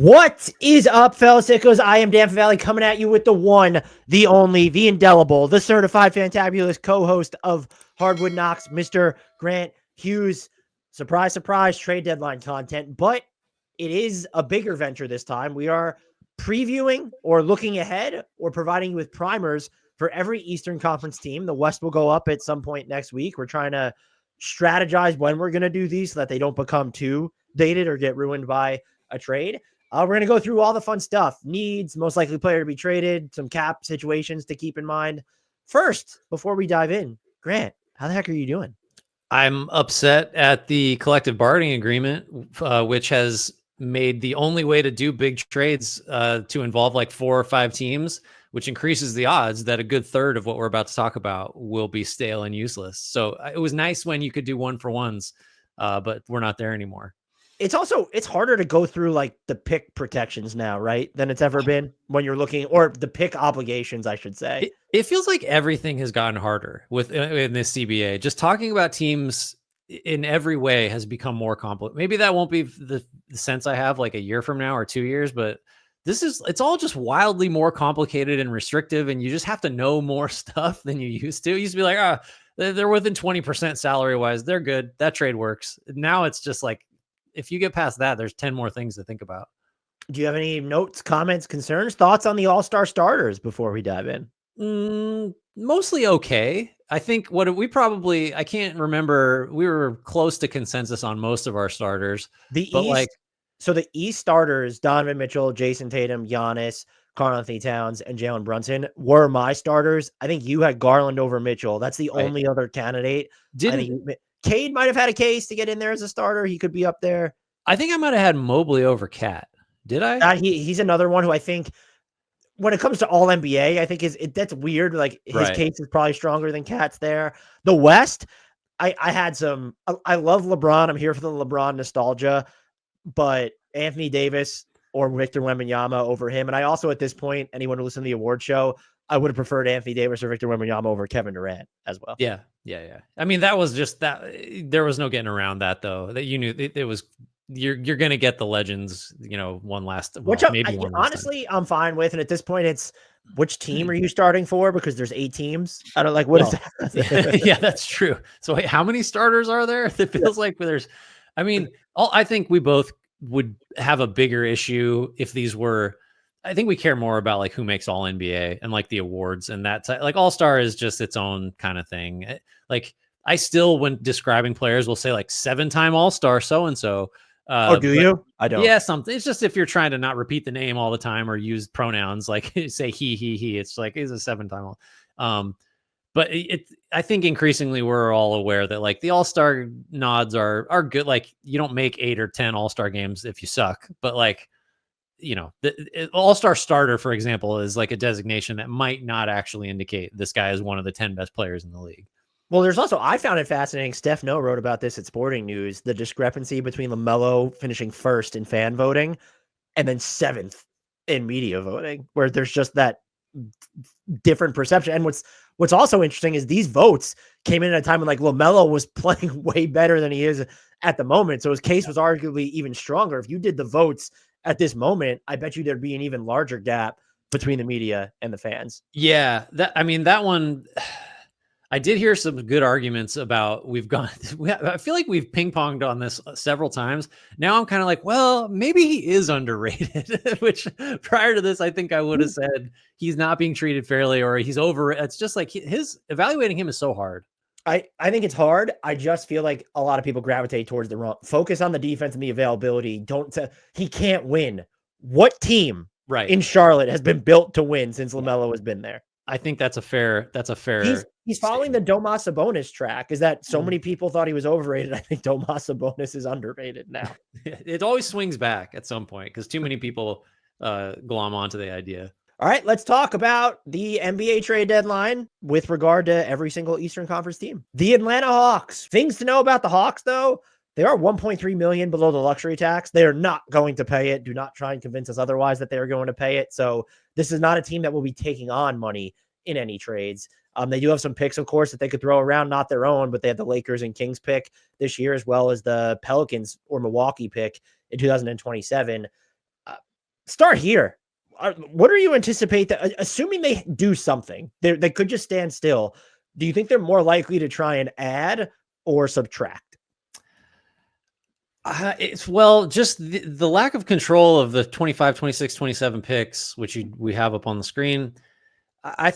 What is up, fellas sickos? I am Dan Valley coming at you with the one, the only, the indelible, the certified fantabulous co-host of HardwoodKnocks, Mr. Grant Hughes. Surprise, surprise, trade deadline content, but it is a bigger venture this time. We are previewing or looking ahead or providing you with primers for every Eastern Conference team. The West will go up at some point next week. We're trying to strategize when we're going to do these so that they don't become too dated or get ruined by a trade. We're going to go through all the fun stuff. Needs, most likely player to be traded, some cap situations to keep in mind. First, before we dive in, Grant, how the heck are you doing? I'm upset at the collective bargaining agreement, which has made the only way to do big trades to involve like 4 or 5 teams, which increases the odds that a good third of what we're about to talk about will be stale and useless. So it was nice when you could do 1-for-1s, but we're not there anymore. It's harder to go through like the pick protections now, right? Than it's ever been when you're looking, or the pick obligations, I should say. It feels like everything has gotten harder in this CBA. Just talking about teams in every way has become more complicated. Maybe that won't be the sense I have like a year from now or 2 years, but it's all just wildly more complicated and restrictive. And you just have to know more stuff than you used to. It used to be like, they're within 20% salary wise. They're good. That trade works. Now it's just like, if you get past that, there's 10 more things to think about. Do you have any notes, comments, concerns, thoughts on the all-star starters before we dive in? Mostly okay. I think I can't remember. We were close to consensus on most of our starters. So the East starters, Donovan Mitchell, Jason Tatum, Giannis, Karl-Anthony Towns, and Jalen Brunson were my starters. I think you had Garland over Mitchell. That's the only other candidate. Cade might have had a case to get in there as a starter. He could be up there. I think I might have had Mobley over Cat. Did I? He's another one who I think, when it comes to all NBA, I think that's weird. Like his case is probably stronger than Cat's there. The West, I love LeBron. I'm here for the LeBron nostalgia, but Anthony Davis or Victor Wembanyama over him. And I also, at this point, anyone who listened to the award show, I would have preferred Anthony Davis or Victor Wembanyama over Kevin Durant as well. Yeah. I mean, that was just that. There was no getting around that, though. That you knew it was. You're going to get the legends. One last. Honestly, I'm fine with. And at this point, it's which team are you starting for? Because there's 8 teams. I don't like what is that? Yeah, that's true. So wait, how many starters are there? It feels like there's. I mean, I think we both would have a bigger issue if these were. I think we care more about like who makes all NBA and like the awards, and that's like all-star is just its own kind of thing. Like I still, when describing players, will say like 7-time all-star so-and-so. Do you? I don't. Yeah, something. It's just if you're trying to not repeat the name all the time or use pronouns like say he, it's like he's a 7-time all. But I think increasingly we're all aware that like the all-star nods are good. Like you don't make 8 or 10 all-star games if you suck, but like, the all-star starter, for example, is like a designation that might not actually indicate this guy is one of the 10 best players in the league. Well, there's also, I found it fascinating. Steph No wrote about this at Sporting News, the discrepancy between LaMelo finishing first in fan voting and then 7th in media voting, where there's just that different perception. And what's also interesting is these votes came in at a time when like LaMelo was playing way better than he is at the moment. So his case was arguably even stronger. If you did the votes at this moment, I bet you there'd be an even larger gap between the media and the fans. Yeah, that one, I did hear some good arguments about. I feel like we've ping-ponged on this several times. Now I'm kind of like, well, maybe he is underrated, which prior to this, I think I would have said he's not being treated fairly or he's over. It's just like evaluating him is so hard. I think it's hard. I just feel like a lot of people gravitate towards the wrong. Focus on the defense and the availability. He can't win. What team in Charlotte has been built to win since LaMelo has been there? I think that's a fair. He's following the Domas Sabonis track. Is that so many people thought he was overrated? I think Domas Sabonis is underrated now. It always swings back at some point because too many people glom onto the idea. All right, let's talk about the NBA trade deadline with regard to every single Eastern Conference team. The Atlanta Hawks. Things to know about the Hawks, though. They are $1.3 million below the luxury tax. They are not going to pay it. Do not try and convince us otherwise that they are going to pay it. So this is not a team that will be taking on money in any trades. They do have some picks, of course, that they could throw around, not their own, but they have the Lakers and Kings pick this year, as well as the Pelicans or Milwaukee pick in 2027. start here. What do you anticipate that, assuming they do something, they could just stand still. Do you think they're more likely to try and add or subtract? It's well, just the lack of control of the 25, 26, 27 picks, which we have up on the screen. I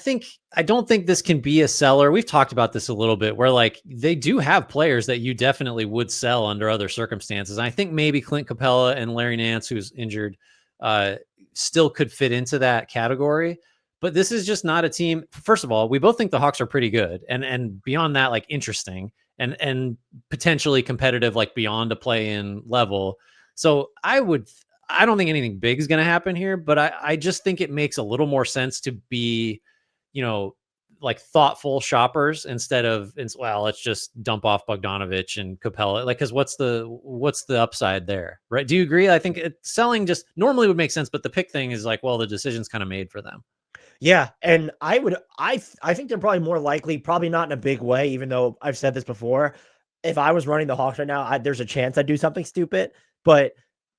don't think this can be a seller. We've talked about this a little bit where like they do have players that you definitely would sell under other circumstances. I think maybe Clint Capella and Larry Nance, who's injured, still could fit into that category. But this is just not a team. First of all, we both think the Hawks are pretty good, and beyond that, like interesting and potentially competitive, like beyond a play-in level. So I don't think anything big is going to happen here, but I just think it makes a little more sense to be, like thoughtful shoppers instead of, well, let's just dump off Bogdanovich and Capella. Like, cause what's the upside there? Right. Do you agree? I think selling just normally would make sense, but the pick thing is like, well, the decision's kind of made for them. Yeah, and I think they're probably more likely, probably not in a big way, even though I've said this before. If I was running the Hawks right now, there's a chance I'd do something stupid, but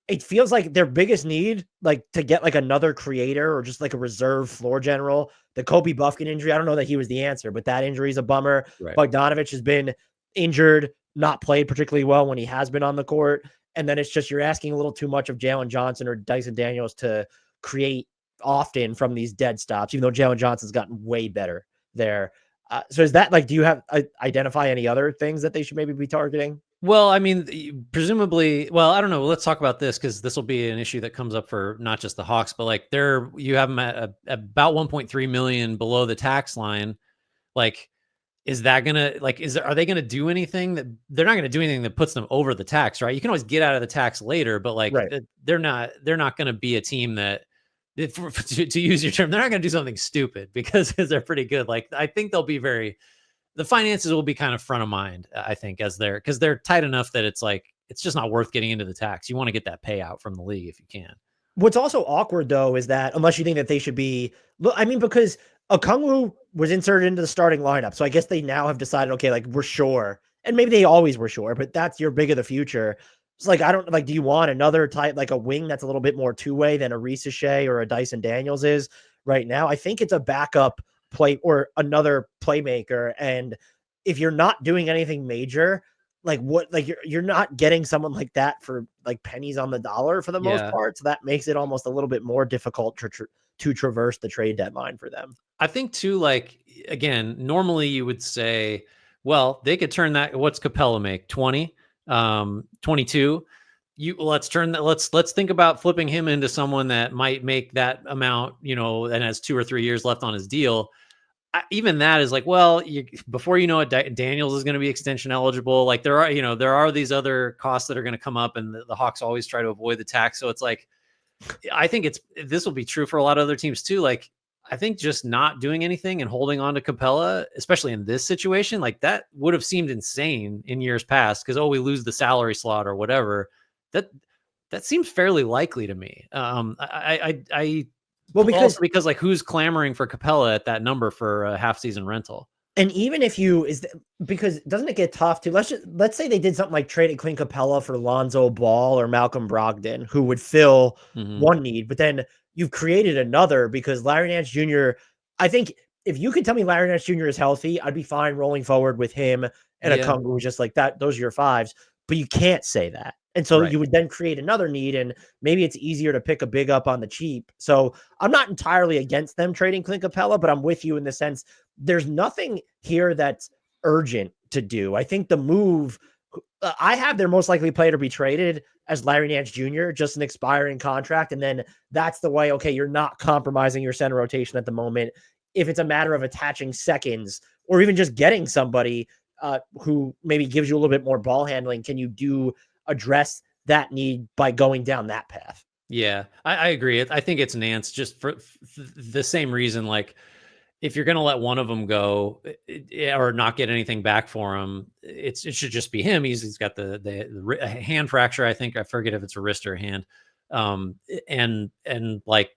it feels like their biggest need, like to get like another creator or just like a reserve floor general. The Kobe Buffkin injury, I don't know that he was the answer, but that injury is a bummer. Right. Bogdanovich has been injured, not played particularly well when he has been on the court. And then it's just you're asking a little too much of Jalen Johnson or Dyson Daniels to create often from these dead stops, even though Jalen Johnson's gotten way better there. So is that like, do you have identify any other things that they should maybe be targeting? Well, I mean, presumably, well, I don't know. Let's talk about this because this will be an issue that comes up for not just the Hawks, but like you have them at about 1.3 million below the tax line. Like, is that gonna like are they gonna do anything that they're not gonna do anything that puts them over the tax, right? You can always get out of the tax later, but like Right. they're not gonna be a team that to use your term, they're not gonna do something stupid because they're pretty good. Like I think they'll be the finances will be kind of front of mind, I think, because they're tight enough that it's like it's just not worth getting into the tax. You want to get that payout from the league if you can. What's also awkward though is that unless you think that they should be, I mean, because Okongwu was inserted into the starting lineup, so I guess they now have decided, okay, like we're sure, and maybe they always were sure, but that's your big of the future. It's like I don't like. Do you want another type like a wing that's a little bit more two-way than a Reese Shea or a Dyson Daniels is right now? I think it's a backup play or another playmaker, and if you're not doing anything major, like what, like you're not getting someone like that for like pennies on the dollar for the most part. So that makes it almost a little bit more difficult to traverse the trade deadline for them. I think too, like again, normally you would say, well, they could turn that. What's Capella make? 20, 22. Let's turn that. Let's think about flipping him into someone that might make that amount, and has 2 or 3 years left on his deal. Even that is like, well, before you know it, Daniels is going to be extension eligible. Like there are these other costs that are going to come up, and the Hawks always try to avoid the tax. So it's like, I think this will be true for a lot of other teams too. Like I think just not doing anything and holding on to Capella, especially in this situation, like that would have seemed insane in years past because we lose the salary slot or whatever. That seems fairly likely to me. Well, because like who's clamoring for Capella at that number for a half season rental? And even if because doesn't it get tough to let's say they did something like traded Clint Capella for Lonzo Ball or Malcolm Brogdon, who would fill one need, but then you've created another because Larry Nance Jr. I think if you could tell me Larry Nance Jr. is healthy, I'd be fine rolling forward with him and Okongwu just like that. Those are your fives, but you can't say that. And so you would then create another need, and maybe it's easier to pick a big up on the cheap. So I'm not entirely against them trading Clint Capella, but I'm with you in the sense there's nothing here that's urgent to do. I think the move, I have their most likely player to be traded as Larry Nance Jr., just an expiring contract. And then that's the way, okay, you're not compromising your center rotation at the moment. If it's a matter of attaching seconds or even just getting somebody who maybe gives you a little bit more ball handling, can you address that need by going down that path? Yeah, I agree. I think it's Nance just for the same reason. Like, if you're going to let one of them go or not get anything back for him, it should just be him. He's got the hand fracture. I think I forget if it's a wrist or a hand. And like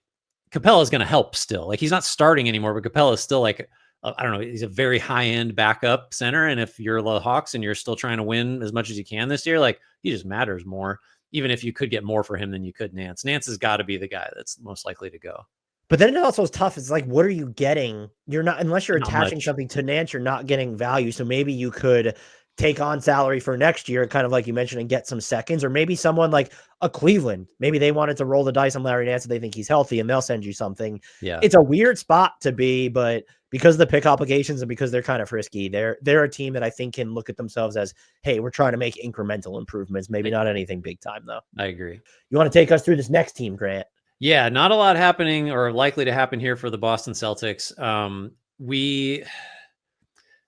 Capella is going to help still. Like he's not starting anymore, but Capella is still like I don't know. He's a very high end backup center, and if you're the Hawks and you're still trying to win as much as you can this year, like he just matters more. even if you could get more for him than you could Nance. Nance has got to be the guy that's most likely to go. But then it also is tough. It's like, what are you getting? You're not, unless you're Not attaching much. something to Nance, you're not getting value. So maybe you could take on salary for next year, kind of like you mentioned, and get some seconds, or maybe someone like a Cleveland. Maybe they wanted to roll the dice on Larry Nance and they think he's healthy and they'll send you something. Yeah. It's a weird spot to be, but because of the pick obligations and because they're kind of frisky, they're a team that I think can look at themselves as, hey, we're trying to make incremental improvements. Maybe not anything big time though. I agree. You want to take us through this next team, Grant? Yeah, not a lot happening or likely to happen here for the Boston Celtics.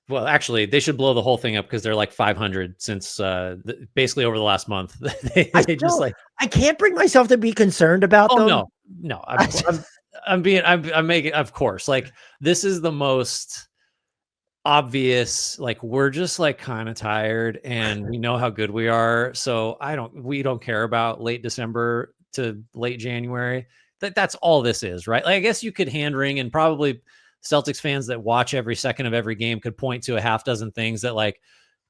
Well, actually, they should blow the whole thing up because they're like 500 since basically over the last month. I can't bring myself to be concerned about them. No, I'm making, of course, like this is the most obvious, like we're just like kind of tired and we know how good we are. So we don't care about late December to late January. That's all this is, right? Like, I guess you could hand wring, and probably Celtics fans that watch every second of every game could point to a half dozen things that like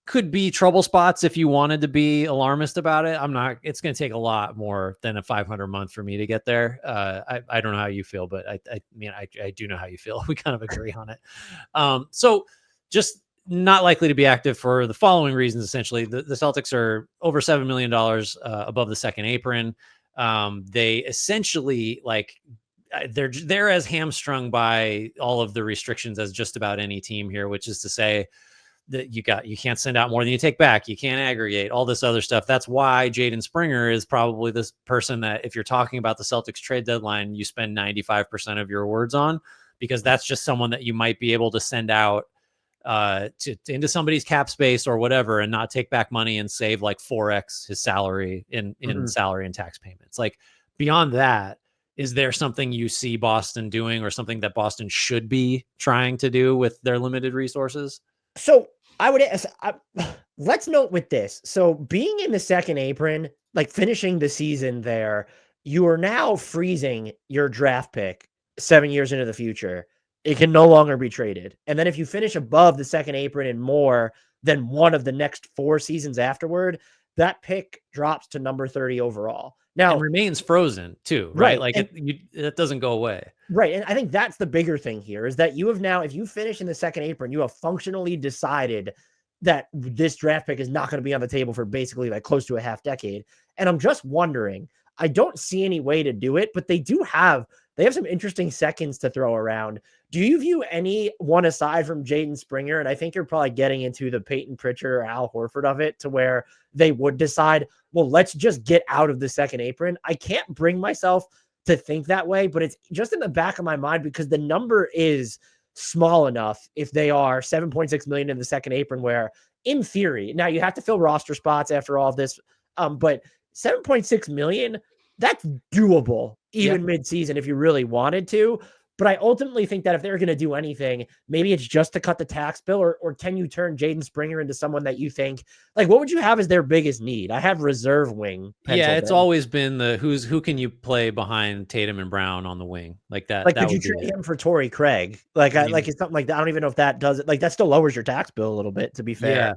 could be trouble spots if you wanted to be alarmist about it. It's going to take a lot more than a 500 month for me to get there. I don't know how you feel, but I mean, I do know how you feel. We kind of agree on it. So just not likely to be active for the following reasons. Essentially, the Celtics are over $7 million above the second apron. They essentially like they're as hamstrung by all of the restrictions as just about any team here, which is to say that you can't send out more than you take back. You can't aggregate all this other stuff. That's why Jaden Springer is probably this person that if you're talking about the Celtics trade deadline, you spend 95% of your words on, because that's just someone that you might be able to send out into somebody's cap space or whatever and not take back money and save like 4x his salary in salary and tax payments. Like beyond that, is there something you see Boston doing or something that Boston should be trying to do with their limited resources? So I would let's note with this. So being in the second apron, like finishing the season there, you are now freezing your draft pick 7 years into the future. It can no longer be traded. And then if you finish above the second apron and more than one of the next 4 seasons afterward, that pick drops to number 30 overall. Now it remains frozen too, right? Like it doesn't go away. Right. And I think that's the bigger thing here is that you have now, if you finish in the second apron, you have functionally decided that this draft pick is not going to be on the table for basically like close to a half decade. And I'm just wondering, I don't see any way to do it, but they have some interesting seconds to throw around. Do you view anyone aside from Jaden Springer? And I think you're probably getting into the Peyton Pritchard or Al Horford of it, to where they would decide, well, let's just get out of the second apron. I can't bring myself to think that way, but it's just in the back of my mind because the number is small enough if they are 7.6 million in the second apron, where in theory, now you have to fill roster spots after all of this, but 7.6 million, that's doable even mid-season if you really wanted to. But I ultimately think that if they're going to do anything, maybe it's just to cut the tax bill, or can you turn Jaden Springer into someone that you think, like, what would you have as their biggest need? I have reserve wing. Yeah, it's always been who can you play behind Tatum and Brown on the wing like that. Like, that could you trade him for Torrey Craig? Like, it's something like that. I don't even know if that does it. Like, that still lowers your tax bill a little bit, to be fair.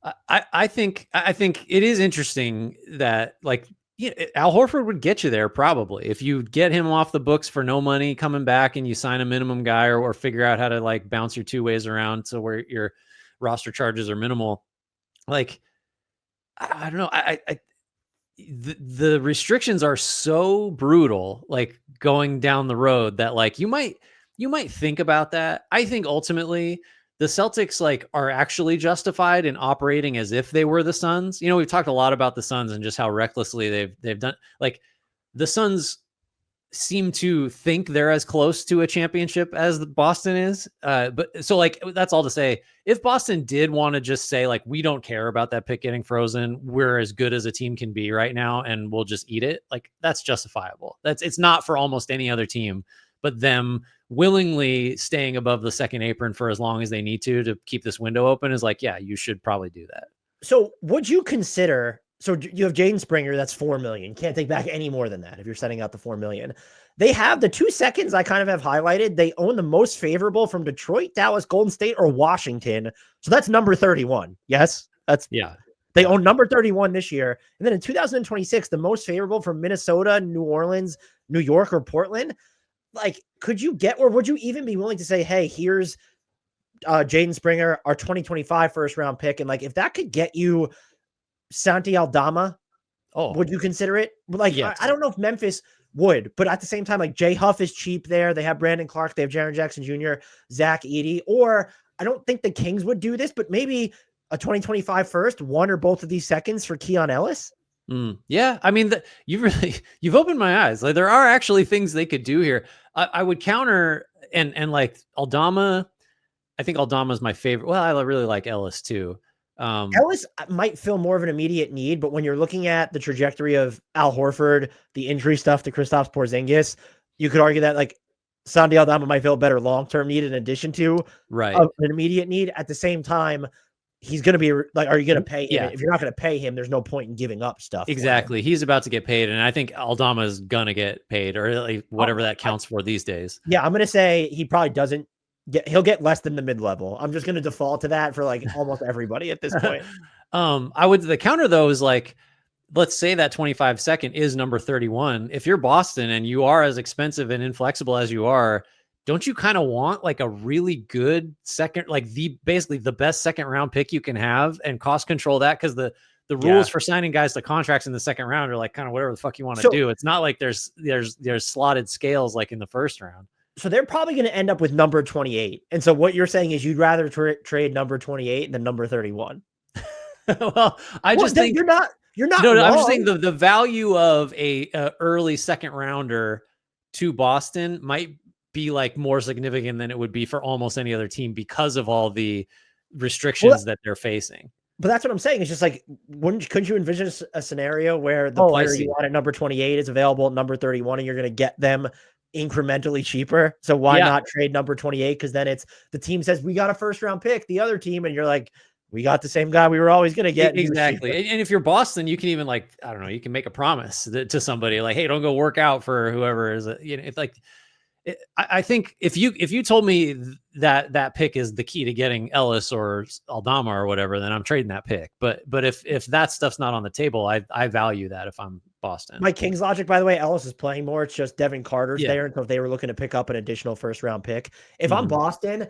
Yeah, I think it is interesting that like. Yeah, Al Horford would get you there probably if you get him off the books for no money coming back and you sign a minimum guy or figure out how to like bounce your two ways around so where your roster charges are minimal. Like, I don't know. The restrictions are so brutal, like going down the road, that like you might think about that. I think ultimately the Celtics like are actually justified in operating as if they were the Suns. You know, we've talked a lot about the Suns and just how recklessly they've done. Like the Suns seem to think they're as close to a championship as the Boston is. But so like, that's all to say, if Boston did want to just say like, we don't care about that pick getting frozen, we're as good as a team can be right now, and we'll just eat it. Like that's justifiable. It's not for almost any other team, but them willingly staying above the second apron for as long as they need to keep this window open is like, yeah, you should probably do that. So would you consider, so you have Jaden Springer, that's 4 million. Can't take back any more than that if you're setting out the 4 million. They have the 2 seconds I kind of have highlighted. They own the most favorable from Detroit, Dallas, Golden State, or Washington. So that's number 31. Yes. They own number 31 this year. And then in 2026, the most favorable from Minnesota, New Orleans, New York, or Portland. Like, could you get, or would you even be willing to say, hey, here's Jaden Springer, our 2025 first round pick? And like, if that could get you Santi Aldama, would you consider it? Like, yes. I don't know if Memphis would, but at the same time, like Jay Huff is cheap there. They have Brandon Clark. They have Jaren Jackson Jr., Zach Edey. Or I don't think the Kings would do this, but maybe a 2025 first, one or both of these seconds for Keon Ellis. Yeah. I mean, you've opened my eyes. Like, there are actually things they could do here. I would counter and like Aldama. I think Aldama is my favorite. Well, I really like Ellis too. Ellis might feel more of an immediate need, but when you're looking at the trajectory of Al Horford, the injury stuff to Kristaps Porzingis, you could argue that like Santi Aldama might feel a better long-term need in addition to an immediate need. At the same time, he's going to be like, are you going to pay him? Yeah. If you're not going to pay him, there's no point in giving up stuff. Exactly. He's about to get paid. And I think Aldama is going to get paid, or like whatever that counts for these days. Yeah. I'm going to say he probably doesn't he'll get less than the mid-level. I'm just going to default to that for like almost everybody at this point. The counter though is like, let's say that 25 second is number 31. If you're Boston and you are as expensive and inflexible as you are, don't you kind of want like a really good second, like basically the best second round pick you can have, and cost control that? Cause the rules for signing guys to contracts in the second round are like kind of whatever the fuck you want to do. It's not like there's slotted scales like in the first round. So they're probably going to end up with number 28. And so what you're saying is you'd rather trade number 28 than number 31. Well, I just think you're not. No, I'm just saying the value of a early second rounder to Boston might be like more significant than it would be for almost any other team because of all the restrictions that they're facing. But that's what I'm saying. It's just like, couldn't you envision a scenario where the player you want at number 28 is available at number 31 and you're going to get them incrementally cheaper? So why not trade number 28? Because then it's the team says, we got a first round pick, the other team, and you're like, we got the same guy we were always going to get. Exactly. And if you're Boston, you can even like, I don't know, you can make a promise to somebody like, hey, don't go work out for whoever is, it's like, I think if you told me that pick is the key to getting Ellis or Aldama or whatever, then I'm trading that pick. But if that stuff's not on the table, I value that if I'm Boston. My Kings logic, by the way, Ellis is playing more. It's just Devin Carter's there. And so if they were looking to pick up an additional first round pick, if I'm Boston,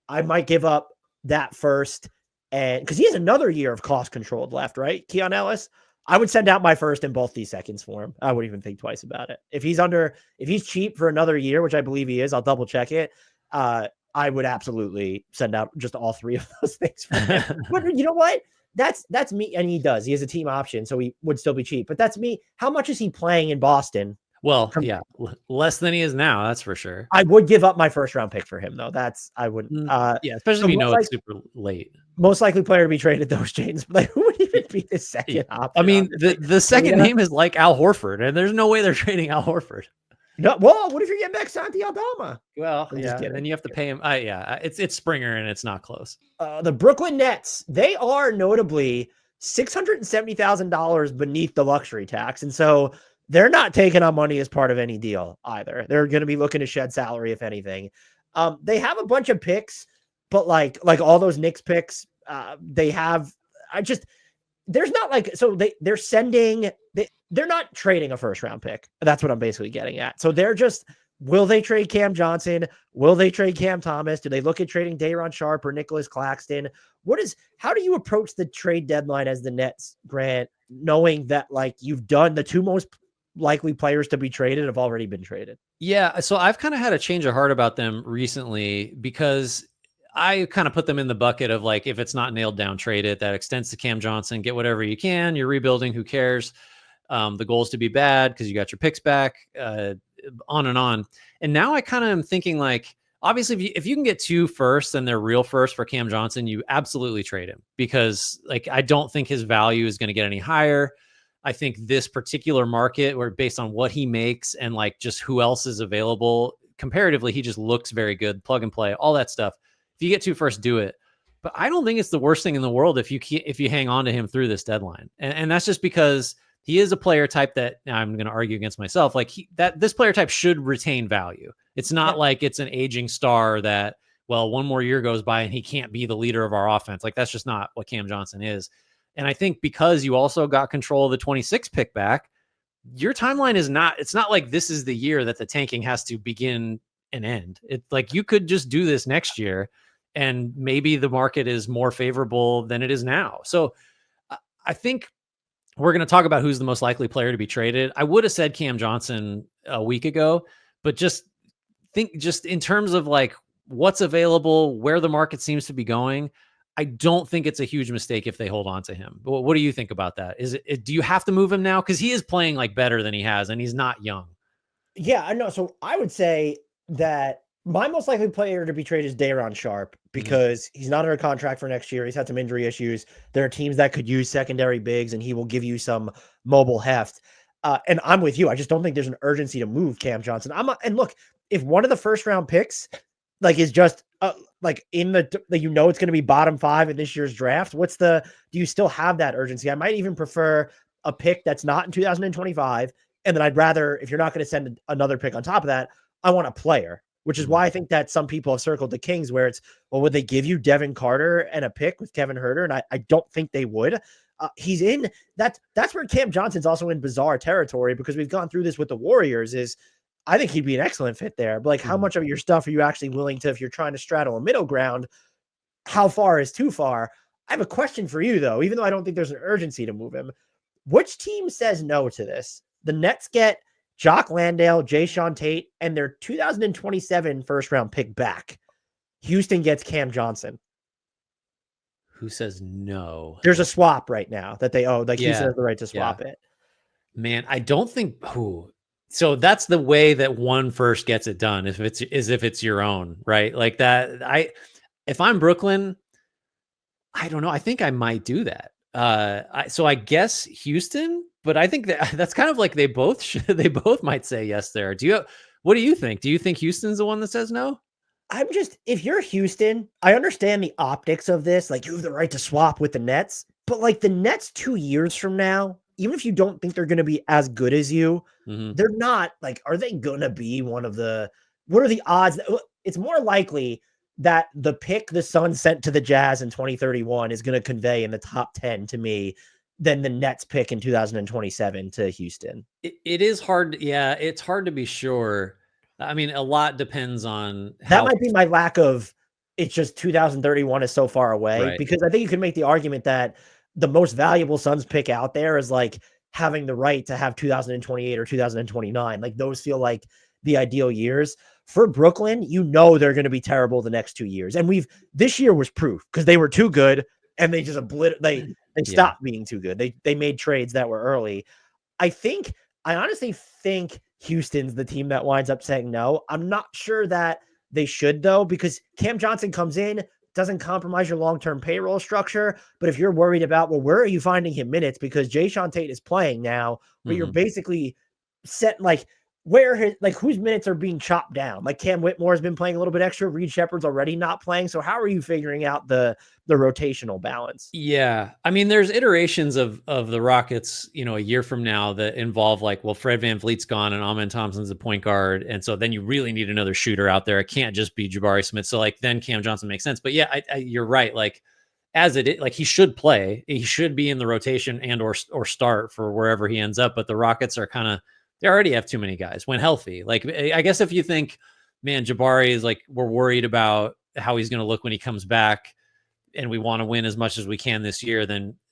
I might give up that first, and because he has another year of cost controlled left, right? Keon Ellis. I would send out my first and both these seconds for him. I wouldn't even think twice about it. If he's cheap for another year, which I believe he is, I'll double check it. I would absolutely send out just all three of those things for him. But you know what? That's me. And he does. He has a team option, so he would still be cheap. But that's me. How much is he playing in Boston? Well, less than he is now. That's for sure. I would give up my first round pick for him, though. I wouldn't. Especially if it's super late. Most likely player to be traded, those James. Like, who would even be the second option? I mean, the second name is like Al Horford, and there's no way they're trading Al Horford. No, well, what if you're getting back Santi Aldama? Well, then you have to pay him. It's Springer, and it's not close. The Brooklyn Nets, they are notably $670,000 beneath the luxury tax, and so they're not taking on money as part of any deal either. They're going to be looking to shed salary, if anything. They have a bunch of picks, but like all those Knicks picks, they have. There's not like, so they're not trading a first round pick. That's what I'm basically getting at. So they're just, will they trade Cam Johnson? Will they trade Cam Thomas? Do they look at trading Day'Ron Sharpe or Nicholas Claxton? How do you approach the trade deadline as the Nets, Grant, knowing that like you've done the two most likely players to be traded have already been traded? Yeah. So I've kind of had a change of heart about them recently because I kind of put them in the bucket of like, if it's not nailed down, trade it. That extends to Cam Johnson, get whatever you can. You're rebuilding. Who cares? The goal is to be bad because you got your picks back, on and on. And now I kind of am thinking like, obviously if you can get 2 firsts and they're real first for Cam Johnson, you absolutely trade him because like, I don't think his value is going to get any higher. I think this particular market, where based on what he makes and like just who else is available comparatively, he just looks very good, plug and play, all that stuff. If you get 2 firsts, do it. But I don't think it's the worst thing in the world if you hang on to him through this deadline. And that's just because he is a player type that, now I'm going to argue against myself, like this player type should retain value. It's not like it's an aging star that, well, one more year goes by and he can't be the leader of our offense. Like that's just not what Cam Johnson is. And I think because you also got control of the 26 pick back, your timeline is not, it's not like this is the year that the tanking has to begin and end. It's like you could just do this next year and maybe the market is more favorable than it is now. So I think we're going to talk about who's the most likely player to be traded. I would have said Cam Johnson a week ago, but just in terms of like what's available, where the market seems to be going, I don't think it's a huge mistake if they hold on to him. But what do you think about that? Do you have to move him now? Because he is playing like better than he has, and he's not young. Yeah, I know. So I would say that my most likely player to be traded is Day'Ron Sharpe because he's not under contract for next year. He's had some injury issues. There are teams that could use secondary bigs, and he will give you some mobile heft. And I'm with you. I just don't think there's an urgency to move Cam Johnson. And look, if one of the first round picks like is just like in the it's going to be bottom 5 in this year's draft, do you still have that urgency? I might even prefer a pick that's not in 2025. And then I'd rather, if you're not going to send another pick on top of that, I want a player, which is why I think that some people have circled the Kings where it's, well, would they give you Devin Carter and a pick with Kevin Huerter? And I don't think they would. He's in that's where Cam Johnson's also in bizarre territory because we've gone through this with the Warriors I think he'd be an excellent fit there. But like how much of your stuff are you actually willing to, if you're trying to straddle a middle ground, how far is too far? I have a question for you though, even though I don't think there's an urgency to move him. Which team says no to this? The Nets get Jock Landale, Jayshawn Tate, and their 2027 first round pick back. Houston gets Cam Johnson. Who says no? There's a swap right now that they owe. Like Houston has the right to swap it. Man, I don't think so that's the way that one first gets it done. If it's your own, right? Like that. If I'm Brooklyn, I don't know. I think I might do that. So I guess Houston, but I think that's kind of like they both might say yes there. What do you think? Do you think Houston's the one that says no? If you're Houston, I understand the optics of this. Like you have the right to swap with the Nets, but like the Nets 2 years from now, even if you don't think they're going to be as good as you, they're not like, are they going to be what are the odds? It's more likely that the pick the Suns sent to the Jazz in 2031 is going to convey in the top 10 to me than the Nets pick in 2027 to Houston. It is hard. Yeah, it's hard to be sure. I mean, a lot depends on that might be my lack of it's just 2031 is so far away right. Because I think you can make the argument that the most valuable Suns pick out there is like having the right to have 2028 or 2029. Like those feel like the ideal years for Brooklyn. They're going to be terrible the next 2 years. And this year was proof because they were too good and they just they stopped being too good. They made trades that were early. I honestly think Houston's the team that winds up saying no. I'm not sure that they should though, because Cam Johnson comes in, doesn't compromise your long-term payroll structure. But if you're worried about, well, where are you finding him minutes? Because Jayshawn Tate is playing now, where you're basically set like whose minutes are being chopped down. Like Cam Whitmore has been playing a little bit extra. Reed Shepherd's already not playing. So how are you figuring out the rotational balance? Yeah. I mean, there's iterations of the Rockets, a year from now that involve like, well, Fred VanVleet's gone and Amen Thompson's the point guard. And so then you really need another shooter out there. It can't just be Jabari Smith. So like then Cam Johnson makes sense. But yeah, you're right. Like like he should play, he should be in the rotation and or start for wherever he ends up. But the Rockets are they already have too many guys when healthy. Like, I guess if you think, man, Jabari is like, we're worried about how he's going to look when he comes back and we want to win as much as we can this year,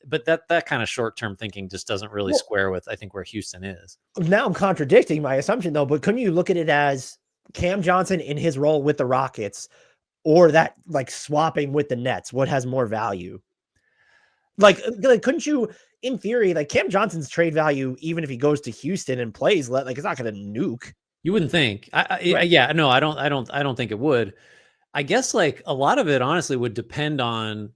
but that kind of short-term thinking just doesn't really square with, I think, where Houston is. Now I'm contradicting my assumption though, but couldn't you look at it as Cam Johnson in his role with the Rockets or that like swapping with the Nets? What has more value? Like couldn't you, in theory, like Cam Johnson's trade value, even if he goes to Houston and plays, like it's not going to nuke. You wouldn't think. Yeah, no, I don't think it would. I guess like a lot of it honestly would depend on.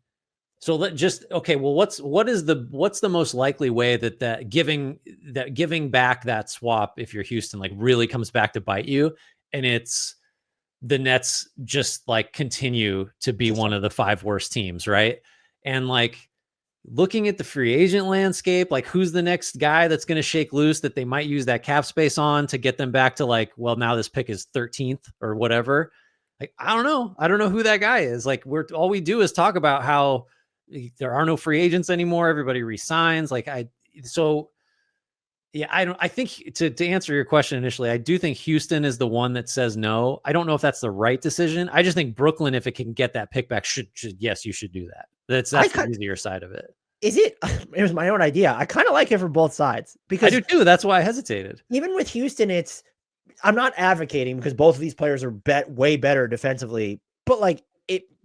So what's the most likely way that giving back that swap, if you're Houston, like really comes back to bite you, and it's the Nets just like continue to be one of the 5 worst teams, right? And like looking at the free agent landscape, like who's the next guy that's going to shake loose that they might use that cap space on to get them back to like, well, now this pick is 13th or whatever. Like, I don't know who that guy is. Like all we do is talk about how there are no free agents anymore. Everybody resigns. Yeah, I think to answer your question initially, I do think Houston is the one that says no. I don't know if that's the right decision. I just think Brooklyn, if it can get that pick back, should yes, you should do that. That's the easier side of it. Is it? It was my own idea. I kind of like it for both sides because I do too. That's why I hesitated. Even with Houston, I'm not advocating because both of these players are way better defensively, but like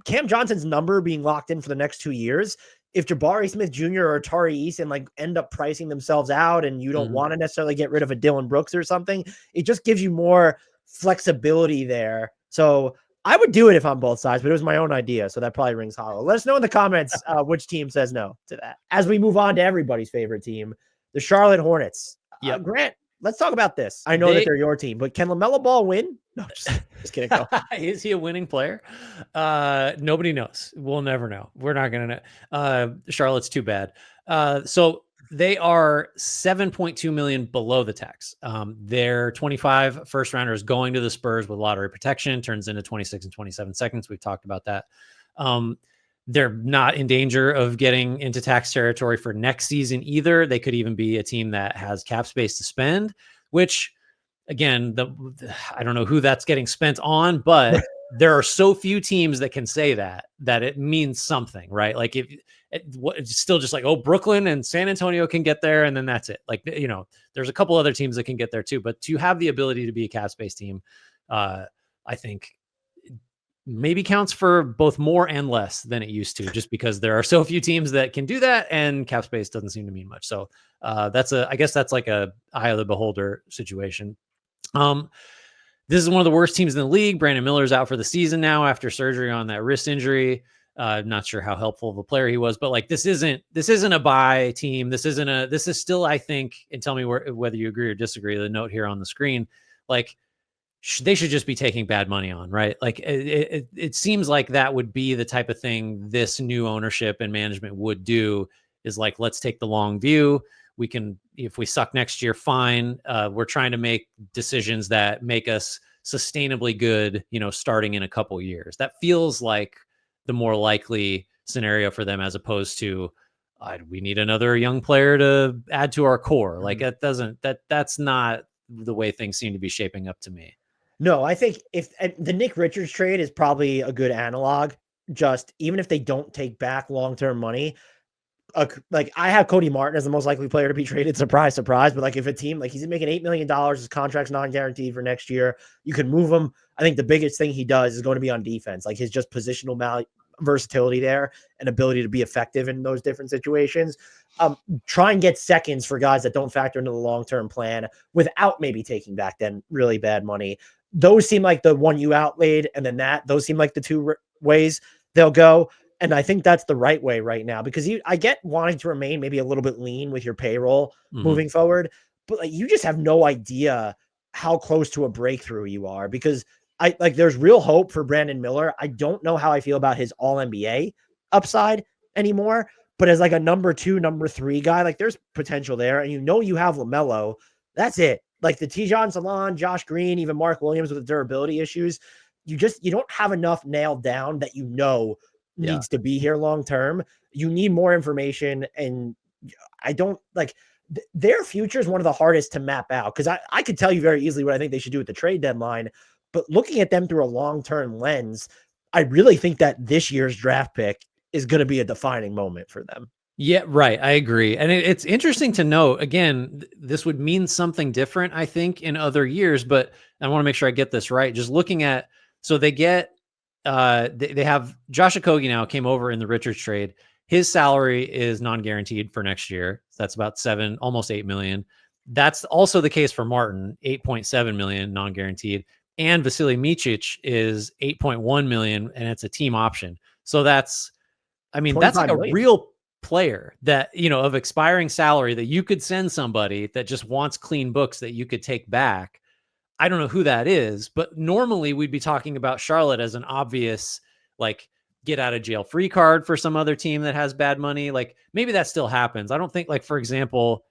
Cam Johnson's number being locked in for the next 2 years. If Jabari Smith Jr. or Tari Eason like end up pricing themselves out and you don't want to necessarily get rid of a Dylan Brooks or something, it just gives you more flexibility there. So I would do it if I'm both sides, but it was my own idea. So that probably rings hollow. Let us know in the comments which team says no to that. As we move on to everybody's favorite team, the Charlotte Hornets. Grant, let's talk about this. I know that they're your team, but can LaMelo Ball win? No, just kidding. Go. Is he a winning player? Nobody knows. We'll never know. We're not going to know. Charlotte's too bad. So they are 7.2 million below the tax. Their 25 first rounders going to the Spurs with lottery protection turns into 26 and 27 seconds. We've talked about that. They're not in danger of getting into tax territory for next season either. They could even be a team that has cap space to spend, which again, I don't know who that's getting spent on, but there are so few teams that can say that it means something, right? Like it's still just like, oh, Brooklyn and San Antonio can get there, and then that's it. Like, there's a couple other teams that can get there too, but to have the ability to be a cap space team, I think maybe counts for both more and less than it used to, just because there are so few teams that can do that, and cap space doesn't seem to mean much. So I guess that's like a eye of the beholder situation. This is one of the worst teams in the league. Brandon Miller's out for the season now after surgery on that wrist injury. Not sure how helpful of a player he was, but like this isn't a bye team. This is still, I think, and tell me whether you agree or disagree. The note here on the screen, like they should just be taking bad money on, right? Like it seems like that would be the type of thing this new ownership and management would do, is like, let's take the long view. We can, if we suck next year, fine. We're trying to make decisions that make us sustainably good, starting in a couple years. That feels like the more likely scenario for them, as opposed to, we need another young player to add to our core. Like that's not the way things seem to be shaping up to me. No, I think if the Nick Richards trade is probably a good analog, just even if they don't take back long-term money, like I have Cody Martin as the most likely player to be traded. Surprise, surprise. But like if a team, like he's making $8 million, his contract's non-guaranteed for next year, you can move him. I think the biggest thing he does is going to be on defense. Like his just positional versatility there and ability to be effective in those different situations. Try and get seconds for guys that don't factor into the long-term plan without maybe taking back then really bad money. Those seem like the one you outlaid, and then those seem like the two ways they'll go. And I think that's the right way right now, because I get wanting to remain maybe a little bit lean with your payroll moving forward, but like you just have no idea how close to a breakthrough you are, because there's real hope for Brandon Miller. I don't know how I feel about his all-NBA upside anymore, but as like a number 2, number 3 guy, like there's potential there. And you have LaMelo. That's it. Like the Tijon Salon, Josh Green, even Mark Williams with the durability issues. You don't have enough nailed down that needs to be here long term. You need more information, and I don't like their future is one of the hardest to map out, because I could tell you very easily what I think they should do at the trade deadline, but looking at them through a long-term lens, I really think that this year's draft pick is going to be a defining moment for them. Yeah, right. I agree. And it's interesting to note, again, this would mean something different, I think, in other years, but I want to make sure I get this right. Just looking at, so they get, they have Josh Okogie now came over in the Richards trade. His salary is non-guaranteed for next year. So that's about almost 8 million. That's also the case for Martin, 8.7 million non-guaranteed. And Vasily Micic is 8.1 million, and it's a team option. So that's like a real player that, of expiring salary that you could send somebody that just wants clean books that you could take back. I don't know who that is, but normally we'd be talking about Charlotte as an obvious, like, get out of jail free card for some other team that has bad money. Like maybe that still happens. I don't think, like, for example,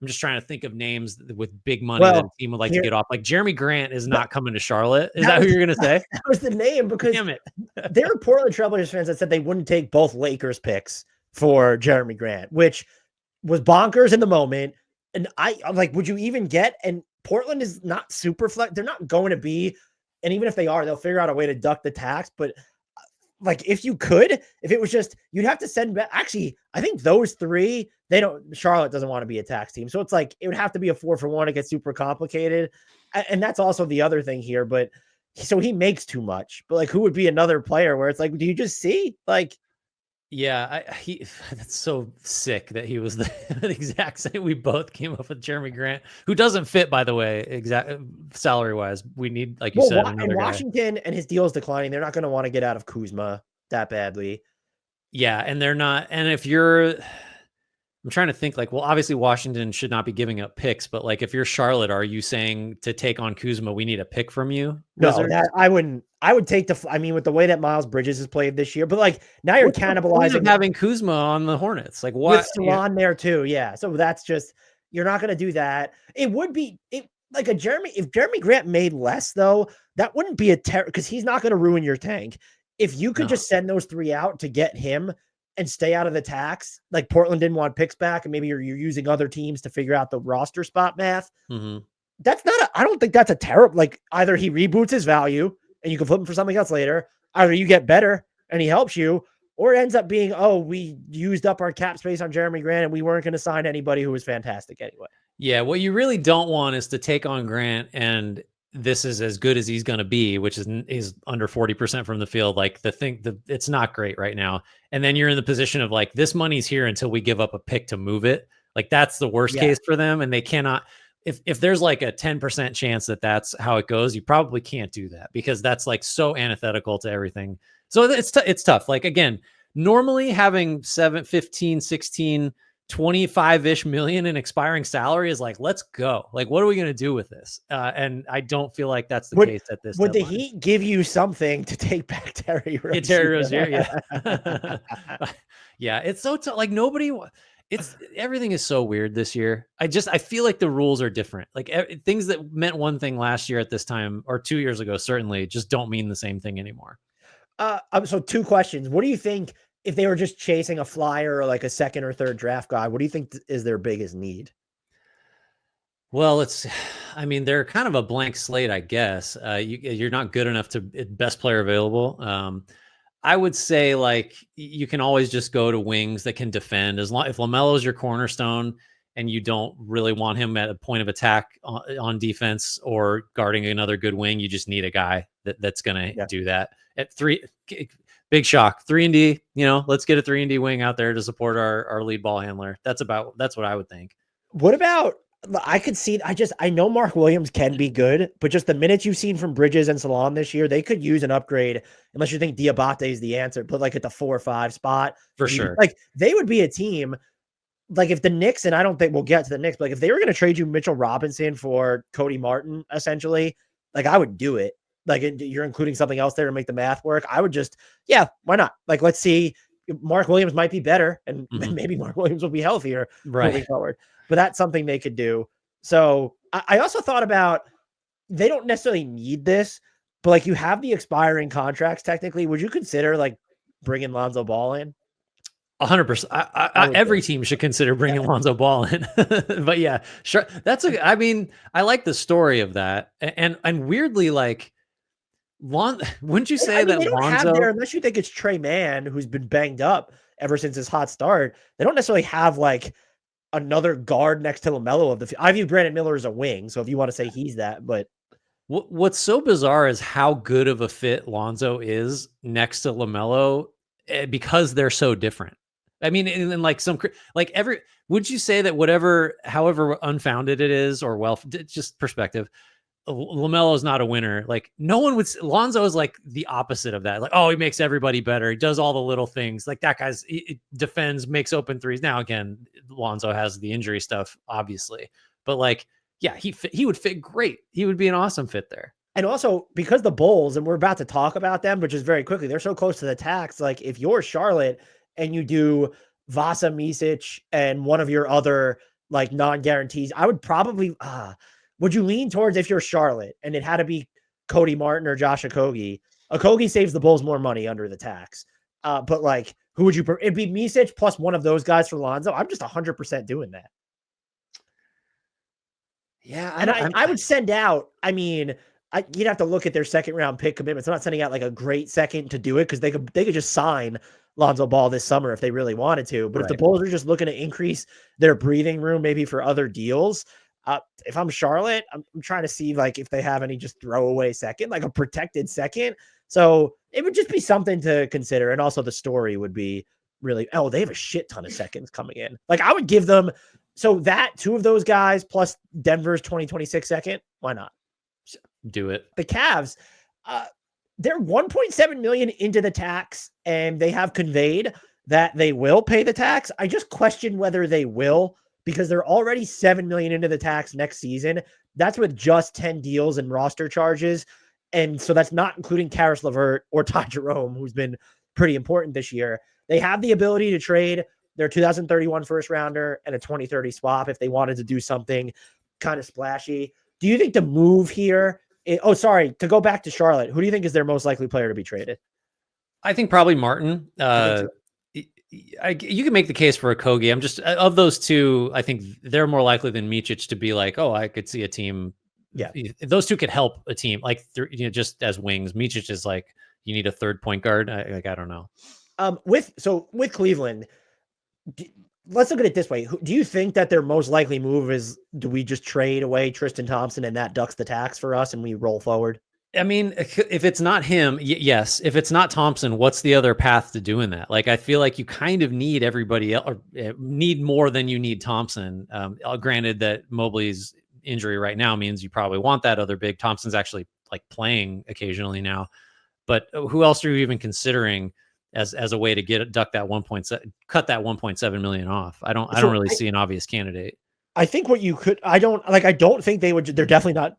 I'm just trying to think of names with big money that a Well, team would like to here get off. Like Jeremy Grant is that not coming to Charlotte. Is that that who was you're gonna say? that was the name because Damn it. there were Portland Trailblazers fans that said they wouldn't take both Lakers picks for Jeremy Grant, which was bonkers in the moment. And I'm like, would you even get? And Portland is not super flex. They're not going to be. And even if they are, they'll figure out a way to duck the tax. But like, if you could, if it was just, you'd have to send back. Actually, I think those three, Charlotte doesn't want to be a tax team. So it's like, it would have to be a 4-for-1. It gets super complicated. And that's also the other thing here. But so he makes too much. But like, who would be another player where it's like, do you just see? Like, Yeah, that's so sick that he was the exact same. We both came up with Jeremy Grant, who doesn't fit, by the way, exact salary wise. We need, like you said, another guy. Washington and his deal is declining. They're not going to want to get out of Kuzma that badly. Yeah, and they're not. And if you're, I'm trying to think, like, well, obviously Washington should not be giving up picks, but like, if you're Charlotte, are you saying to take on Kuzma, we need a pick from you? No, I wouldn't. I would take I mean, with the way that Miles Bridges has played this year, but like now you're cannibalizing having Kuzma on the Hornets. Like, what? With Salon there too. Yeah. So that's just, you're not going to do that. It would be like if Jeremy Grant made less though, that wouldn't be a because he's not going to ruin your tank. If you could just send those three out to get him and stay out of the tax, like Portland didn't want picks back, and maybe you're using other teams to figure out the roster spot math. Mm-hmm. That's not I don't think that's a terrible, like either he reboots his value and you can flip him for something else later, either you get better and he helps you, or it ends up being, oh, we used up our cap space on Jeremy Grant and we weren't going to sign anybody who was fantastic anyway. Yeah, what you really don't want is to take on Grant and this is as good as he's going to be, which is under 40% from the field. Like it's not great right now. And then you're in the position of like, this money's here until we give up a pick to move it. Like that's the worst case for them. And they cannot, if there's like a 10% chance that that's how it goes, you probably can't do that because that's like so antithetical to everything. So it's tough. Like, again, normally having 7, 15, 16, 25-ish million in expiring salary is like, let's go. Like, what are we going to do with this? And I don't feel like that's the case at this. Would the Heat give you something to take back Terry Rozier? Terry Rozier, yeah. Yeah, it's so tough. Like everything is so weird this year. I feel like the rules are different. Like things that meant one thing last year at this time or 2 years ago, certainly just don't mean the same thing anymore. So 2 questions. What do you think if they were just chasing a flyer or like a second or third draft guy? What do you think is their biggest need? Well, they're kind of a blank slate, I guess. You're not good enough to best player available. I would say like you can always just go to wings that can defend if LaMelo is your cornerstone and you don't really want him at a point of attack on defense or guarding another good wing. You just need a guy that's going to do that at 3. Big shock 3-and-D, let's get a 3-and-D wing out there to support our lead ball handler. That's what I would think. What about, I could see, I know Mark Williams can be good, but just the minutes you've seen from Bridges and Salon this year, they could use an upgrade unless you think Diabate is the answer, but like at the 4 or 5 spot. For sure. Like they would be a team, like if the Knicks, and I don't think we'll get to the Knicks, but like if they were going to trade you Mitchell Robinson for Cody Martin, essentially, like I would do it. Like you're including something else there to make the math work. I would just, why not? Like, let's see, Mark Williams might be better and maybe Mark Williams will be healthier moving forward. But that's something they could do. So I also thought about, they don't necessarily need this, but like you have the expiring contracts technically. Would you consider like bringing Lonzo Ball in? 100%. Every team should consider bringing Lonzo Ball in. But yeah, sure. I like the story of that. And weirdly, like, wouldn't you say that Lonzo, unless you think it's Trey Mann, who's been banged up ever since his hot start, they don't necessarily have like another guard next to LaMelo of the field. I view Brandon Miller as a wing, so if you want to say he's that, but what's so bizarre is how good of a fit Lonzo is next to LaMelo because they're so different. I mean, and like would you say that however unfounded it is or just perspective, LaMelo is not a winner. Like no one would. Lonzo is like the opposite of that. Like, oh, he makes everybody better. He does all the little things. Like that he defends, makes open threes. Now again, Lonzo has the injury stuff, obviously, but like, yeah, he would fit great. He would be an awesome fit there. And also because the Bulls, and we're about to talk about them, but just very quickly, they're so close to the tax. Like if you're Charlotte and you do Vasa Micic and one of your other like non-guarantees, I would probably, would you lean towards if you're Charlotte and it had to be Cody Martin or Josh Okogie? Okogie saves the Bulls more money under the tax. But like, who would you, it'd be Micic plus one of those guys for Lonzo. I'm just 100% doing that. Yeah. And I would send out, I mean, you'd have to look at their second round pick commitments. I'm not sending out like a great second to do it because they could just sign Lonzo Ball this summer if they really wanted to. But if the Bulls are just looking to increase their breathing room, maybe for other deals, if I'm Charlotte, I'm trying to see like if they have any just throwaway second, like a protected second. So it would just be something to consider. And also the story would be really, they have a shit ton of seconds coming in. Like I would give them, so that two of those guys plus Denver's 2026 second, why not? Do it. The Cavs, they're 1.7 million into the tax, and they have conveyed that they will pay the tax. I just question whether they will, because they're already 7 million into the tax next season. That's with just 10 deals and roster charges. And so that's not including Karis LeVert or Ty Jerome, who's been pretty important this year. They have the ability to trade their 2031 first rounder and a 2030 swap if they wanted to do something kind of splashy. Do you think the move here, to go back to Charlotte, who do you think is their most likely player to be traded? I think probably Martin. You can make the case for Okogie. I'm just, of those two, I think they're more likely than Micic to be like, I could see a team. Yeah, those two could help a team like just as wings. Micic is like, you need a third point guard. I don't know. With Cleveland, let's look at it this way. Do you think that their most likely move is, do we just trade away Tristan Thompson and that ducks the tax for us and we roll forward? I mean, if it's not him, yes. If it's not Thompson, what's the other path to doing that? Like, I feel like you kind of need everybody else, or need more than you need Thompson. Granted that Mobley's injury right now means you probably want that other big. Thompson's actually like playing occasionally now, but who else are you even considering as a way to cut that 1.7 million off? I don't really see an obvious candidate. I think what you could, I don't think they would, they're definitely not,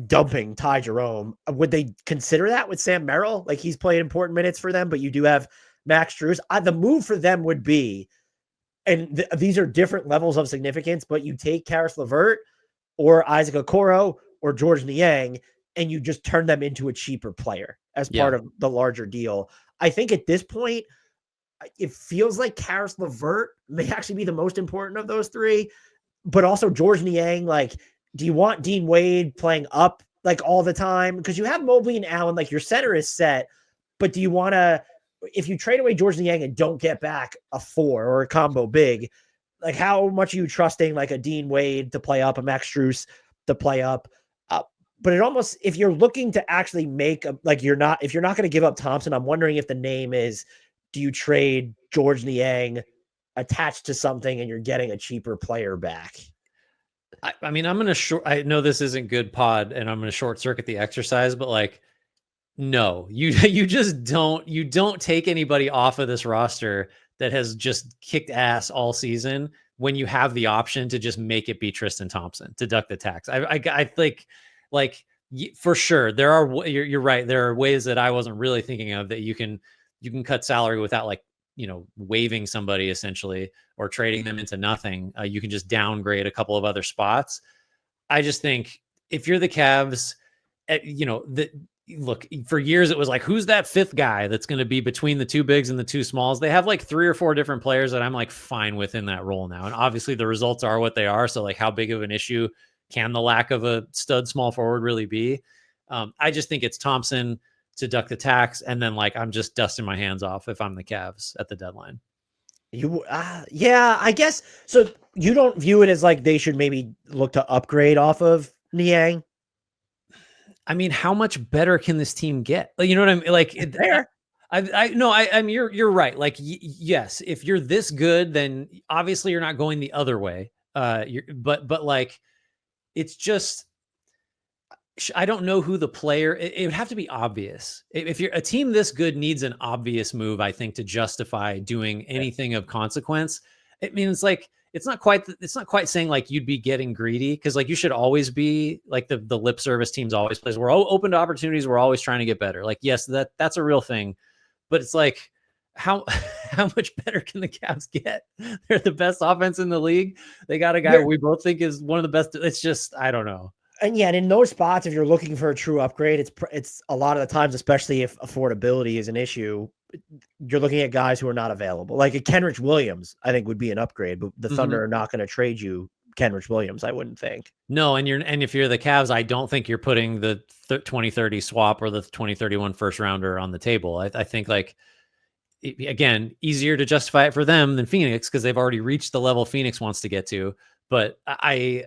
dumping Ty Jerome. Would they consider that with Sam Merrill? Like, he's played important minutes for them, but you do have Max Strus. The move for them would be, and these are different levels of significance, but you take Karis LeVert or Isaac Okoro or George Niang, and you just turn them into a cheaper player as part of the larger deal. I think at this point, it feels like Karis LeVert may actually be the most important of those three, but also George Niang. Like, do you want Dean Wade playing up like all the time? Because you have Mobley and Allen, like your center is set, but do you want to, if you trade away George Niang and don't get back a 4 or a combo big, like how much are you trusting like a Dean Wade to play up, a Max Strus to play up? But it almost, if you're looking to actually make if you're not going to give up Thompson, I'm wondering if the name is, do you trade George Niang attached to something and you're getting a cheaper player back? I mean, I know this isn't good pod and I'm going to short circuit the exercise, but like, no, you just don't take anybody off of this roster that has just kicked ass all season when you have the option to just make it be Tristan Thompson, deduct the tax. I think, like, for sure, you're right. There are ways that I wasn't really thinking of that you can cut salary without like, waiving somebody essentially or trading them into nothing. You can just downgrade a couple of other spots. I just think if you're the Cavs, look, for years it was like, who's that fifth guy that's going to be between the two bigs and the two smalls? They have like 3 or 4 different players that I'm like fine within that role now. And obviously the results are what they are. So like, how big of an issue can the lack of a stud small forward really be? I just think it's Thompson to duck the tax, and then like I'm just dusting my hands off if I'm the Cavs at the deadline. I guess so. You don't view it as like they should maybe look to upgrade off of Niang? I mean, how much better can this team get? Like, you know what I mean? Like, there. I mean, you're right. Like, yes, if you're this good, then obviously you're not going the other way. But like, it's just, I don't know who the player, it would have to be obvious. If you're a team this good needs an obvious move, I think, to justify doing anything of consequence. I mean, it's like, it's not quite saying like you'd be getting greedy, because like you should always be like the lip service teams always plays. We're all open to opportunities. We're always trying to get better. Like, yes, that's a real thing, but it's like, how how much better can the Cavs get? They're the best offense in the league. They got a guy we both think is one of the best. It's just, I don't know. And yeah, and in those spots, if you're looking for a true upgrade, it's a lot of the times, especially if affordability is an issue, you're looking at guys who are not available. Like a Kenrich Williams, I think would be an upgrade, but the Thunder are not going to trade you Kenrich Williams, I wouldn't think. No, and if you're the Cavs, I don't think you're putting the 2030 swap or the 2031 first rounder on the table. I think, like, again, easier to justify it for them than Phoenix because they've already reached the level Phoenix wants to get to. But I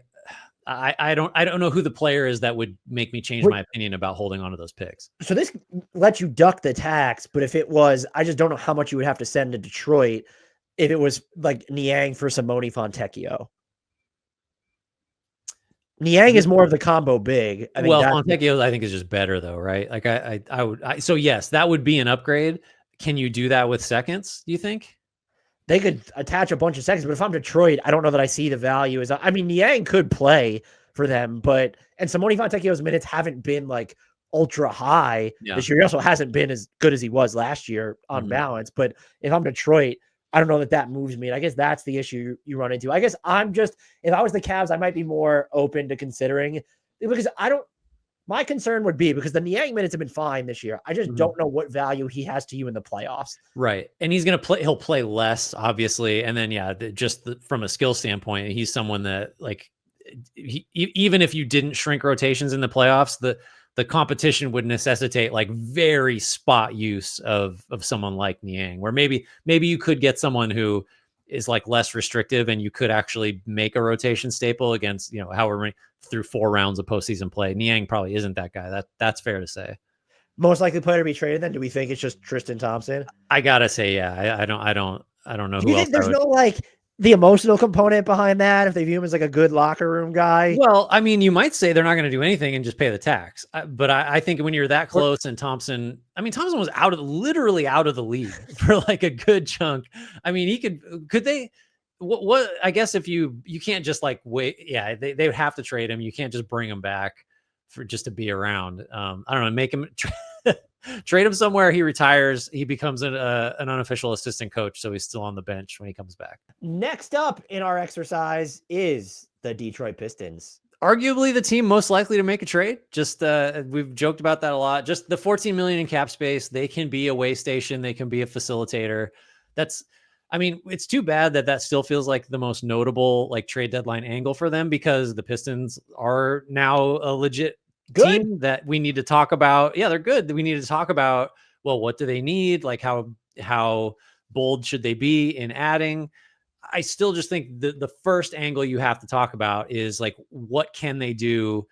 don't know who the player is that would make me change my opinion about holding on to those picks. So this lets you duck the tax, but if it was, I just don't know how much you would have to send to Detroit if it was like Niang for Simone Fontecchio. Niang is more of the combo big. Fontecchio, I think, is just better though, right? Like I would. So yes, that would be an upgrade. Can you do that with seconds? Do you think? They could attach a bunch of seconds, but if I'm Detroit, I don't know that I see the value. I mean, Niang could play for them, and Simone Fontecchio's minutes haven't been like ultra high this year. He also hasn't been as good as he was last year on balance. But if I'm Detroit, I don't know that moves me. And I guess that's the issue you run into. I guess if I was the Cavs, I might be more open to considering, because my concern would be, because the Niang minutes have been fine this year, I just don't know what value he has to you in the playoffs. Right. And he'll play less, obviously. And then, from a skill standpoint, he's someone that, like, even if you didn't shrink rotations in the playoffs, the competition would necessitate like very spot use of someone like Niang, where maybe you could get someone who is like less restrictive and you could actually make a rotation staple against, however many through 4 rounds of postseason play. Niang probably isn't that guy. That's fair to say. Most likely player to be traded then? Do we think it's just Tristan Thompson? I gotta say, yeah. I don't know. Do you think there's no like the emotional component behind that if they view him as like a good locker room guy? Well, I mean, you might say they're not going to do anything and just pay the tax. But I think when you're that close, and Thompson was literally out of the league for like a good chunk. I mean, could they, what, I guess if you can't just like wait. Yeah, they would have to trade him. You can't just bring him back for just to be around. I don't know, make him trade him somewhere. He retires. He becomes an unofficial assistant coach. So he's still on the bench when he comes back. Next up in our exercise is the Detroit Pistons. Arguably the team most likely to make a trade. Just we've joked about that a lot. Just the $14 million in cap space. They can be a way station. They can be a facilitator. It's too bad that still feels like the most notable like trade deadline angle for them, because the Pistons are now a legit team that we need to talk about. Yeah, they're good. We need to talk about, well, what do they need? Like how bold should they be in adding? I still just think the first angle you have to talk about is like, what can they do?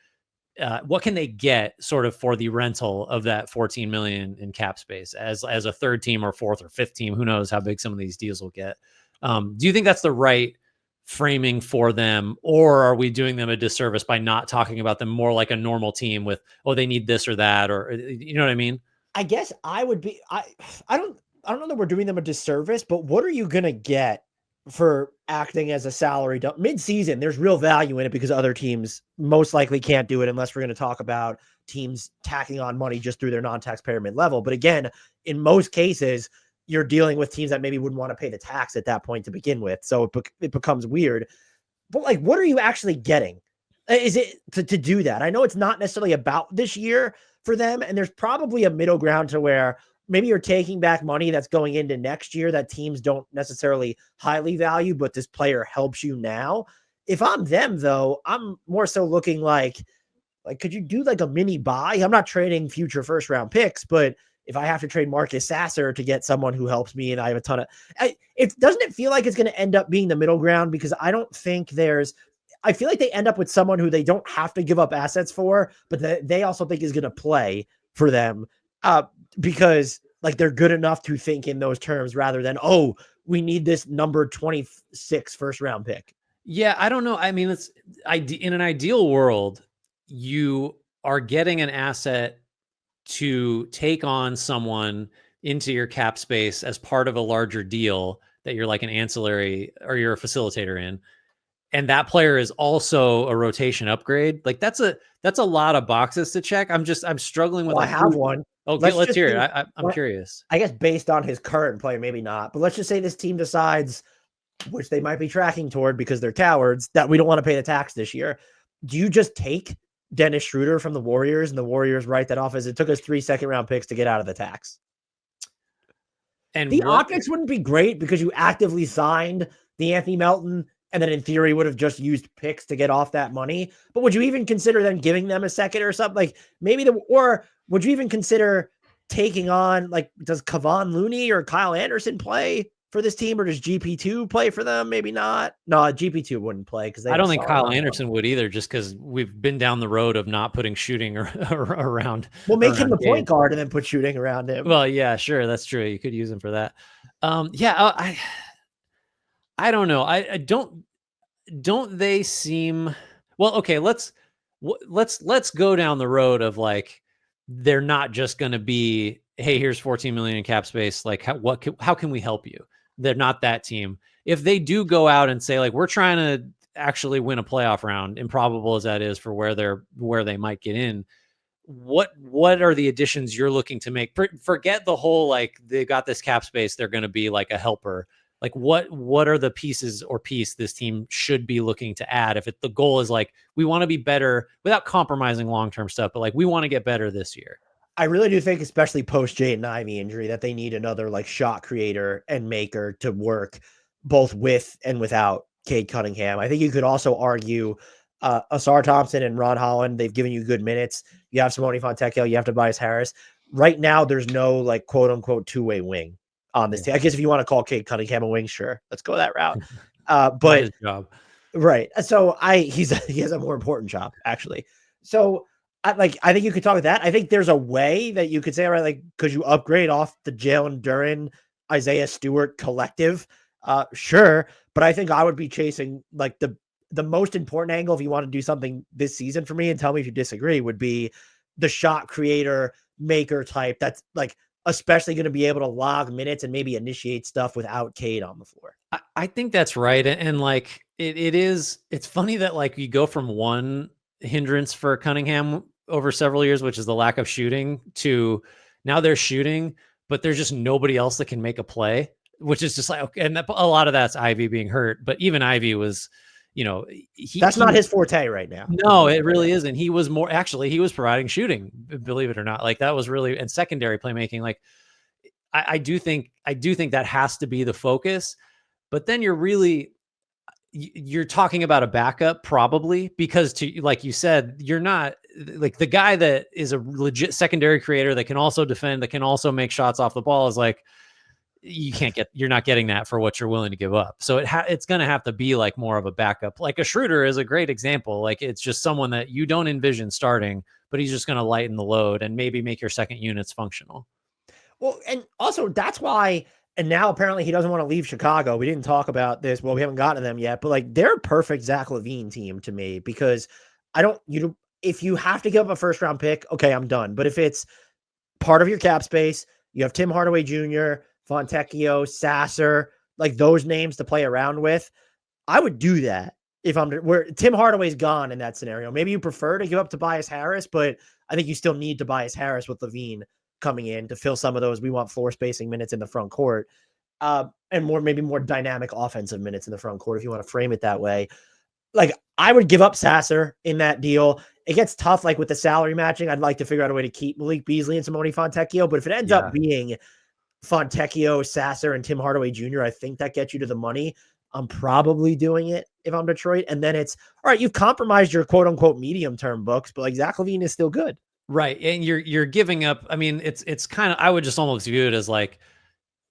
What can they get sort of for the rental of that $14 million in cap space as a third team or fourth or fifth team? Who knows how big some of these deals will get? Do you think that's the right framing for them, or are we doing them a disservice by not talking about them more like a normal team with, oh, they need this or that, or you know what I mean? I guess I would be, I don't know that we're doing them a disservice, but what are you going to get for acting as a salary dump mid-season? There's real value in it because other teams most likely can't do it, unless we're going to talk about teams tacking on money just through their non-taxpayer mid-level. But again, in most cases, you're dealing with teams that maybe wouldn't want to pay the tax at that point to begin with. So it becomes weird. But like, what are you actually getting? Is it to do that? I know it's not necessarily about this year for them, and there's probably a middle ground to where maybe you're taking back money that's going into next year that teams don't necessarily highly value, but this player helps you now. If I'm them, though, I'm more so looking like could you do like a mini buy? I'm not trading future first round picks, but if I have to trade Marcus Sasser to get someone who helps me and I have a ton of it, doesn't it feel like it's going to end up being the middle ground? Because I don't think I feel like they end up with someone who they don't have to give up assets for, but they also think is going to play for them because like they're good enough to think in those terms rather than, oh, we need this number 26 first round pick. Yeah, I don't know. I mean, in an ideal world, you are getting an asset to take on someone into your cap space as part of a larger deal that you're like an ancillary or you're a facilitator in. And that player is also a rotation upgrade. Like that's a lot of boxes to check. I'm struggling with. I have one. Okay, let's hear it. say, I'm curious. I guess based on his current play, maybe not, but let's just say this team decides, which they might be tracking toward because they're cowards, that we don't want to pay the tax this year. Do you just take Dennis Schroeder from the Warriors and the Warriors write that off as it took us 3 second-round picks to get out of the tax? And the optics wouldn't be great because you actively signed the Anthony Melton and then in theory would have just used picks to get off that money. But would you even consider then giving them a second or something? Like maybe or would you even consider taking on, like, does Kevon Looney or Kyle Anderson play for this team, or does GP2 play for them? Maybe not. No, GP2 wouldn't play because I don't think Kyle Anderson would either, just because we've been down the road of not putting shooting around. Well, make him the point guard and then put shooting around him. Well, yeah, sure, that's true. You could use him for that. Yeah, I don't know. I don't they seem well? Okay, let's go down the road of like they're not just going to be, hey, here's 14 million in cap space. Like how can we help you? They're not that team. If they do go out and say like we're trying to actually win a playoff round, improbable as that is for where they might get in, what are the additions you're looking to make? Forget the whole like they got this cap space, they're going to be like a helper. Like what are the pieces or piece this team should be looking to add if the goal is like we want to be better without compromising long-term stuff, but like we want to get better this year? I really do think, especially post Jaden Ivey injury, that they need another like shot creator and maker to work both with and without Cade Cunningham. I think you could also argue Asar Thompson and Ron Holland, they've given you good minutes. You have Simone Fontecchio, you have Tobias Harris. Right now, there's no like quote unquote two-way wing on this team. I guess if you want to call Cade Cunningham a wing, sure, let's go that route. But his job. Right. So he has a more important job, actually. So I think you could talk about that. I think there's a way that you could say, all right, like, could you upgrade off the Jalen Duren, Isaiah Stewart collective? Sure. But I think I would be chasing like the most important angle if you want to do something this season for me, and tell me if you disagree, would be the shot creator maker type. That's like, especially going to be able to log minutes and maybe initiate stuff without Cade on the floor. I think that's right. And like, it's funny that like you go from one hindrance for Cunningham over several years, which is the lack of shooting, to now they're shooting, but there's just nobody else that can make a play, which is just like, okay. And a lot of that's Ivy being hurt, but even Ivy was, that's not his forte right now. No, it really isn't. He was he was providing shooting, believe it or not. Like that was really, and secondary playmaking. Like I do think that has to be the focus, but then you're talking about a backup probably, because like you said, you're not like the guy that is a legit secondary creator that can also defend, that can also make shots off the ball is like, you're not getting that for what you're willing to give up. So it's going to have to be like more of a backup. Like a Schroeder is a great example. Like it's just someone that you don't envision starting, but he's just going to lighten the load and maybe make your second units functional. Well, and also that's why, and now apparently he doesn't want to leave Chicago. We didn't talk about this. Well, we haven't gotten to them yet, but like they're a perfect Zach LaVine team to me, because if you have to give up a first round pick, okay, I'm done. But if it's part of your cap space, you have Tim Hardaway Jr., Fontecchio, Sasser, like those names to play around with, I would do that if where Tim Hardaway's gone in that scenario. Maybe you prefer to give up Tobias Harris, but I think you still need Tobias Harris with LaVine coming in to fill some of those. We want floor spacing minutes in the front court, and maybe more dynamic offensive minutes in the front court, if you want to frame it that way. Like I would give up Sasser in that deal. It gets tough, like with the salary matching. I'd like to figure out a way to keep Malik Beasley and Simone Fontecchio, but if it ends up being Fontecchio, Sasser, and Tim Hardaway Jr., I think that gets you to the money. I'm probably doing it if I'm Detroit. And then it's all right, you've compromised your quote unquote medium term books, but like Zach LaVine is still good. Right. And you're giving up. I mean, it's kind of, I would just almost view it as like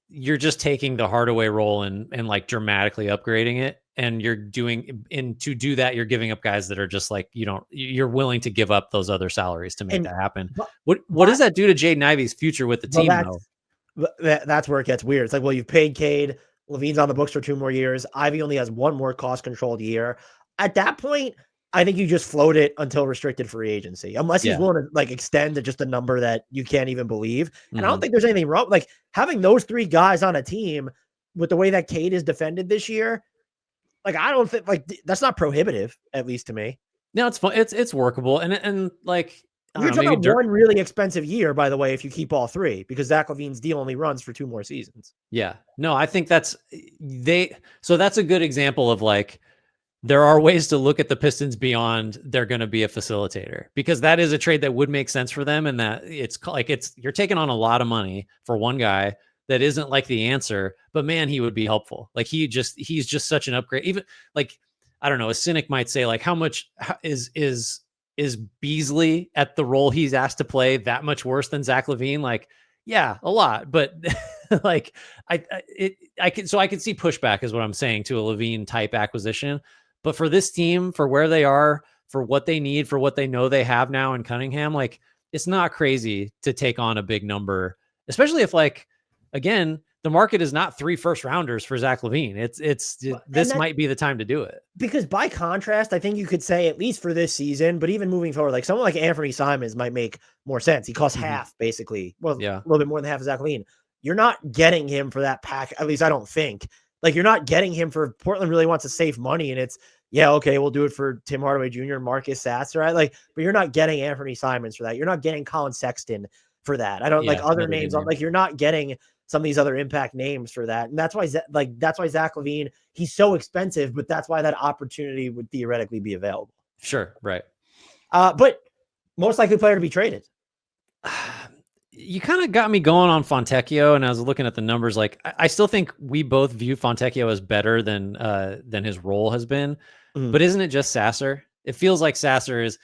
you're just taking the Hardaway role and like dramatically upgrading it. And to do that, you're giving up guys that are just like, you're willing to give up those other salaries to make that happen. What does that do to Jaden Ivey's future with the team though? That's where it gets weird. It's like, well, you've paid Cade, LaVine's on the books for 2 more years. Ivy only has 1 more cost controlled year. At that point, I think you just float it until restricted free agency, unless he's willing to like extend to just a number that you can't even believe. And I don't think there's anything wrong. Like having those 3 guys on a team with the way that Cade is defended this year, like I don't think like that's not prohibitive, at least to me. No, it's fun. It's workable. And like, I You're don't know, talking maybe about one really expensive year, by the way, if you keep all three, because Zach LaVine's deal only runs for 2 more seasons. Yeah. No, I think that's so that's a good example of like, there are ways to look at the Pistons beyond they're going to be a facilitator, because that is a trade that would make sense for them. And that you're taking on a lot of money for one guy that isn't like the answer, but man, he would be helpful. Like he's just such an upgrade. Even like, I don't know, a cynic might say like, how much is Beasley at the role he's asked to play that much worse than Zach LaVine? Like, yeah, a lot, but like I can see pushback is what I'm saying to a LaVine type acquisition. But for this team, for where they are, for what they need, for what they know they have now in Cunningham, like it's not crazy to take on a big number, especially if like, again, the market is not 3 first rounders for Zach LaVine. This might be the time to do it. Because by contrast, I think you could say, at least for this season, but even moving forward, like someone like Anthony Simons might make more sense. He costs half, basically. Well, Yeah. a little bit more than half of Zach LaVine. You're not getting him for that pack. At least I don't think. Like, you're not getting him for Portland really wants to save money, and it's, yeah, okay, we'll do it for Tim Hardaway Jr. and Marcus Sasser, right? Like, but you're not getting Anthony Simons for that. You're not getting Colin Sexton for that. I don't like other names. Like, you're not getting some of these other impact names for that. And that's why Zach LaVine, he's so expensive, but that's why that opportunity would theoretically be available. Sure. Right. But most likely player to be traded. You kind of got me going on Fontecchio, and I was looking at the numbers. Like, I still think we both view Fontecchio as better than his role has been. But isn't it just Sasser? It feels like Sasser is.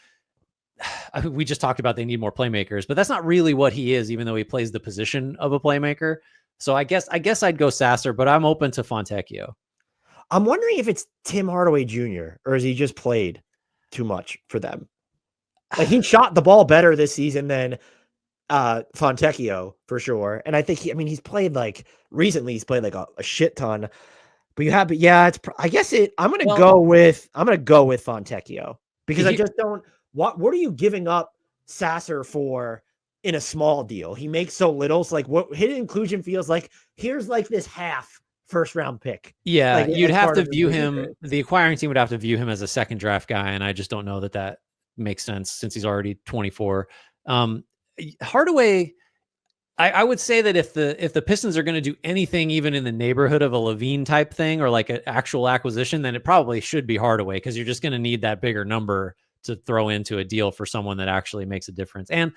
We just talked about they need more playmakers, but that's not really what he is, even though he plays the position of a playmaker. So I guess I'd go Sasser, but I'm open to Fontecchio. I'm wondering if it's Tim Hardaway Jr. or has he just played too much for them? Like, he shot the ball better this season than Fontecchio for sure. And I think he's played like recently, he's played like a shit ton. But I'm gonna go with Fontecchio, because I just don't. What are you giving up Sasser for in a small deal? He makes so little. So like, what his inclusion feels like, here's like this half first round pick. Yeah, like, you'd have to view him. The acquiring team would have to view him as a second draft guy, and I just don't know that makes sense since he's already 24. Hardaway, I would say that if the Pistons are going to do anything even in the neighborhood of a LaVine type thing or like an actual acquisition, then it probably should be Hardaway, because you're just going to need that bigger number to throw into a deal for someone that actually makes a difference. And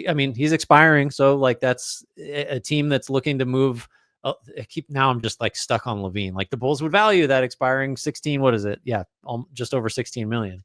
I mean, he's expiring, so like that's a team that's looking to move. Now I'm just like stuck on LaVine. Like, the Bulls would value that expiring 16. What is it? Yeah, just over 16 million.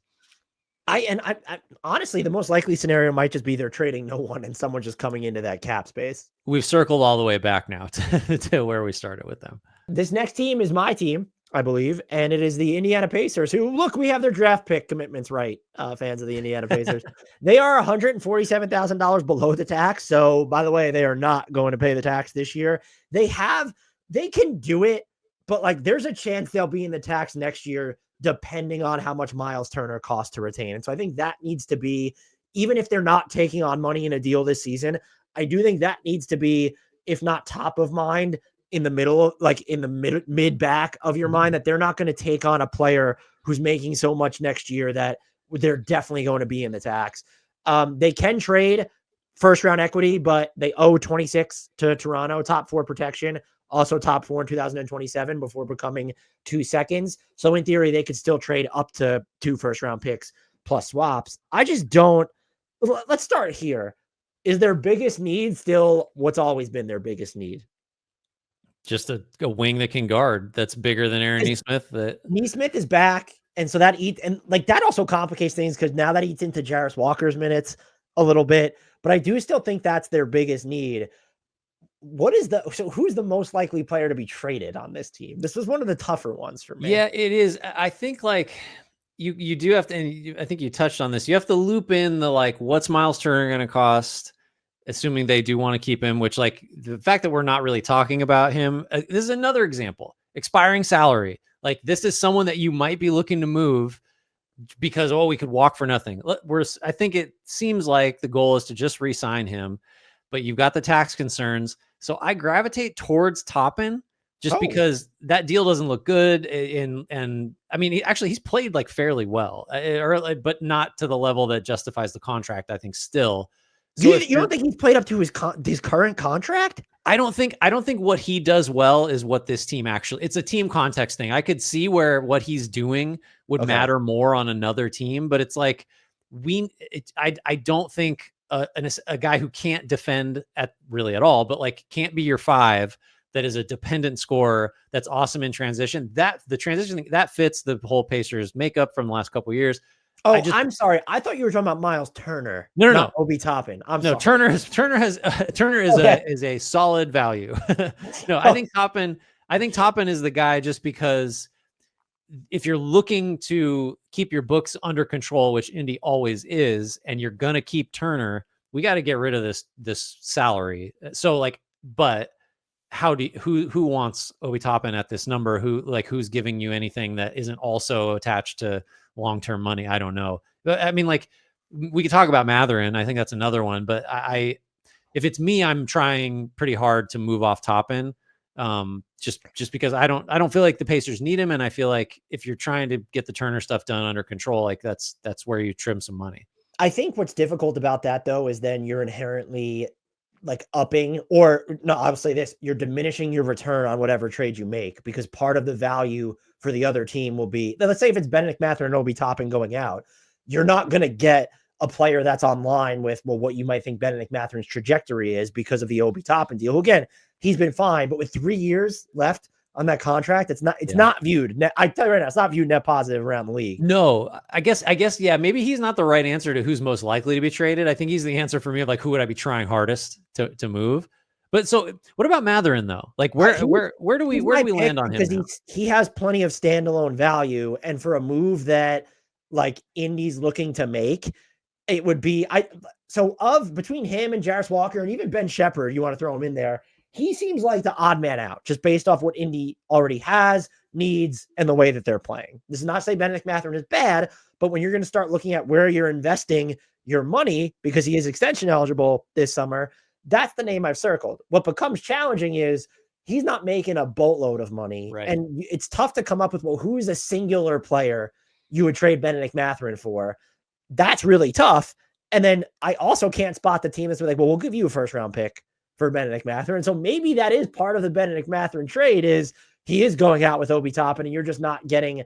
I honestly, the most likely scenario might just be they're trading no one and someone just coming into that cap space. We've circled all the way back now to where we started with them. This next team is my team, I believe, and it is the Indiana Pacers, who, look, we have their draft pick commitments right, fans of the Indiana Pacers. They are $147,000 below the tax. So, by the way, they are not going to pay the tax this year. They can do it, but like, there's a chance they'll be in the tax next year, depending on how much Miles Turner costs to retain. And so I think that needs to be, even if they're not taking on money in a deal this season, I do think that needs to be, if not top of mind, in the middle, like in the mid back of your mind, that they're not going to take on a player who's making so much next year that they're definitely going to be in the tax. They can trade first round equity, but they owe 26 to Toronto, top 4 protection, also top 4 in 2027 before becoming 2 seconds. So in theory, they could still trade up to 2 first round picks plus swaps. I just don't. Let's start here. Is their biggest need still what's always been their biggest need? Just a wing that can guard, that's bigger than Aaron Nesmith. Nesmith is back, and so that that also complicates things, because now that eats into Jarris Walker's minutes a little bit. But I do still think that's their biggest need. Who's the most likely player to be traded on this team? This was one of the tougher ones for me. Yeah, it is. I think like you do have to, and I think you touched on this. You have to loop in the like, what's Miles Turner going to cost, assuming they do want to keep him, which, like, the fact that we're not really talking about him, this is another example. Expiring salary. Like, this is someone that you might be looking to move because, we could walk for nothing. I think it seems like the goal is to just re-sign him, but you've got the tax concerns. So I gravitate towards Toppin, just because that deal doesn't look good. And I mean, he's played like fairly well, but not to the level that justifies the contract, I think still. So you don't think he's played up to his current contract? I don't think what he does well is what this team actually, it's a team context thing. I could see where what he's doing would matter more on another team, but it's like, I don't think a guy who can't defend at all, but like can't be your 5, that is a dependent scorer, that's awesome in transition, that the transition thing, that fits the whole Pacers makeup from the last couple of years. Oh, I'm sorry. I thought you were talking about Miles Turner. No. Obi Toppin. Sorry. Turner is a solid value. No, I think Toppin is the guy, just because if you're looking to keep your books under control, which Indy always is, and you're going to keep Turner, we got to get rid of this salary. So like, but who wants Obi Toppin at this number? Who's giving you anything that isn't also attached to long-term money? I don't know. But I mean, like, we could talk about Mathurin. I think that's another one, but if it's me, I'm trying pretty hard to move off Toppin. Just because I don't feel like the Pacers need him. And I feel like if you're trying to get the Turner stuff done under control, like that's where you trim some money. I think what's difficult about that though, is then you're inherently like upping, or no, I'll say this, you're diminishing your return on whatever trade you make, because part of the value for the other team will be, let's say if it's Benedict Mathurin and Obi Toppin going out, you're not going to get a player that's on line with, well, what you might think Benedict Mathurin's trajectory is because of the Obi Toppin deal. Again, he's been fine, but with 3 years left on that contract, it's not viewed net. I tell you right now, it's not viewed net positive around the league. No, I guess, yeah, maybe he's not the right answer to who's most likely to be traded. I think he's the answer for me of like, who would I be trying hardest to move? But so what about Mathurin though? Like where do we land on him? Because he has plenty of standalone value, and for a move that like Indy's looking to make, it would be between him and Jarris Walker and even Ben Shepherd, you want to throw him in there, he seems like the odd man out, just based off what Indy already has, needs, and the way that they're playing. This is not to say Benedict Mathurin is bad, but when you're going to start looking at where you're investing your money, because he is extension eligible this summer, that's the name I've circled. What becomes challenging is he's not making a boatload of money. Right. And it's tough to come up with, well, who is a singular player you would trade Benedict Mathurin for? That's really tough. And then I also can't spot the team that's like, well, we'll give you a first round pick for Benedict Mathurin. So maybe that is part of the Benedict Mathurin trade, is he is going out with Obi Toppin and you're just not getting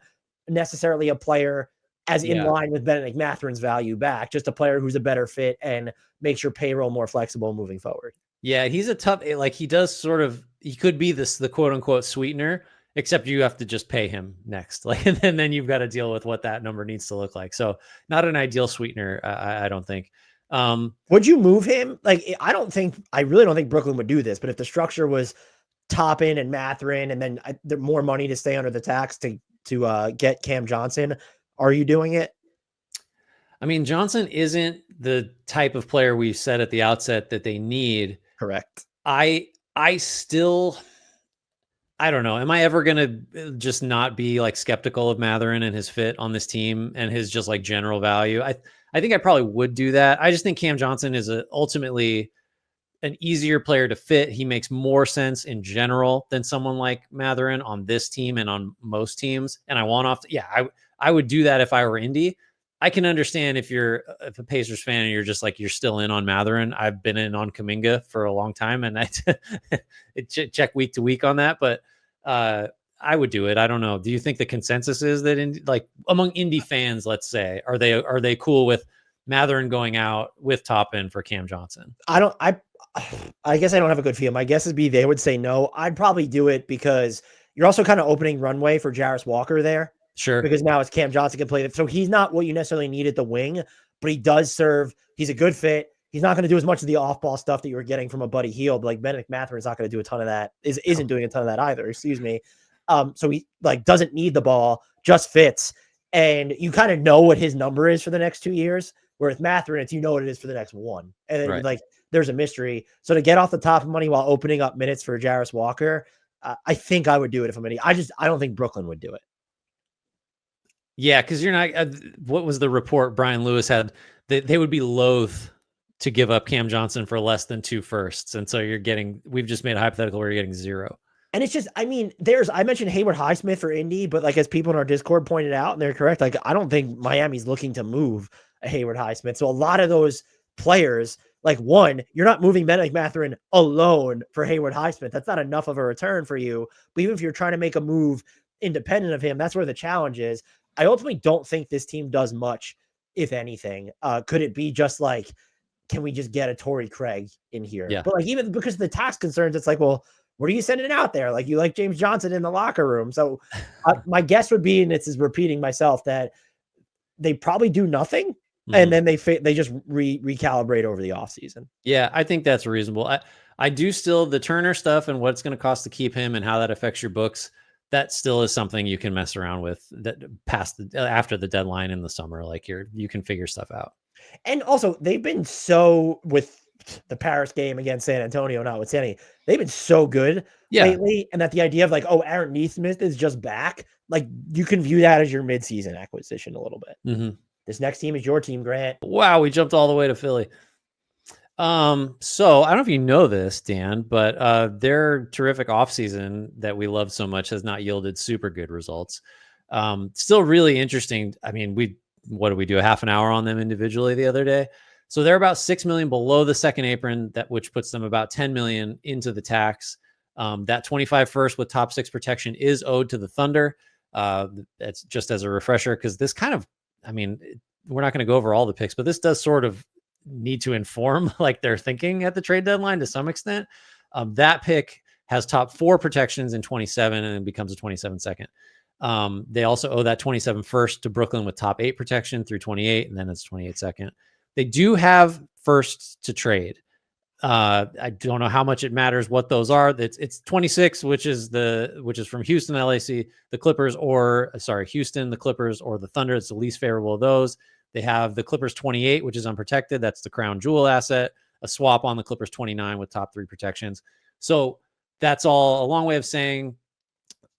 necessarily a player as in line with Benedict Matherin's value back, just a player who's a better fit and makes your payroll more flexible moving forward. Yeah, he's a tough, like he could be the quote unquote sweetener, except you have to just pay him next. Like, and then you've got to deal with what that number needs to look like. So not an ideal sweetener, I don't think. Would you move him? Like, I really don't think Brooklyn would do this, but if the structure was Toppin and Mathurin and then more money to stay under the tax to get Cam Johnson, are you doing it? I mean, Johnson isn't the type of player we said at the outset that they need. Correct. I don't know. Am I ever going to just not be like skeptical of Mathurin and his fit on this team and his just like general value? I think I probably would do that. I just think Cam Johnson is ultimately an easier player to fit. He makes more sense in general than someone like Mathurin on this team and on most teams. And I would do that if I were Indy. I can understand if you're a Pacers fan and you're just like, you're still in on Mathurin. I've been in on Kuminga for a long time and I check week to week on that, but I would do it. I don't know. Do you think the consensus is that among Indy fans, let's say, are they cool with Mathurin going out with Toppin for Cam Johnson? I guess I don't have a good feel. My guess would be they would say no. I'd probably do it because you're also kind of opening runway for Jarris Walker there. Sure. Because now it's Cam Johnson can play. So he's not what you necessarily need at the wing, but he does serve. He's a good fit. He's not going to do as much of the off-ball stuff that you were getting from a Buddy Hield. Like Benedict Mathurin's not going to do a ton of that. Isn't doing a ton of that either. Excuse me. So he doesn't need the ball, just fits. And you kind of know what his number is for the next 2 years. Where with Mathurin, it's what it is for the next one. And then there's a mystery. So to get off the top of money while opening up minutes for Jarris Walker, I think I would do it if I'm any. I don't think Brooklyn would do it. Yeah, because you're not. What was the report Brian Lewis had? That they would be loath to give up Cam Johnson for less than 2 firsts, and so we've just made a hypothetical where you're getting 0. And it's just, I mean, I mentioned Hayward Highsmith for Indy, but like as people in our Discord pointed out, and they're correct, like I don't think Miami's looking to move a Hayward Highsmith. So a lot of those players, like one, you're not moving Bennedict Mathurin alone for Hayward Highsmith. That's not enough of a return for you. But even if you're trying to make a move independent of him, that's where the challenge is. I ultimately don't think this team does much, if anything. Could it be just like, can we just get a Torrey Craig in here? Yeah. But like, even because of the tax concerns, it's like, well, what are you sending out there? Like, you like James Johnson in the locker room. So my guess would be, and this is repeating myself, that they probably do nothing. And then they just recalibrate over the offseason. Yeah, I think that's reasonable. I do still, the Turner stuff and what it's going to cost to keep him and how that affects your books, that still is something you can mess around with that after the deadline in the summer. Like you can figure stuff out. And also, they've been so, with the Paris game against San Antonio notwithstanding, they've been so good lately. And that the idea of like, oh, Aaron Neesmith is just back, like you can view that as your midseason acquisition a little bit. This next team is your team, Grant. Wow, we jumped all the way to Philly. So I don't know if you know this, Dan, but their terrific offseason that we love so much has not yielded super good results. Still really interesting. I mean, what did we do? A half an hour on them individually the other day. So they're about 6 million below the second apron, which puts them about 10 million into the tax. That 25 first with top 6 protection is owed to the Thunder. That's just as a refresher, because this kind of, I mean, we're not going to go over all the picks, but this does sort of need to inform like their thinking at the trade deadline to some extent. That pick has top 4 protections in 27 and it becomes a 27 second. They also owe that 27 first to Brooklyn with top 8 protection through 28, and then it's 28 second. They do have first to trade. I don't know how much it matters what those are. It's 26, which is from Houston, LAC, the Clippers, Houston, the Clippers, or the Thunder. It's the least favorable of those. They have the Clippers 28, which is unprotected. That's the crown jewel asset. A swap on the Clippers 29 with top 3 protections. So that's all a long way of saying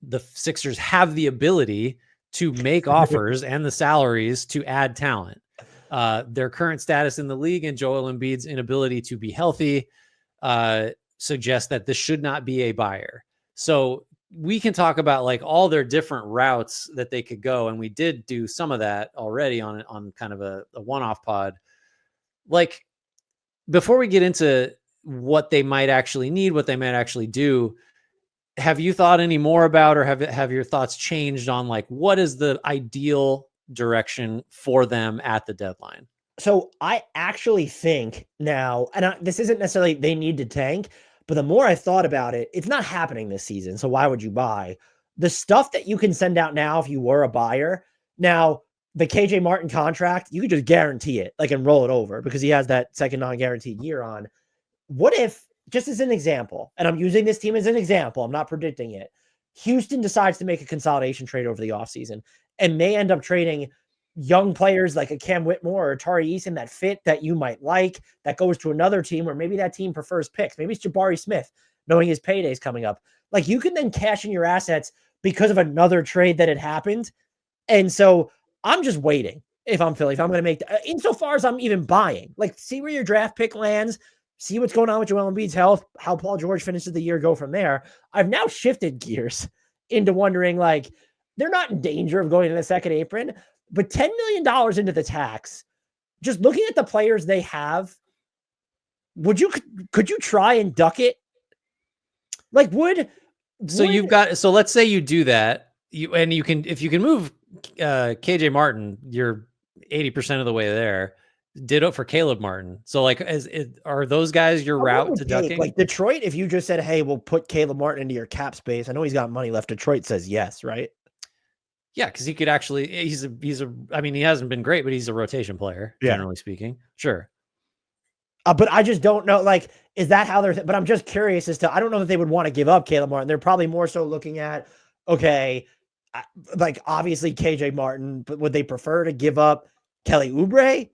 the Sixers have the ability to make offers and the salaries to add talent. Their current status in the league and Joel Embiid's inability to be healthy suggests that this should not be a buyer. So we can talk about like all their different routes that they could go. And we did do some of that already on kind of a one-off pod. Like before we get into what they might actually need, what they might actually do, have you thought any more about, or have your thoughts changed on like, what is the ideal direction for them at the deadline? So I actually think now, and this isn't necessarily they need to tank, but the more I thought about it, it's not happening this season. So why would you buy the stuff that you can send out now if you were a buyer? Now, the KJ Martin contract, you could just guarantee it, like, and roll it over because he has that second non-guaranteed year on. What if, just as an example, and I'm using this team as an example, I'm not predicting it, Houston decides to make a consolidation trade over the offseason and may end up trading young players like a Cam Whitmore or Tari Eason that fit, that you might like, that goes to another team where maybe that team prefers picks. Maybe it's Jabari Smith, knowing his payday's coming up. Like, you can then cash in your assets because of another trade that had happened. And so I'm just waiting if I'm Philly, if I'm going to make, insofar as I'm even buying, like, see where your draft pick lands, see what's going on with Joel Embiid's health, how Paul George finishes the year, go from there. I've now shifted gears into wondering, like, they're not in danger of going to the second apron, but $10 million into the tax, just looking at the players they have, could you try and duck it? Like, so let's say you do that, if you can move KJ Martin, you're 80% of the way there. Ditto for Caleb Martin. So like, are those guys your route to ducking? Like Detroit, if you just said, hey, we'll put Caleb Martin into your cap space, I know he's got money left. Detroit says yes, right? Yeah, because he could actually, I mean, he hasn't been great, but he's a rotation player, generally speaking. Sure. But I just don't know, like, is that how but I'm just curious as to, I don't know that they would want to give up Caleb Martin. They're probably more so looking at, okay, like, obviously KJ Martin, but would they prefer to give up Kelly Oubre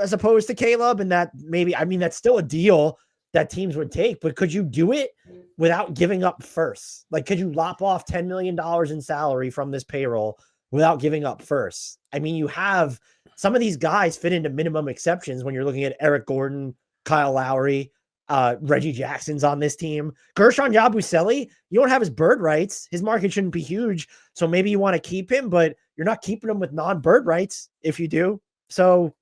as opposed to Caleb? And that maybe, I mean, that's still a deal that teams would take, but could you do it without giving up first? Like, could you lop off $10 million in salary from this payroll without giving up first? I mean, you have some of these guys fit into minimum exceptions when you're looking at Eric Gordon, Kyle Lowry, Reggie Jackson's on this team. Gershon Yabusele, you don't have his bird rights. His market shouldn't be huge. So maybe you want to keep him, but you're not keeping him with non-bird rights if you do. So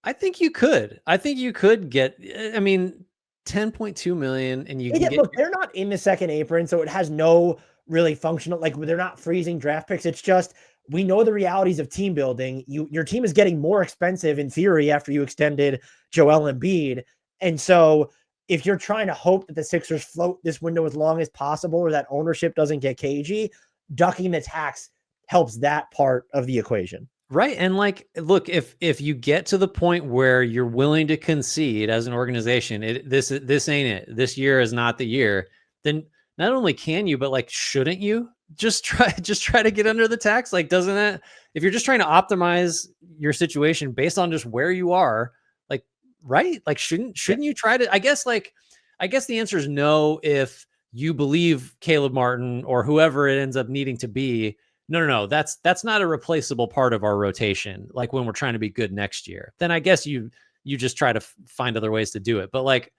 I think you could. I think you could get, I mean, 10.2 million and you can get. Look, they're not in the second apron, so it has no really functional, like they're not freezing draft picks. It's just, we know the realities of team building. Your team is getting more expensive in theory after you extended Joel Embiid. And so if you're trying to hope that the Sixers float this window as long as possible or that ownership doesn't get cagey, ducking the tax helps that part of the equation. Right. And like, look, if you get to the point where you're willing to concede as an organization, this ain't it. This year is not the year. Then not only can you, but like, shouldn't you just try to get under the tax? Like, doesn't that, if you're just trying to optimize your situation based on just where you are, like, right? Like, shouldn't you try to, I guess the answer is no. If you believe Caleb Martin or whoever it ends up needing to be, no, that's not a replaceable part of our rotation. Like when we're trying to be good next year, then I guess you just try to find other ways to do it. But like,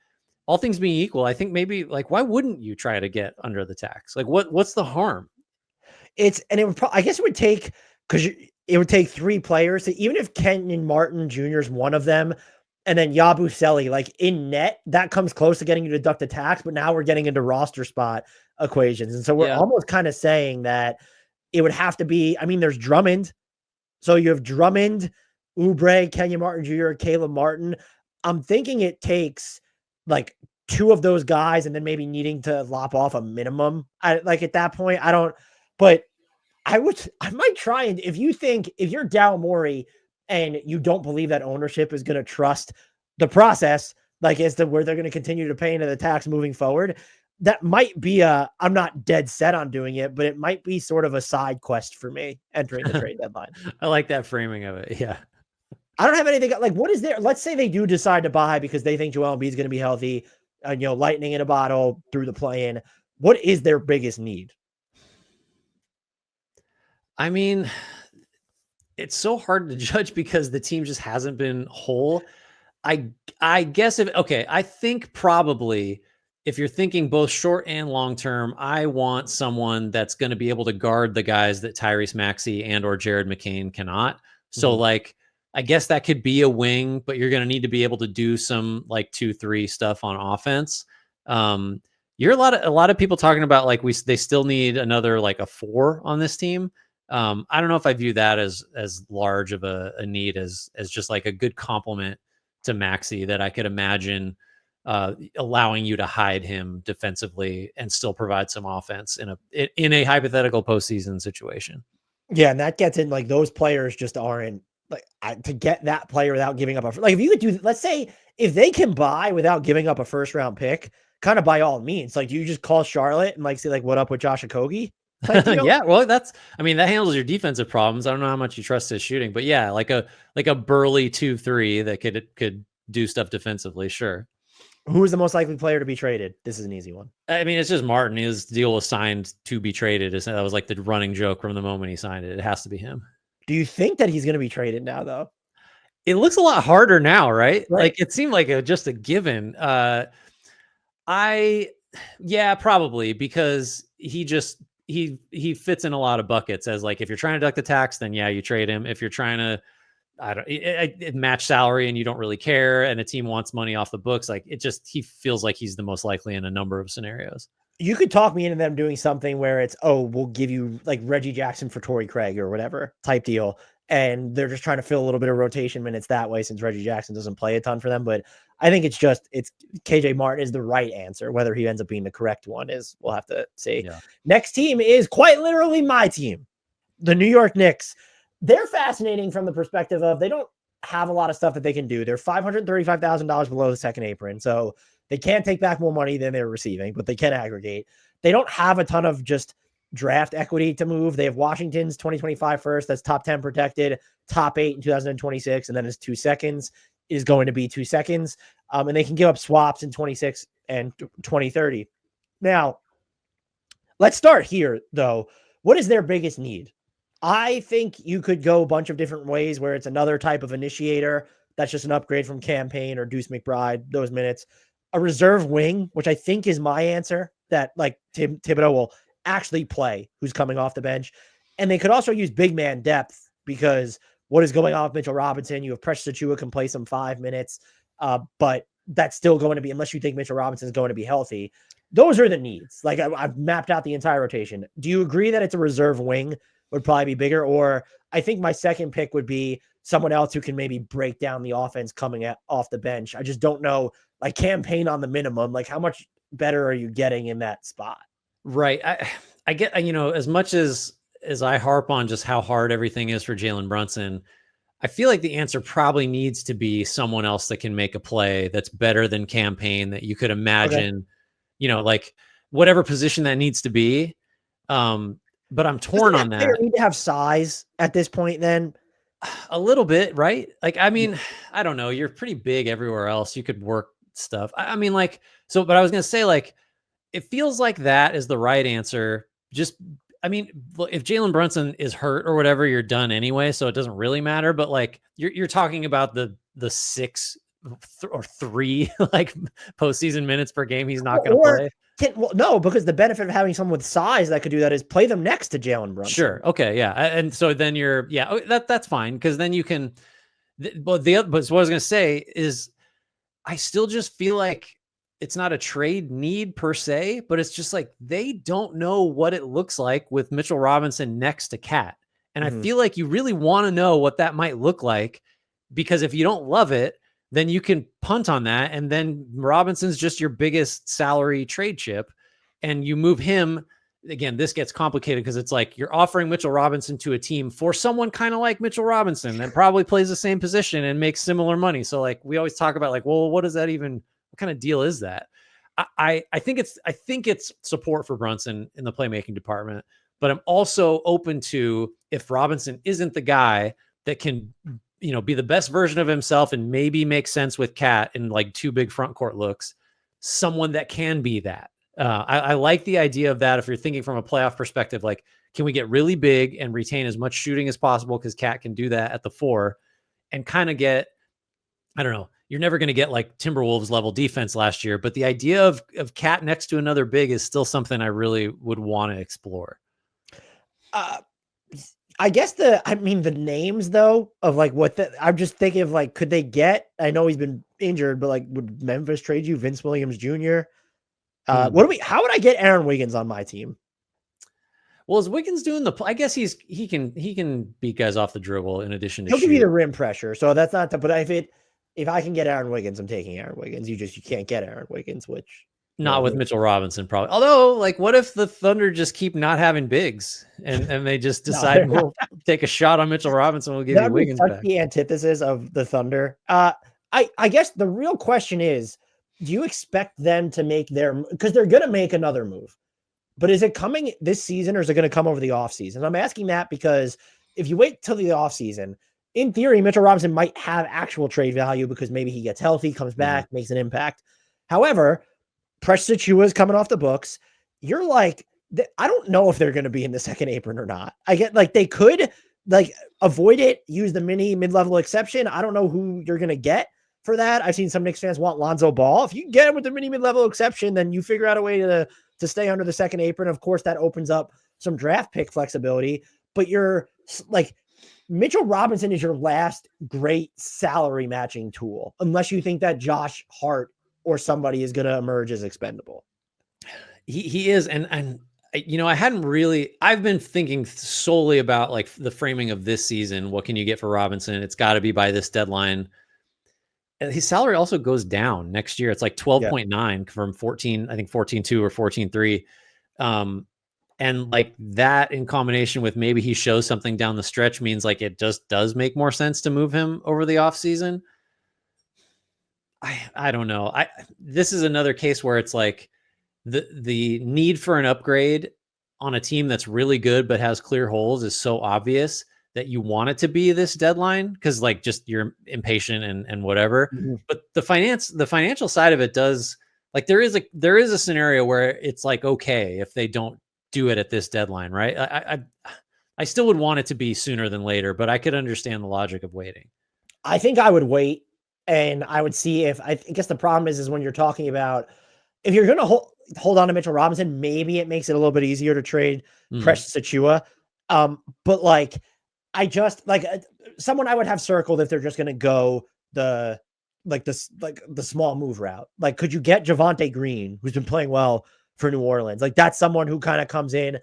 all things being equal, I think maybe like, why wouldn't you try to get under the tax? Like what's the harm? I guess it would take, because it would take three players. So even if Kenyon Martin Jr. is one of them, and then Yabusele, like in net, that comes close to getting you to deduct the tax. But now we're getting into roster spot equations. And so we're almost kind of saying that it would have to be, I mean, there's Drummond. So you have Drummond, Oubre, Kenyon Martin Jr., Caleb Martin. I'm thinking it takes like two of those guys and then maybe needing to lop off a minimum. Like at that point, but I might try. And if you're Daryl Morey and you don't believe that ownership is going to trust the process, like as to where they're going to continue to pay into the tax moving forward, that might be I'm not dead set on doing it, but it might be sort of a side quest for me entering the trade deadline. I like that framing of it. Yeah. I don't have anything like, what is there? Let's say they do decide to buy because they think Joel Embiid is going to be healthy, lightning in a bottle through the play-in. What is their biggest need? I mean, it's so hard to judge because the team just hasn't been whole. I guess I think probably if you're thinking both short and long term, I want someone that's going to be able to guard the guys that Tyrese Maxey and or Jared McCain cannot. So like, I guess that could be a wing, but you're going to need to be able to do some like 2-3 stuff on offense. You're a lot of people talking about like they still need another like a 4 on this team. I don't know if I view that as large of a need as just like a good compliment to Maxey that I could imagine allowing you to hide him defensively and still provide some offense in a hypothetical postseason situation. Yeah, and that gets in like those players just aren't like to get that player without giving up like if you could do, let's say if they can buy without giving up a first round pick, kind of by all means, like you just call Charlotte and like say like what up with Josh Okogie? Yeah, well, that handles your defensive problems. I don't know how much you trust his shooting, but yeah, like a burly 2-3 that could do stuff defensively. Sure. Who is the most likely player to be traded? This is an easy one. I mean, it's just Martin. His deal was signed to be traded. That was like the running joke from the moment he signed it. It has to be him. Do you think that he's going to be traded now, though? It looks a lot harder now, right? Like it seemed like just a given. Yeah, probably because he fits in a lot of buckets as like, if you're trying to duck the tax, then yeah, you trade him. If you're trying to, match salary and you don't really care and a team wants money off the books, like he feels like he's the most likely in a number of scenarios. You could talk me into them doing something where it's, we'll give you like Reggie Jackson for Torrey Craig or whatever type deal. And they're just trying to fill a little bit of rotation minutes that way since Reggie Jackson doesn't play a ton for them. But I think it's KJ Martin is the right answer. Whether he ends up being the correct one we'll have to see. Yeah. Next team is quite literally my team, the New York Knicks. They're fascinating from the perspective of they don't have a lot of stuff that they can do. They're $535,000 below the second apron. So they can't take back more money than they're receiving, but they can aggregate. They don't have a ton of just draft equity to move. They have Washington's 2025 first. That's top 10 protected, top 8 in 2026. And then his 2 seconds is going to be 2 seconds. And they can give up swaps in 26 and 2030. Now, let's start here, though. What is their biggest need? I think you could go a bunch of different ways where it's another type of initiator. That's just an upgrade from Campaign or Deuce McBride, those minutes. a reserve wing, which I think is my answer, that like Thibodeau will actually play, who's coming off the bench. And they could also use big man depth because what is going on with Mitchell Robinson? You have Precious Achiuwa can play some 5 minutes, but that's still going to be, unless you think Mitchell Robinson is going to be healthy. Those are the needs. Like I've mapped out the entire rotation. Do you agree that it's a reserve wing would probably be bigger? Or I think my second pick would be someone else who can maybe break down the offense coming off the bench. I just don't know, like campaign on the minimum, like how much better are you getting in that spot? Right. I get, as much as I harp on just how hard everything is for Jalen Brunson, I feel like the answer probably needs to be someone else that can make a play that's better than campaign, that you could imagine, like whatever position that needs to be. But I'm torn on that. Need to have size at this point then? A little bit, right? Like, I mean, I don't know. You're pretty big everywhere else. You could work stuff. I mean, like, so, but I was going to say, like, it feels like that is the right answer. Just, I mean, if Jalen Brunson is hurt or whatever, you're done anyway. So it doesn't really matter. But like, you're talking about the 6 or 3 like postseason minutes per game he's not going to play. No, because the benefit of having someone with size that could do that is play them next to Jalen Brunson. Sure. Okay. Yeah. And so then that's fine. Because then you can, but what I was going to say is I still just feel like it's not a trade need per se, but it's just like, they don't know what it looks like with Mitchell Robinson next to Cat. And I feel like you really want to know what that might look like, because if you don't love it, then you can punt on that. And then Robinson's just your biggest salary trade chip, and you move him. Again, this gets complicated because it's like you're offering Mitchell Robinson to a team for someone kind of like Mitchell Robinson that probably plays the same position and makes similar money. So like we always talk about like, well, what does that even, what kind of deal is that? I think it's support for Brunson in the playmaking department, but I'm also open to, if Robinson isn't the guy that can, be the best version of himself and maybe make sense with Cat in like 2 big front court looks, someone that can be that. I like the idea of that. If you're thinking from a playoff perspective, like, can we get really big and retain as much shooting as possible? Because Cat can do that at the 4 and kind of get, I don't know, you're never going to get like Timberwolves level defense last year, but the idea of Cat next to another big is still something I really would want to explore. I guess the names though of like I'm just thinking of like, could they get, I know he's been injured, but like, would Memphis trade you Vince Williams Jr.? How would I get Aaron Wiggins on my team? Well, is Wiggins doing I guess he can beat guys off the dribble in addition to he'll give you the rim pressure. So that's not but if I can get Aaron Wiggins, I'm taking Aaron Wiggins. You can't get Aaron Wiggins, which not with Mitchell Robinson probably. Although, like, what if the Thunder just keep not having bigs and they just decide we'll take a shot on Mitchell Robinson, we'll give you Wiggins back? The antithesis of the Thunder. I guess the real question is, do you expect them to make because they're going to make another move, but is it coming this season or is it going to come over the offseason? I'm asking that because if you wait till the offseason, in theory, Mitchell Robinson might have actual trade value because maybe he gets healthy, comes back, makes an impact. However, Precious Achiuwa is coming off the books. You're like, I don't know if they're going to be in the second apron or not. I get like, they could like avoid it, use the mid-level exception. I don't know who you're going to get for that. I've seen some Knicks fans want Lonzo Ball. If you get him with the mid-level exception, then you figure out a way to stay under the second apron. Of course, that opens up some draft pick flexibility, but you're like, Mitchell Robinson is your last great salary matching tool, unless you think that Josh Hart or somebody is going to emerge as expendable. He is. And I've been thinking solely about like the framing of this season. What can you get for Robinson? It's got to be by this deadline. And his salary also goes down next year. It's like 12.9 from 14, I think 14.2 or 14.3. And like that in combination with maybe he shows something down the stretch means like it just does make more sense to move him over the offseason. I don't know. This is another case where it's like the need for an upgrade on a team that's really good but has clear holes is so obvious that you want it to be this deadline because like just you're impatient and whatever. But the financial side of it does, like there is a scenario where it's like okay if they don't do it at this deadline, right? I still would want it to be sooner than later, but I could understand the logic of waiting. I think I would wait And I would see if I guess the problem is when you're talking about if you're going to hold on to Mitchell Robinson, maybe it makes it a little bit easier to trade Precious Achiuwa. But like, I just like someone I would have circled if they're just going to go the small move route. Like, could you get Javonte Green, who's been playing well for New Orleans? Like, that's someone who kind of comes in,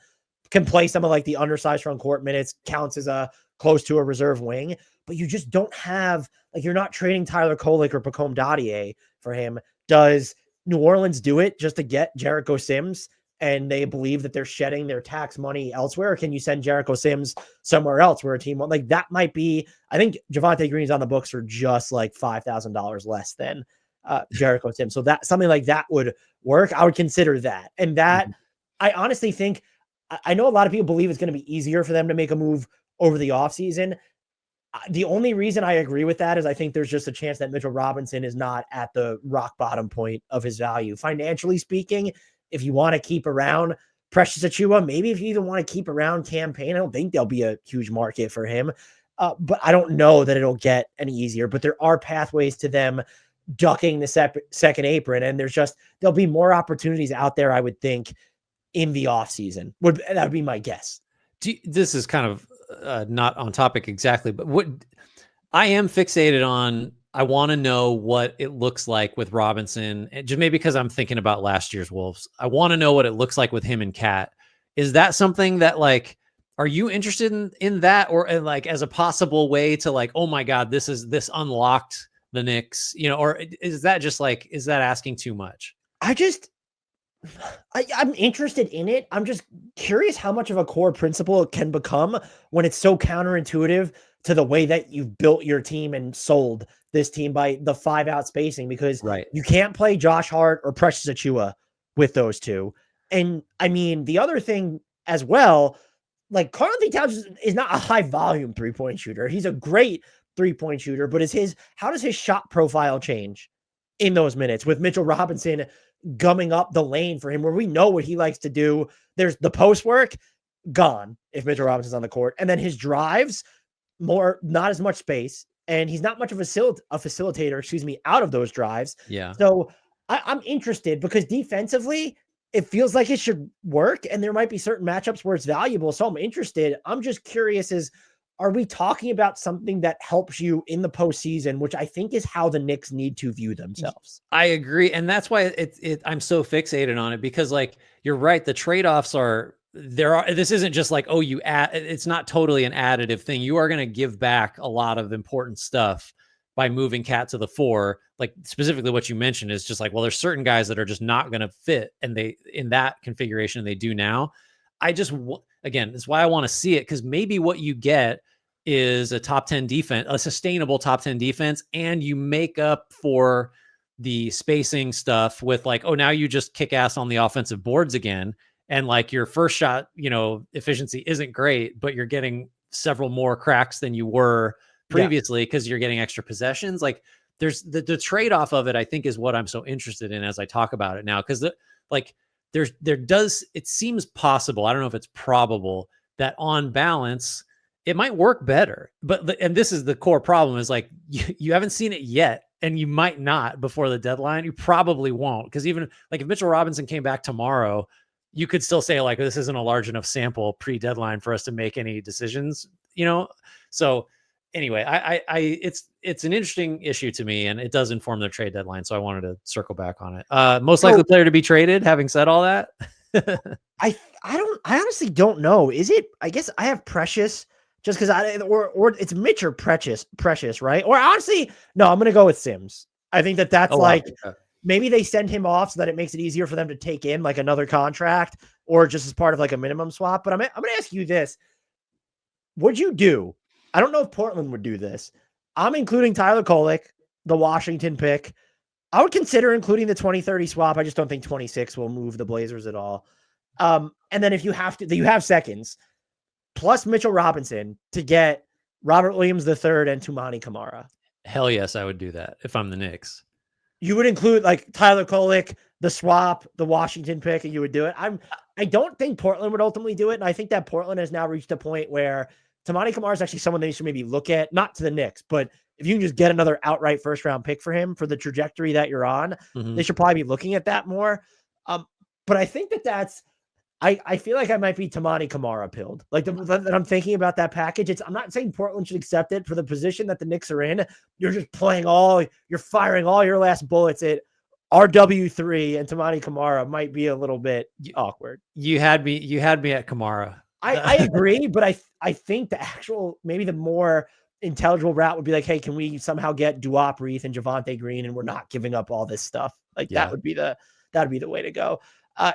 can play some of like the undersized front court minutes, counts as a close to a reserve wing, but you just don't have, like, you're not trading Tyler Kolek or Pacome Dadier for him. Does New Orleans do it just to get Jericho Sims and they believe that they're shedding their tax money elsewhere? Or can you send Jericho Sims somewhere else where a team like that might be? I think Javonte Green's on the books for just like $5,000 less than Jericho Sims. So that something like that would work. I would consider that. And that I honestly think, I know a lot of people believe it's going to be easier for them to make a move over the offseason. The only reason I agree with that is I think there's just a chance that Mitchell Robinson is not at the rock bottom point of his value. Financially speaking, if you want to keep around Precious Achiuwa, maybe if you even want to keep around Campaign, I don't think there'll be a huge market for him. But I don't know that it'll get any easier. But there are pathways to them ducking the second apron, and there'll be more opportunities out there, I would think, in the offseason. That would be my guess. This is kind of not on topic exactly, but what I am fixated on, I want to know what it looks like with Robinson, and just maybe because I'm thinking about last year's Wolves. I want to know what it looks like with him and Cat. Is that something that, like, are you interested in that, or like as a possible way to, like, oh my God, this unlocked the Knicks, or is that just like, is that asking too much? I'm interested in it. I'm just curious how much of a core principle it can become when it's so counterintuitive to the way that you've built your team and sold this team by the 5-out spacing, because you can't play Josh Hart or Precious Achiuwa with those two. And I mean, the other thing as well, like, Karl-Anthony Towns is not a high volume 3-point shooter. He's a great 3-point shooter, but how does his shot profile change in those minutes with Mitchell Robinson gumming up the lane for him, where we know what he likes to do? There's the post work gone if Mitchell Robinson's on the court, and then his drives, not as much space, and he's not much of a facilitator, out of those drives. Yeah. So I'm interested because defensively it feels like it should work, and there might be certain matchups where it's valuable. So I'm interested. I'm just curious, are we talking about something that helps you in the postseason, which I think is how the Knicks need to view themselves? I agree. And that's why I'm so fixated on it, because, like, you're right. The trade-offs this isn't just like, oh, it's not totally an additive thing. You are going to give back a lot of important stuff by moving Cat to the 4. Like, specifically what you mentioned is just like, well, there's certain guys that are just not going to fit in that configuration, and they do now. Again, that's why I want to see it, because maybe what you get is a top 10 defense, a sustainable top 10 defense, and you make up for the spacing stuff with, like, oh, now you just kick ass on the offensive boards again. And, like, your first shot, efficiency isn't great, but you're getting several more cracks than you were previously because you're getting extra possessions. Like, there's the trade-off of it, I think, is what I'm so interested in as I talk about it now. Because it seems possible, I don't know if it's probable, that on balance it might work better. And this is the core problem, is like, you haven't seen it yet, and you might not before the deadline. You probably won't, because even like if Mitchell Robinson came back tomorrow, you could still say, like, this isn't a large enough sample pre-deadline for us to make any decisions, So anyway, it's an interesting issue to me, and it does inform their trade deadline. So I wanted to circle back on it. Most likely player to be traded. Having said all that, I honestly don't know. Is it? I guess I have Precious just because or it's Mitch or Precious, right? Or honestly, no, I'm gonna go with Sims. I think that's maybe they send him off so that it makes it easier for them to take in, like, another contract, or just as part of, like, a minimum swap. But I'm gonna ask you this: would you do? I don't know if Portland would do this. I'm including Tyler Kolek, the Washington pick. I would consider including the 2030 swap. I just don't think 26 will move the Blazers at all. And then if you have seconds plus Mitchell Robinson to get Robert Williams III and Toumani Camara. Hell yes, I would do that if I'm the Knicks. You would include, like, Tyler Kolek, the swap, the Washington pick, and you would do it. I don't think Portland would ultimately do it, and I think that Portland has now reached a point where Toumani Camara is actually someone they should maybe look at, not to the Knicks, but if you can just get another outright first round pick for him for the trajectory that you're on, they should probably be looking at that more. But I think that's, I feel like I might be Tamani Kamara pilled. Like that I'm thinking about that package. I'm not saying Portland should accept it for the position that the Knicks are in. You're just you're firing all your last bullets at RW3, and Tamani Kamara might be a little bit awkward. You had me at Kamara. I agree, but I think maybe the more intelligible route would be like, hey, can we somehow get Duop, Reith, and Javonte Green, and we're not giving up all this stuff? Like that would be the way to go.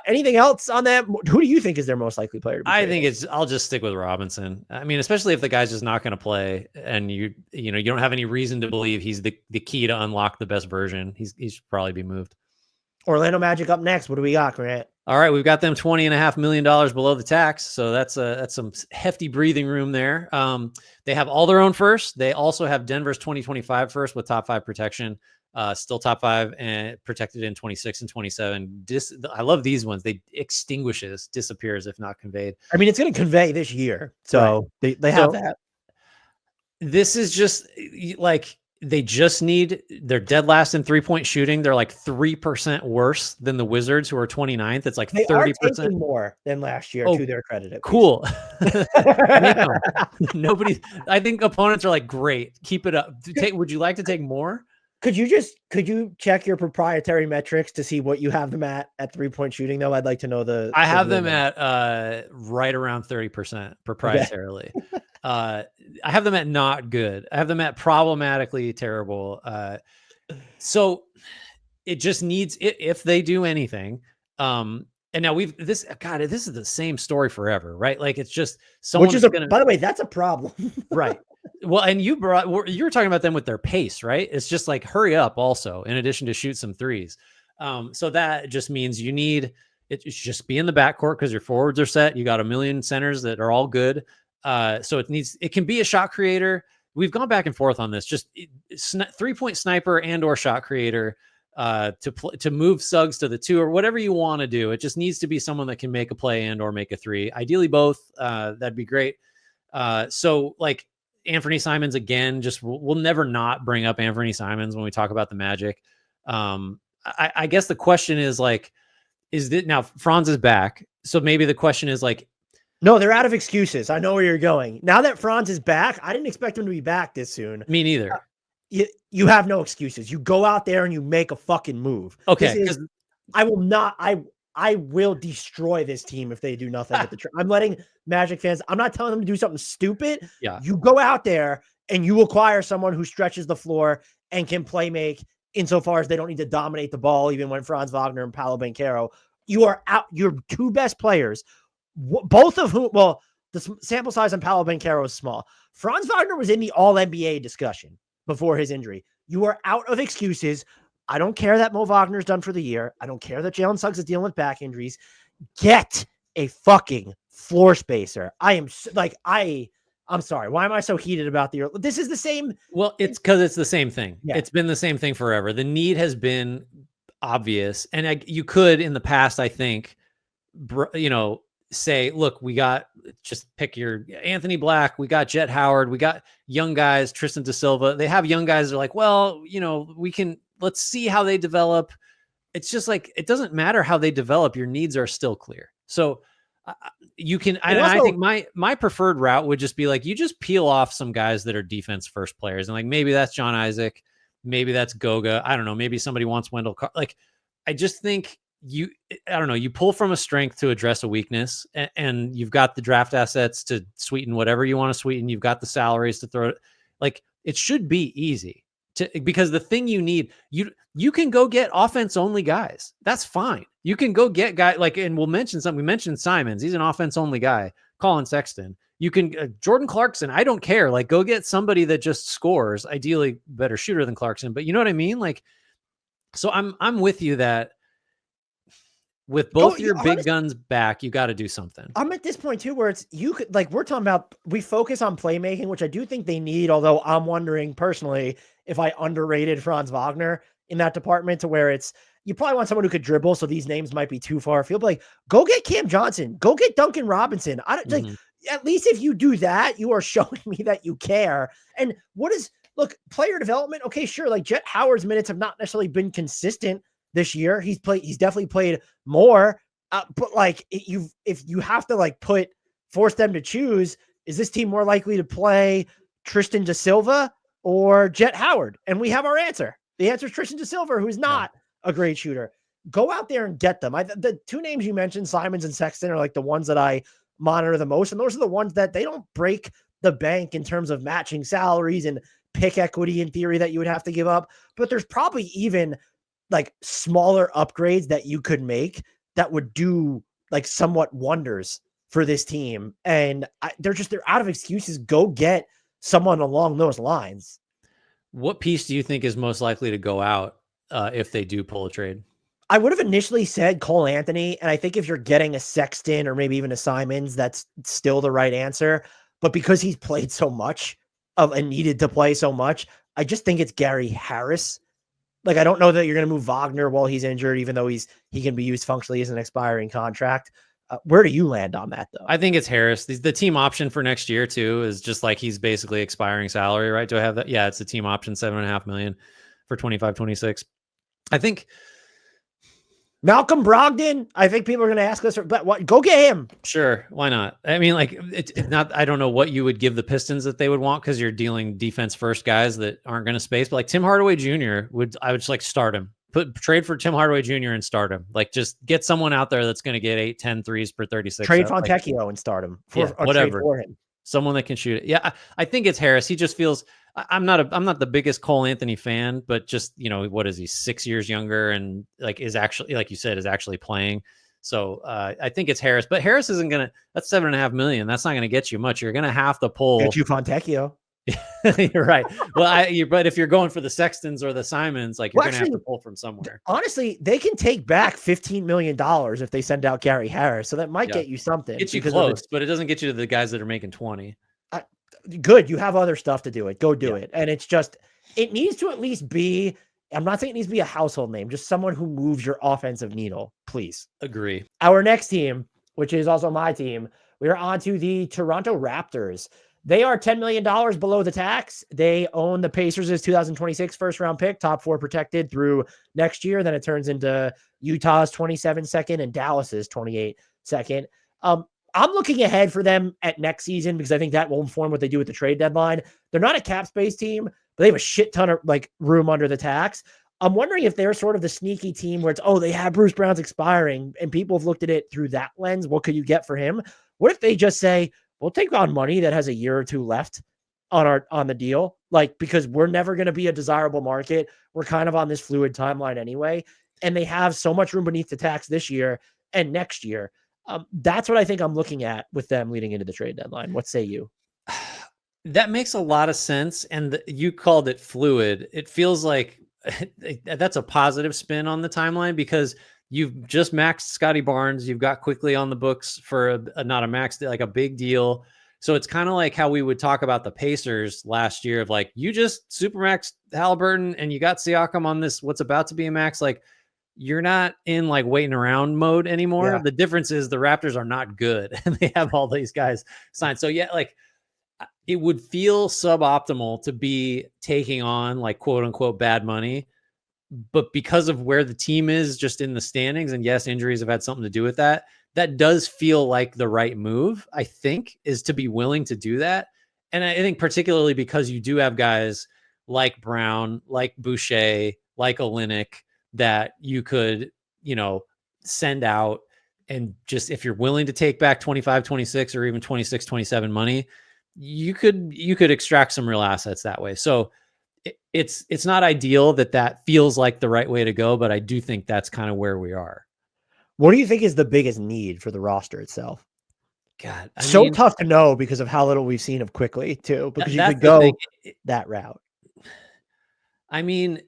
Anything else on that? Who do you think is their most likely player? I think I'll just stick with Robinson. I mean, especially if the guy's just not going to play, and you don't have any reason to believe he's the key to unlock the best version. He should probably be moved. Orlando Magic up next. What do we got, Grant? All right, we've got them $20.5 million below the tax, so that's some hefty breathing room there. They have all their own first. They also have Denver's 2025 first with top 5 protection. Still top 5 and protected in 26 and 27. I love these ones. They disappears if not conveyed. I mean, it's going to convey this year, so right. they have that. This is just like they just need. They're dead last in 3-point shooting. They're like 3% worse than the Wizards, who are 29th. It's like 30% more than last year. To their credit, cool. Nobody. I think opponents are like, great, keep it up. Would you like to take more? Could you check your proprietary metrics to see what you have them at 3-point shooting though? I'd like to know I have them at right around 30% proprietarily. Okay. I have them at not good. I have them at problematically terrible. So it just needs if they do anything. And now this is the same story forever, right? Like it's just someone. By the way, that's a problem, right? Well, and you were talking about them with their pace, right? It's just like hurry up also, in addition to shoot some threes. So that just means you need it should just be in the backcourt because your forwards are set. You got a million centers that are all good. So it can be a shot creator. We've gone back and forth on this, just 3-point sniper and or shot creator to move Suggs to the 2 or whatever you want to do. It just needs to be someone that can make a play and or make a 3. Ideally both. That'd be great. So like Anthony Simons again, just we'll never not bring up Anthony Simons when we talk about the Magic. I guess the question is like, now Franz is back. So maybe the question is like, no, they're out of excuses. I know where you're going. Now that Franz is back, I didn't expect him to be back this soon. Me neither. You have no excuses. You go out there and you make a fucking move. Okay. I will destroy this team if they do nothing with the I'm letting Magic fans, I'm not telling them to do something stupid. Yeah. You go out there and you acquire someone who stretches the floor and can play make insofar as they don't need to dominate the ball, even when Franz Wagner and Paolo Banchero. You are out. Your 2 best players, both of whom, well, the sample size on Paolo Banchero is small. Franz Wagner was in the All-NBA discussion before his injury. You are out of excuses. I don't care that Mo Wagner's done for the year. I don't care that Jalen Suggs is dealing with back injuries. Get a fucking floor spacer. I'm sorry. Why am I so heated about this is the same. Well, it's because it's the same thing. Yeah. It's been the same thing forever. The need has been obvious. And you could, in the past, I think, say, look, just pick your Anthony Black. We got Jet Howard. We got young guys, Tristan Da Silva. They have young guys that are like, well, let's see how they develop. It's just like, it doesn't matter how they develop. Your needs are still clear. So you can, I think my preferred route would just be like, you just peel off some guys that are defense first players. And like, maybe that's John Isaac. Maybe that's Goga. I don't know. Maybe somebody wants Wendell. I just think you pull from a strength to address a weakness, and you've got the draft assets to sweeten whatever you want to sweeten. You've got the salaries to throw. Like, it should be easy because the thing you need, you can go get offense only guys. That's fine. You can go get guys and we'll mention something. We mentioned Simons. He's an offense only guy. Colin Sexton. You can Jordan Clarkson. I don't care. Like, go get somebody that just scores. Ideally, better shooter than Clarkson. But you know what I mean? Like, so I'm with you that with both your big guns back, you got to do something. I'm at this point too, where we're talking about, we focus on playmaking, which I do think they need. Although I'm wondering personally if I underrated Franz Wagner in that department, to where you probably want someone who could dribble. So these names might be too far afield. But like, go get Cam Johnson, go get Duncan Robinson. At least if you do that, you are showing me that you care. And look, player development. Okay, sure. Like Jet Howard's minutes have not necessarily been consistent this year. He's definitely played more. But like if you have to like force them to choose, is this team more likely to play Tristan da Silva or Jet Howard? And we have our answer. The answer is Tristan da Silva, who's not a great shooter. Go out there and get them. The two names you mentioned, Simons and Sexton, are like the ones that I monitor the most. And those are the ones that they don't break the bank in terms of matching salaries and pick equity in theory that you would have to give up. But there's probably even like smaller upgrades that you could make that would do like somewhat wonders for this team. And they're out of excuses. Go get someone along those lines. What piece do you think is most likely to go out if they do pull a trade? I would have initially said Karl-Anthony. And I think if you're getting a Sexton or maybe even a Simons, that's still the right answer. But because he's played so much and needed to play so much, I just think it's Gary Harris. Like, I don't know that you're going to move Wagner while he's injured, even though he can be used functionally as an expiring contract. Where do you land on that, though? I think it's Harris. The team option for next year, too, is just like he's basically expiring salary, right? Do I have that? Yeah, it's the team option, $7.5 million for 25-26. I think Malcolm Brogdon, I think people are going to ask us, but what? Go get him. Sure. Why not? I mean, like, it's not, I don't know what you would give the Pistons that they would want because you're dealing defense first guys that aren't going to space. But like Tim Hardaway Jr. I would just like start him. Trade for Tim Hardaway Jr. and start him. Like, just get someone out there that's going to get 8, 10 threes per 36. Trade Fontecchio and start him whatever. For him. Someone that can shoot it. Yeah, I think it's Harris. He just feels. I'm not the biggest Karl-Anthony fan, but just, what is he, 6 years younger and like is actually, like you said, is actually playing. So I think it's Harris, but Harris isn't gonna. That's $7.5 million. That's not gonna get you much. You're gonna have to pull. Get you Fontecchio. You're right. Well, but if you're going for the Sextons or the Simons, like you're gonna have to pull from somewhere. Honestly, they can take back $15 million if they send out Gary Harris. So that might get you something. Get you close, but it doesn't get you to the guys that are making 20. Good. You have other stuff to do it. Go do it. And it's just, it needs to at least be, I'm not saying it needs to be a household name, just someone who moves your offensive needle, please. Agree. Our next team, which is also my team, we are on to the Toronto Raptors. They are $10 million below the tax. They own the Pacers' 2026 first round pick, top 4 protected through next year. Then it turns into Utah's 27 second and Dallas's 28 second. I'm looking ahead for them at next season because I think that will inform what they do with the trade deadline. They're not a cap space team, but they have a shit ton of like room under the tax. I'm wondering if they're sort of the sneaky team where it's, they have Bruce Brown's expiring and people have looked at it through that lens. What could you get for him? What if they just say, we'll take on money that has a year or two left on the deal? Like, because we're never going to be a desirable market. We're kind of on this fluid timeline anyway. And they have so much room beneath the tax this year and next year. That's what I think I'm looking at with them leading into the trade deadline. What say you? That makes a lot of sense. And you called it fluid. It feels like that's a positive spin on the timeline because you've just maxed Scotty Barnes. You've got quickly on the books for not a max, like a big deal. So it's kind of like how we would talk about the Pacers last year of like, you just supermaxed Halliburton and you got Siakam on this, what's about to be a max. Like, you're not in like waiting around mode anymore. Yeah. The difference is the Raptors are not good and they have all these guys signed. So yeah, like it would feel suboptimal to be taking on like quote unquote bad money, but because of where the team is just in the standings, and yes, injuries have had something to do with that. That does feel like the right move, I think, is to be willing to do that. And I think particularly because you do have guys like Brown, like Boucher, like Olynyk, that you could, send out and just, if you're willing to take back 25, 26 or even 26, 27 money, you could extract some real assets that way. So it's not ideal that feels like the right way to go, but I do think that's kind of where we are. What do you think is the biggest need for the roster itselself? God, I mean, tough to know because of how little we've seen of quickly too, because you could go that route. I mean,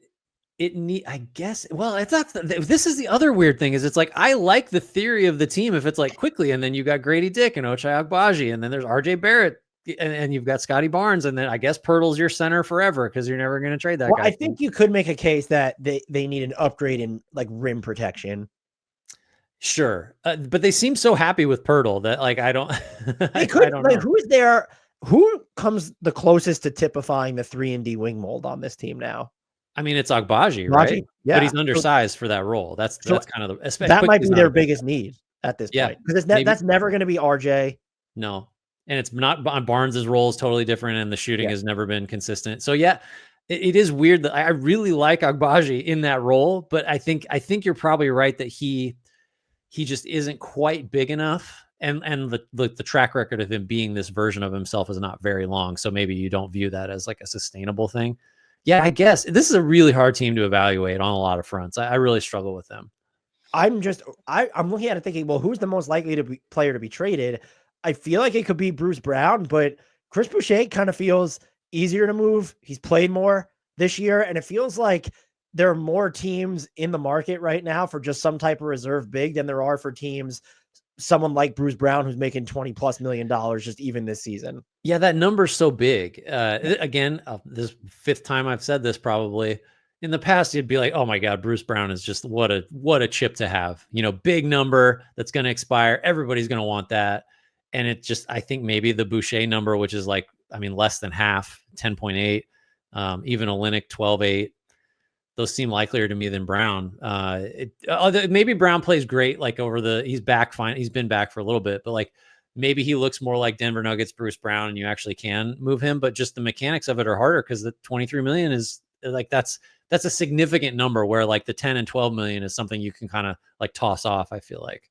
I guess, well, it's not, this is the other weird thing is it's like, I like the theory of the team if it's like quickly, and then you got Grady Dick and Ochai Agbaji, and then there's RJ Barrett, and you've got Scotty Barnes, and then I guess Pirtle's your center forever because you're never going to trade that guy. I think you could make a case that they need an upgrade in like rim protection. Sure. But they seem so happy with Pirtle that like, I don't, they could, I don't know. Who is there? Who comes the closest to typifying the 3-and-D wing mold on this team now? I mean, it's Agbaji, right? Yeah. But he's undersized for that role. That's So kind of the that might quickly's be not their a big biggest guy. need at this Yeah, point, because maybe that's never going to be RJ. no, and it's not on Barnes's role is totally different, and the shooting has never been consistent. So yeah, it is weird that I really like Agbaji in that role, but I think you're probably right that he just isn't quite big enough. And the track record of him being this version of himself is not very long. So maybe you don't view that as like a sustainable thing. Yeah, I guess this is a really hard team to evaluate on a lot of fronts. I really struggle with them. I'm looking at it thinking, well, who's the most likely to be player to be traded? I feel like it could be Bruce Brown, but Chris Boucher kind of feels easier to move. He's played more this year, and it feels like there are more teams in the market right now for just some type of reserve big than there are for teams, someone like Bruce Brown, who's making $20+ million just even this season. Yeah, that number's so big. Again, this fifth time I've said this probably. In the past, you'd be like, "Oh my God, Bruce Brown is just what a chip to have." You know, big number that's going to expire. Everybody's going to want that, and it just I think maybe the Boucher number, which is like less than half, 10.8, even Olynyk 12.8. Those seem likelier to me than Brown. Maybe Brown plays great, like he's back fine. He's been back for a little bit, but like maybe he looks more like Denver Nuggets Bruce Brown, and you actually can move him. But just the mechanics of it are harder because the 23 million is like that's a significant number. Where like the 10 and 12 million is something you can kind of like toss off. I feel like.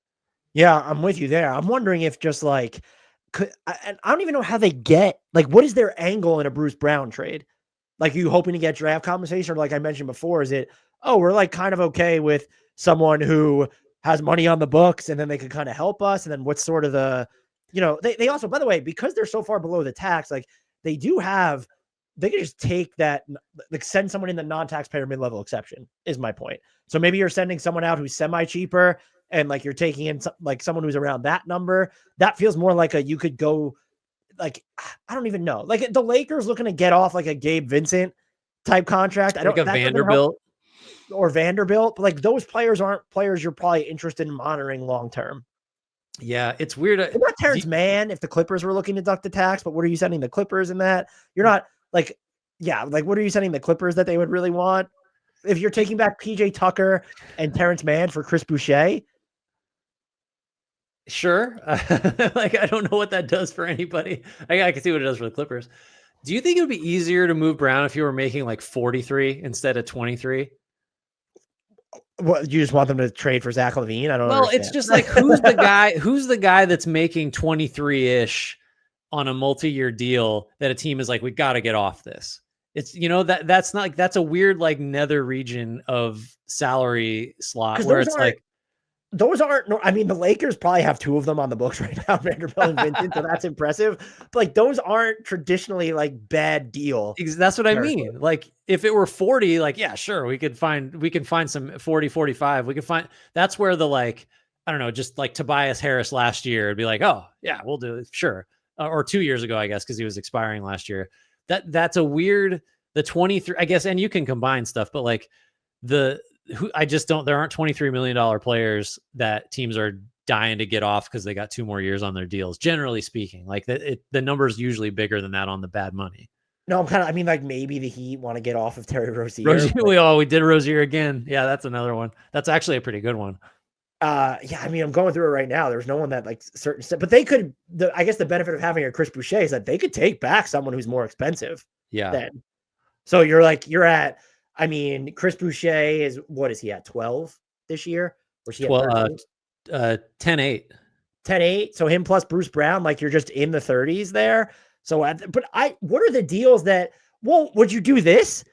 Yeah, I'm with you there. I'm wondering if just like, I don't even know how they get like what is their angle in a Bruce Brown trade? Like, you hoping to get draft compensation, or like I mentioned before, is it, oh, we're like kind of okay with someone who has money on the books and then they could kind of help us? And then what's sort of they also, by the way, because they're so far below the tax, like they can just take that, like send someone in the non-taxpayer mid-level exception is my point. So maybe you're sending someone out who's semi-cheaper and like you're taking in like someone who's around that number. That feels more like you could go, like, I don't even know. Like the Lakers looking to get off like a Gabe Vincent type contract. I don't like a Vanderbilt or Vanderbilt, but like those players aren't players you're probably interested in monitoring long term. Yeah, it's weird. Not Terrence Mann if the Clippers were looking to deduct the tax, but what are you sending the Clippers in that? You're not like, yeah, like what are you sending the Clippers that they would really want? If you're taking back PJ Tucker and Terrence Mann for Chris Boucher, sure. Like, I don't know what that does for anybody. I can see what it does for the Clippers. Do you think it would be easier to move Brown if you were making like 43 instead of 23? What, you just want them to trade for Zach LaVine? I don't Well, understand. it's just like who's the guy that's making 23-ish on a multi-year deal that a team is like, we got to get off this. It's that's not like that's a weird like nether region of salary slot where it's like those aren't, I mean, the Lakers probably have two of them on the books right now, Vanderbilt and Vincent, so that's impressive. But like those aren't traditionally like bad deal. That's what I mean. Like if it were 40, like, yeah, sure. We can find some 40, 45. We could find, that's where the, like, I don't know, just like Tobias Harris last year, it'd be like, oh yeah, we'll do it. Sure. Or 2 years ago, I guess, cause he was expiring last year. That's a weird, the 23, I guess, and you can combine stuff, but like there aren't $23 million players that teams are dying to get off because they got 2 more years on their deals. Generally speaking, like the number is usually bigger than that on the bad money. No, I mean, like maybe the Heat want to get off of Terry Rozier. We did Rozier again. Yeah, that's another one. That's actually a pretty good one. Yeah, I mean, I'm going through it right now. There's no one that like certain stuff, but they could. I guess the benefit of having a Chris Boucher is that they could take back someone who's more expensive. Yeah. Then, so you're at. I mean, Chris Boucher what is he at 12 this year? Or is he 12, 10-8. 10-8. So him plus Bruce Brown, like you're just in the 30s there. So, what are the deals that? Well, would you do this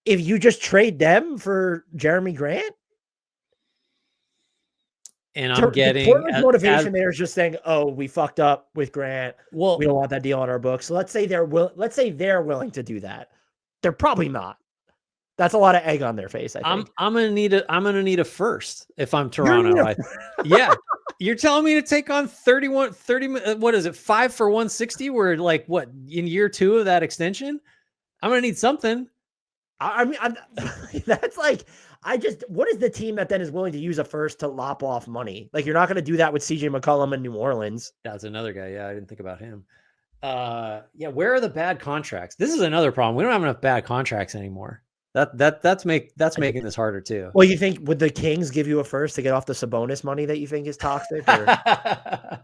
if you just trade them for Jeremy Grant? And I'm getting motivation there is just saying, "Oh, we fucked up with Grant. Well, we don't want that deal on our books." So let's say they're willing to do that. They're probably not. That's a lot of egg on their face. I think. I'm gonna need a first if I'm Toronto. Yeah, you're telling me to take on 30. What is it? 5 for 160. We're like what in year 2 of that extension? I'm gonna need something. I mean, that's like. What is the team that then is willing to use a first to lop off money? Like, you're not going to do that with CJ McCollum in New Orleans. That's another guy. Yeah, I didn't think about him. Yeah, where are the bad contracts? This is another problem. We don't have enough bad contracts anymore. That's making this harder too. Well, you think would the Kings give you a first to get off the Sabonis money that you think is toxic? Or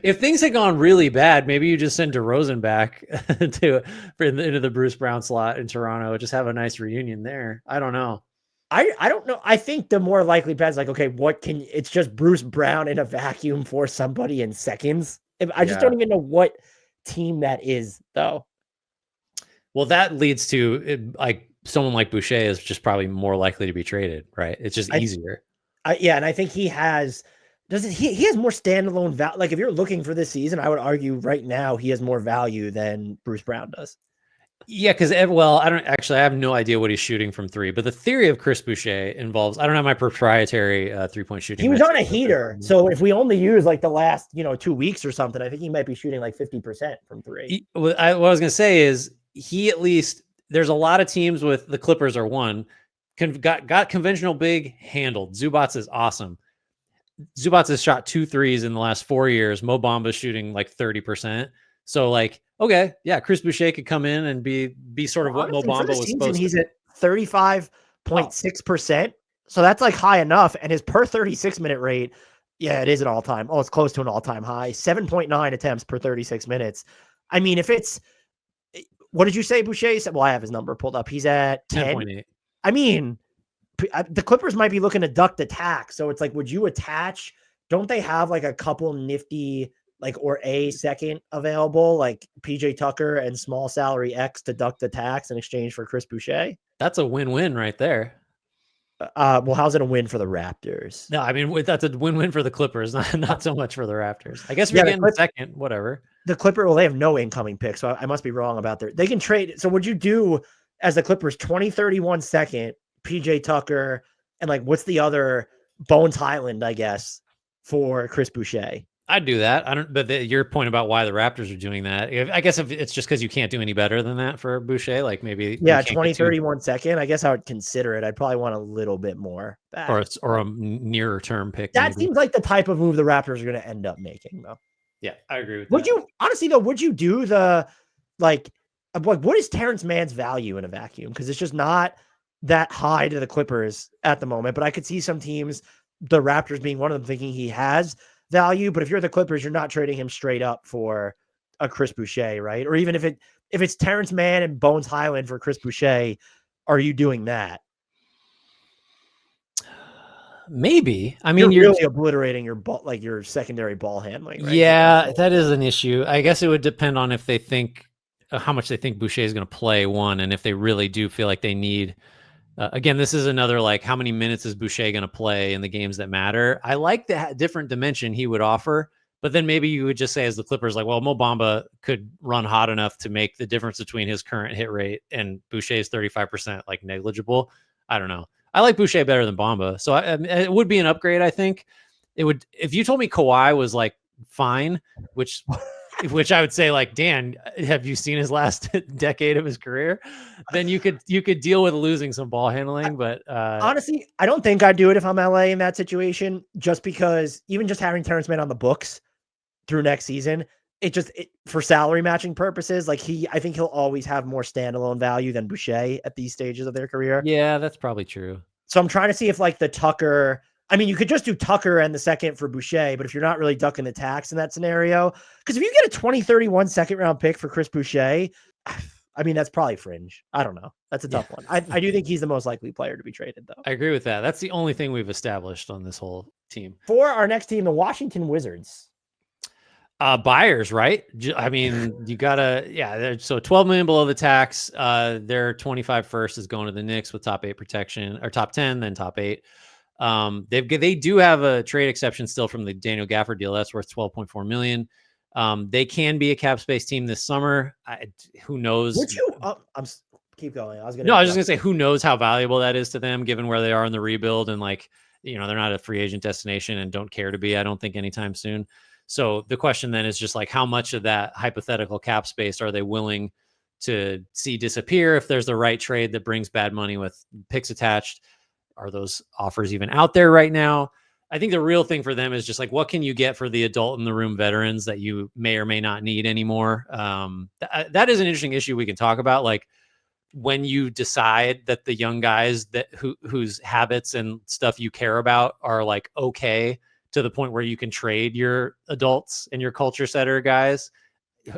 if things had gone really bad, maybe you just send DeRozan back into the Bruce Brown slot in Toronto. Just have a nice reunion there. I don't know. I don't know. I think the more likely bet is like, okay, it's just Bruce Brown in a vacuum for somebody in seconds. I just don't even know what team that is, though. Well, that leads to like someone like Boucher is just probably more likely to be traded, right? It's just easier. Yeah, and I think he has more standalone value. Like if you're looking for this season, I would argue right now he has more value than Bruce Brown does. Yeah, because I have no idea what he's shooting from three, but the theory of Chris Boucher involves, I don't have my proprietary 3-point shooting. He was on a heater. So if we only use like the last, 2 weeks or something, I think he might be shooting like 50% from three. What I was going to say is there's a lot of teams with the Clippers are one, got conventional big handled. Zubats is awesome. Zubats has shot 2 threes in the last 4 years. Mo Bamba's shooting like 30%. So like, okay, yeah, Chris Boucher could come in and be sort of what Mo Bamba was supposed to. He's at 35.6%. So that's like high enough. And his per 36 minute rate, yeah, it is an all-time. Oh, it's close to an all-time high. 7.9 attempts per 36 minutes. I mean, what did you say, Boucher said? Well, I have his number pulled up. He's at 10.8. I mean, the Clippers might be looking to duck the tax. So it's like, would you attach? Don't they have like a couple nifty or a second available, like PJ Tucker and small salary X to duck the tax in exchange for Chris Boucher? That's a win-win right there. Well, how's it a win for the Raptors? No, I mean, that's a win-win for the Clippers, not so much for the Raptors. I guess we're getting the second, whatever. The Clippers, well, they have no incoming pick, so I must be wrong about they can trade. So would you do as the Clippers 2031 second, PJ Tucker, and like what's the other Bones Highland, I guess, for Chris Boucher? I'd do that. But your point about why the Raptors are doing that, I guess if it's just because you can't do any better than that for Boucher, like maybe 2031 second. I guess I would consider it. I'd probably want a little bit more back. or a nearer term pick. That seems like the type of move the Raptors are going to end up making, though. Yeah, I agree with that. Would you honestly though? Would you do what is Terrence Mann's value in a vacuum? Because it's just not that high to the Clippers at the moment. But I could see some teams, the Raptors being one of them, thinking he has value. But if you're the Clippers, you're not trading him straight up for a Chris Boucher, right? Or even if it's Terrence Mann and Bones Highland for Chris Boucher, are you doing that? Maybe. I mean, you're really obliterating your secondary ball handling. Right? Yeah, that is an issue. I guess it would depend on if they think how much they think Boucher is going to play one, and if they really do feel like they need. Again, this is another like how many minutes is Boucher going to play in the games that matter. I like the different dimension he would offer, but then maybe you would just say as the Clippers, like, well, Mo Bamba could run hot enough to make the difference between his current hit rate and Boucher's 35% like negligible. I don't know. I like Boucher better than Bamba, so it would be an upgrade. I think it would. If you told me Kawhi was like fine, which I would say like, Dan, have you seen his last decade of his career? Then you could deal with losing some ball handling. But honestly, I don't think I'd do it if I'm LA in that situation. Just because even just having Terrence Mann on the books through next season, for salary matching purposes, like I think he'll always have more standalone value than Boucher at these stages of their career. Yeah, that's probably true. So I'm trying to see if like the Tucker, I mean, you could just do Tucker and the second for Boucher, but if you're not really ducking the tax in that scenario, because if you get a 2031 second round pick for Chris Boucher, I mean, that's probably fringe. I don't know. That's a tough one. I do think he's the most likely player to be traded, though. I agree with that. That's the only thing we've established on this whole team. For our next team, the Washington Wizards. Buyers, right? I mean, you gotta, so 12 million below the tax. Their 25 first is going to the Knicks with top 8 protection, or top 10, then top 8. They do have a trade exception still from the Daniel Gafford deal. That's worth 12.4 million. They can be a cap space team this summer. Who knows? Keep going. I was just gonna say, who knows how valuable that is to them, given where they are in the rebuild, and like, they're not a free agent destination and don't care to be, I don't think, anytime soon. So the question then is just like, how much of that hypothetical cap space are they willing to see disappear if there's the right trade that brings bad money with picks attached? Are those offers even out there right now? I think the real thing for them is just like, what can you get for the adult in the room veterans that you may or may not need anymore? That is an interesting issue we can talk about. Like when you decide that the young guys whose habits and stuff you care about are like okay to the point where you can trade your adults and your culture setter guys.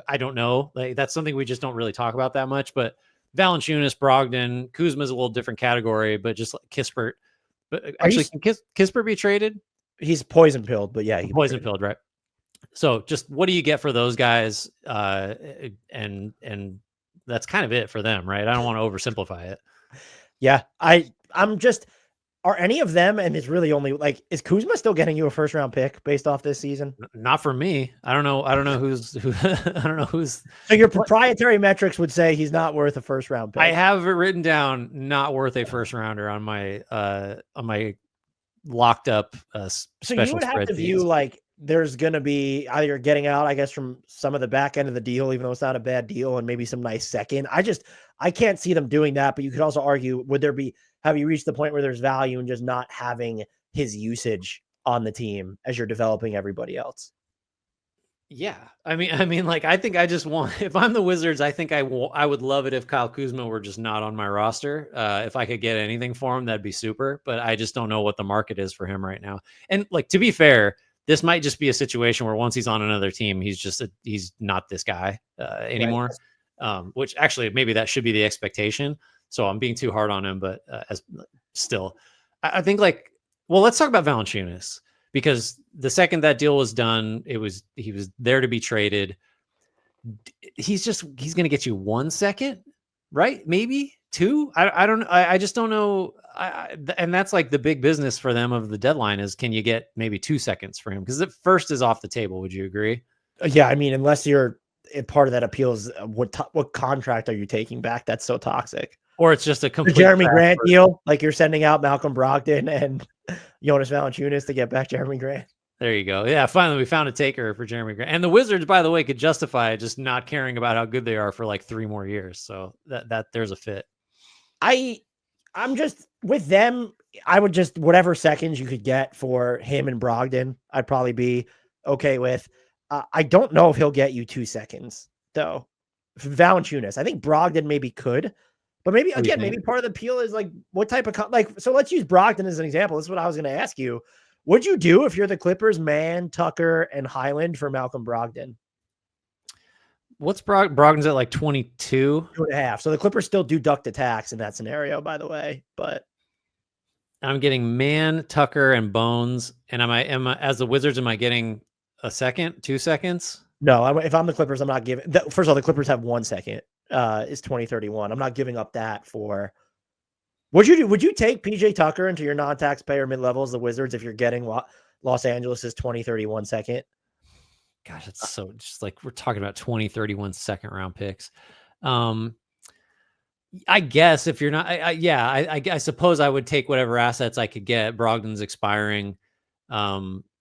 I don't know. Like that's something we just don't really talk about that much. But Valanciunas, Brogdon, Kuzma's a little different category, but just like Kispert. But actually, can Kispert be traded? He's poison pilled, but yeah, Poison pilled, right? So, just what do you get for those guys? And that's kind of it for them, right? I don't want to oversimplify it. Yeah, I'm just. Are any of them? And it's really only like, is Kuzma still getting you a first round pick based off this season? Not for me. I don't know. I don't know who's who. I don't know who's. So your proprietary metrics would say he's not worth a first round pick. I have it written down, not worth a first rounder on my locked up. So you would have to view like there's going to be either getting out, I guess, from some of the back end of the deal, even though it's not a bad deal, and maybe some nice second. I can't see them doing that, but you could also argue, have you reached the point where there's value in just not having his usage on the team as you're developing everybody else? Yeah. I mean, like, I think I just want, if I'm the Wizards, I think I would love it if Kyle Kuzma were just not on my roster. If I could get anything for him, that'd be super, but I just don't know what the market is for him right now. And like, to be fair, this might just be a situation where once he's on another team, he's not this guy anymore. Right. Which actually maybe that should be the expectation. So I'm being too hard on him, but I think like, well, let's talk about Valanciunas, because the second that deal was done, he was there to be traded. He's going to get you 1 second, right? Maybe 2. I don't know. I just don't know. And that's like the big business for them of the deadline is, can you get maybe 2 seconds for him? Because the first is off the table. Would you agree? Yeah. I mean, unless part of that appeal is what contract are you taking back? That's so toxic. Or it's just a complete Jeremy Grant deal. Like you're sending out Malcolm Brogdon and Jonas Valanciunas to get back Jeremy Grant. There you go. Yeah, finally we found a taker for Jeremy Grant. And the Wizards, by the way, could justify just not caring about how good they are for like 3 more years. So that there's a fit. I'm just with them. I would just, whatever seconds you could get for him and Brogdon, I'd probably be okay with. I don't know if he'll get you 2 seconds though. Valanciunas, I think Brogdon maybe could. But maybe, again, maybe part of the appeal is like what type of so let's use Brogdon as an example. This is what I was going to ask you. What'd you do if you're the Clippers, Mann, Tucker, and Highland for Malcolm Brogdon? What's Brogdon's at like 22? 2.5. So the Clippers still do duct attacks in that scenario, by the way. But I'm getting Mann, Tucker, and Bones. And am I as the Wizards, am I getting a second, 2 seconds? No, if I'm the Clippers, I'm not giving. First of all, the Clippers have 1 second. Is 2031. I'm not giving up that for. Would you take PJ Tucker into your non-taxpayer mid-levels, the Wizards, if you're getting Los Angeles's 2031 second? Gosh, it's so just like we're talking about 2031 second round picks. I guess if you're not, I suppose I would take whatever assets I could get. Brogdon's expiring.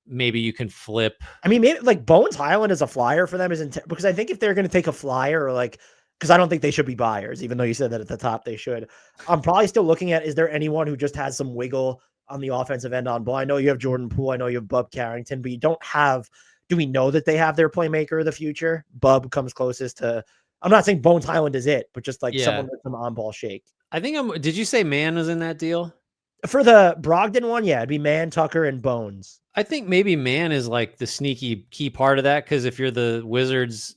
Maybe you can flip. I mean, maybe like Bones Highland as a flyer for them isn't, because I think if they're going to take a flyer or like, because I don't think they should be buyers, even though you said that at the top they should. I'm probably still looking at, is there anyone who just has some wiggle on the offensive end on ball? I know you have Jordan Poole. I know you have Bub Carrington, but you don't have, do we know that they have their playmaker of the future? Bub comes closest to, I'm not saying Bones Highland is it, but just like someone with some on-ball shake. I think did you say Mann was in that deal? For the Brogdon one, yeah, it'd be Mann, Tucker, and Bones. I think maybe Mann is like the sneaky key part of that, because if you're the Wizards,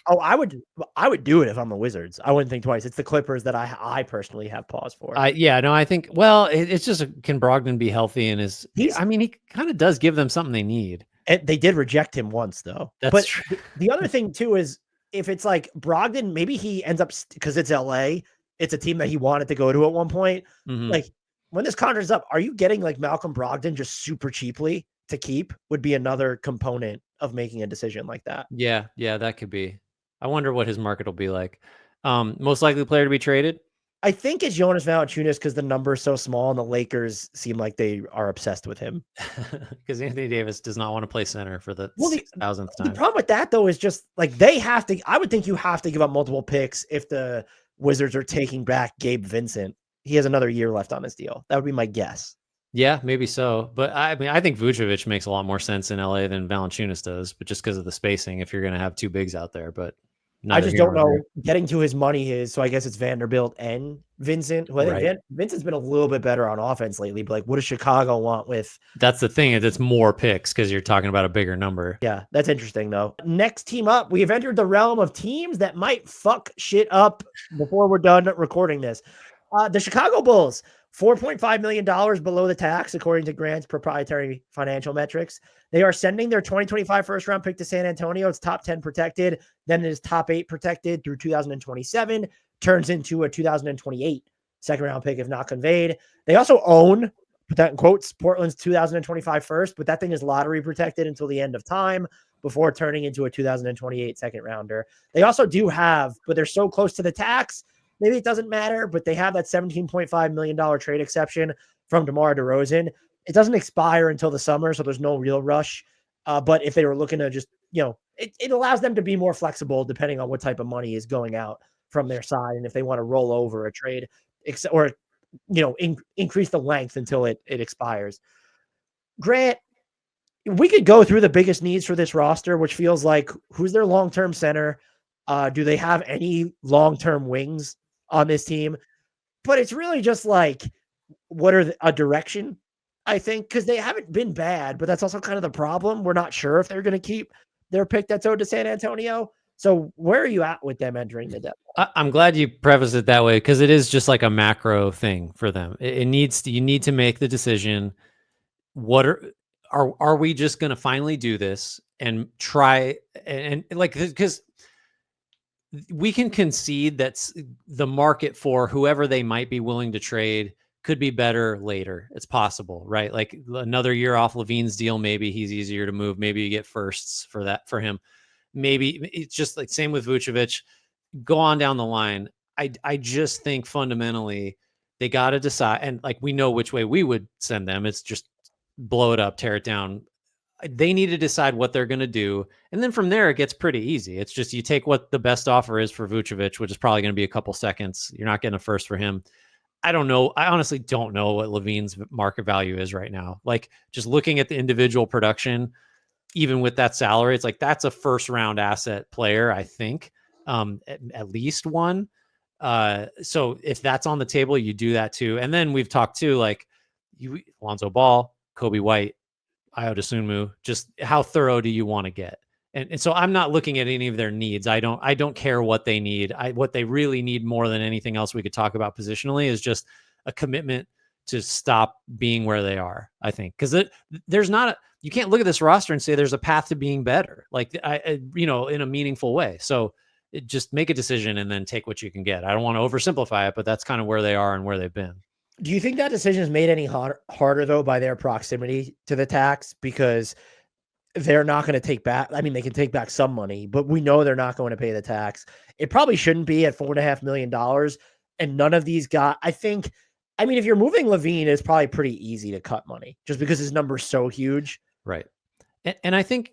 I would do it if I'm the Wizards. I wouldn't think twice. It's the Clippers that I personally have pause for. I think, well, it's just, can Brogdon be healthy and he kind of does give them something they need. And they did reject him once though. That's true. The other thing too is if it's like Brogdon, maybe he ends up, because it's LA, it's a team that he wanted to go to at one point. Mm-hmm. Like when this contract's up, are you getting like Malcolm Brogdon just super cheaply to keep? Would be another component of making a decision like that. Yeah, that could be. I wonder what his market will be like. Most likely player to be traded, I think, it's Jonas Valanciunas, because the number is so small and the Lakers seem like they are obsessed with him. Because Anthony Davis does not want to play center for the 6,000th time. The problem with that though is just like they have to. I would think you have to give up multiple picks if the Wizards are taking back Gabe Vincent. He has another year left on his deal. That would be my guess. Yeah, maybe so. But I mean, I think Vucevic makes a lot more sense in LA than Valanciunas does, but just because of the spacing, if you're going to have two bigs out there, but I neither just here don't nor there. know. Getting to his money is so I guess it's Vanderbilt and Vincent. Well, I think Right. Vincent's been a little bit better on offense lately, but like, what does Chicago want with? That's the thing, is it's more picks because you're talking about a bigger number. Yeah, that's interesting though. Next team up, we have entered the realm of teams that might fuck shit up before we're done recording this. The Chicago Bulls, $4.5 million below the tax, according to Grant's proprietary financial metrics. They are sending their 2025 first round pick to San Antonio. It's top 10 protected. Then it is top 8 protected through 2027, turns into a 2028 second round pick if not conveyed. They also own, put that in quotes, Portland's 2025 first, but that thing is lottery protected until the end of time before turning into a 2028 second rounder. They also do have, but they're so close to the tax, maybe it doesn't matter, but they have that $17.5 million trade exception from DeMar DeRozan. It doesn't expire until the summer, so there's no real rush. But if they were looking to just, it allows them to be more flexible depending on what type of money is going out from their side. And if they want to roll over a trade or, increase the length until it expires. Grant, we could go through the biggest needs for this roster, which feels like who's their long-term center? Do they have any long-term wings on this team? But it's really just like, what are a direction? I think because they haven't been bad, but that's also kind of the problem. We're not sure if they're going to keep their pick that's owed to San Antonio. So where are you at with them entering the depth? I'm glad you prefaced it that way because it is just like a macro thing for them. It needs to, you need to make the decision. What are we just going to finally do this and try and like, because we can concede that the market for whoever they might be willing to trade could be better later. It's possible, right? Like another year off Levine's deal, maybe he's easier to move. Maybe you get firsts for him. Maybe it's just like same with Vucevic. Go on down the line. I just think fundamentally they got to decide, and like we know which way we would send them. It's just blow it up, tear it down. They need to decide what they're going to do. And then from there, it gets pretty easy. It's just you take what the best offer is for Vucevic, which is probably going to be a couple seconds. You're not getting a first for him. I don't know. I honestly don't know what Levine's market value is right now. Like just looking at the individual production, even with that salary, it's like that's a first round asset player, I think, at least one. So if that's on the table, you do that too. And then we've talked too, like Lonzo Ball, Kobe White, Ayo Dosunmu, just how thorough do you want to get? And so I'm not looking at any of their needs. I don't care what they need. What they really need more than anything else we could talk about positionally is just a commitment to stop being where they are, I think. Because there's not you can't look at this roster and say there's a path to being better, like in a meaningful way. So just make a decision and then take what you can get. I don't want to oversimplify it, but that's kind of where they are and where they've been. Do you think that decision is made any harder though by their proximity to the tax? Because they're not going to take back. I mean, they can take back some money, but we know they're not going to pay the tax. It probably shouldn't be at $4.5 million. And none of these got, I mean, if you're moving Levine, it's probably pretty easy to cut money just because his number's so huge. Right. And I think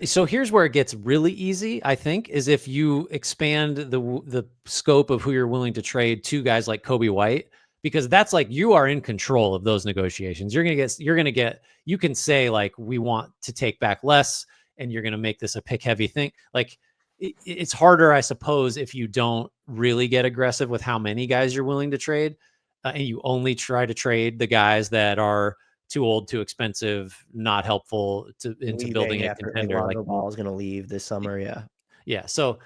so. Here's where it gets really easy. I think is if you expand the scope of who you're willing to trade to guys like Kobe White, because that's like you are in control of those negotiations. You can say like we want to take back less, and you're going to make this a pick heavy thing. Like it's harder, I suppose, if you don't really get aggressive with how many guys you're willing to trade, and you only try to trade the guys that are too old, too expensive, not helpful into building a contender. Like Ball is going to leave this summer. Yeah. Yeah. So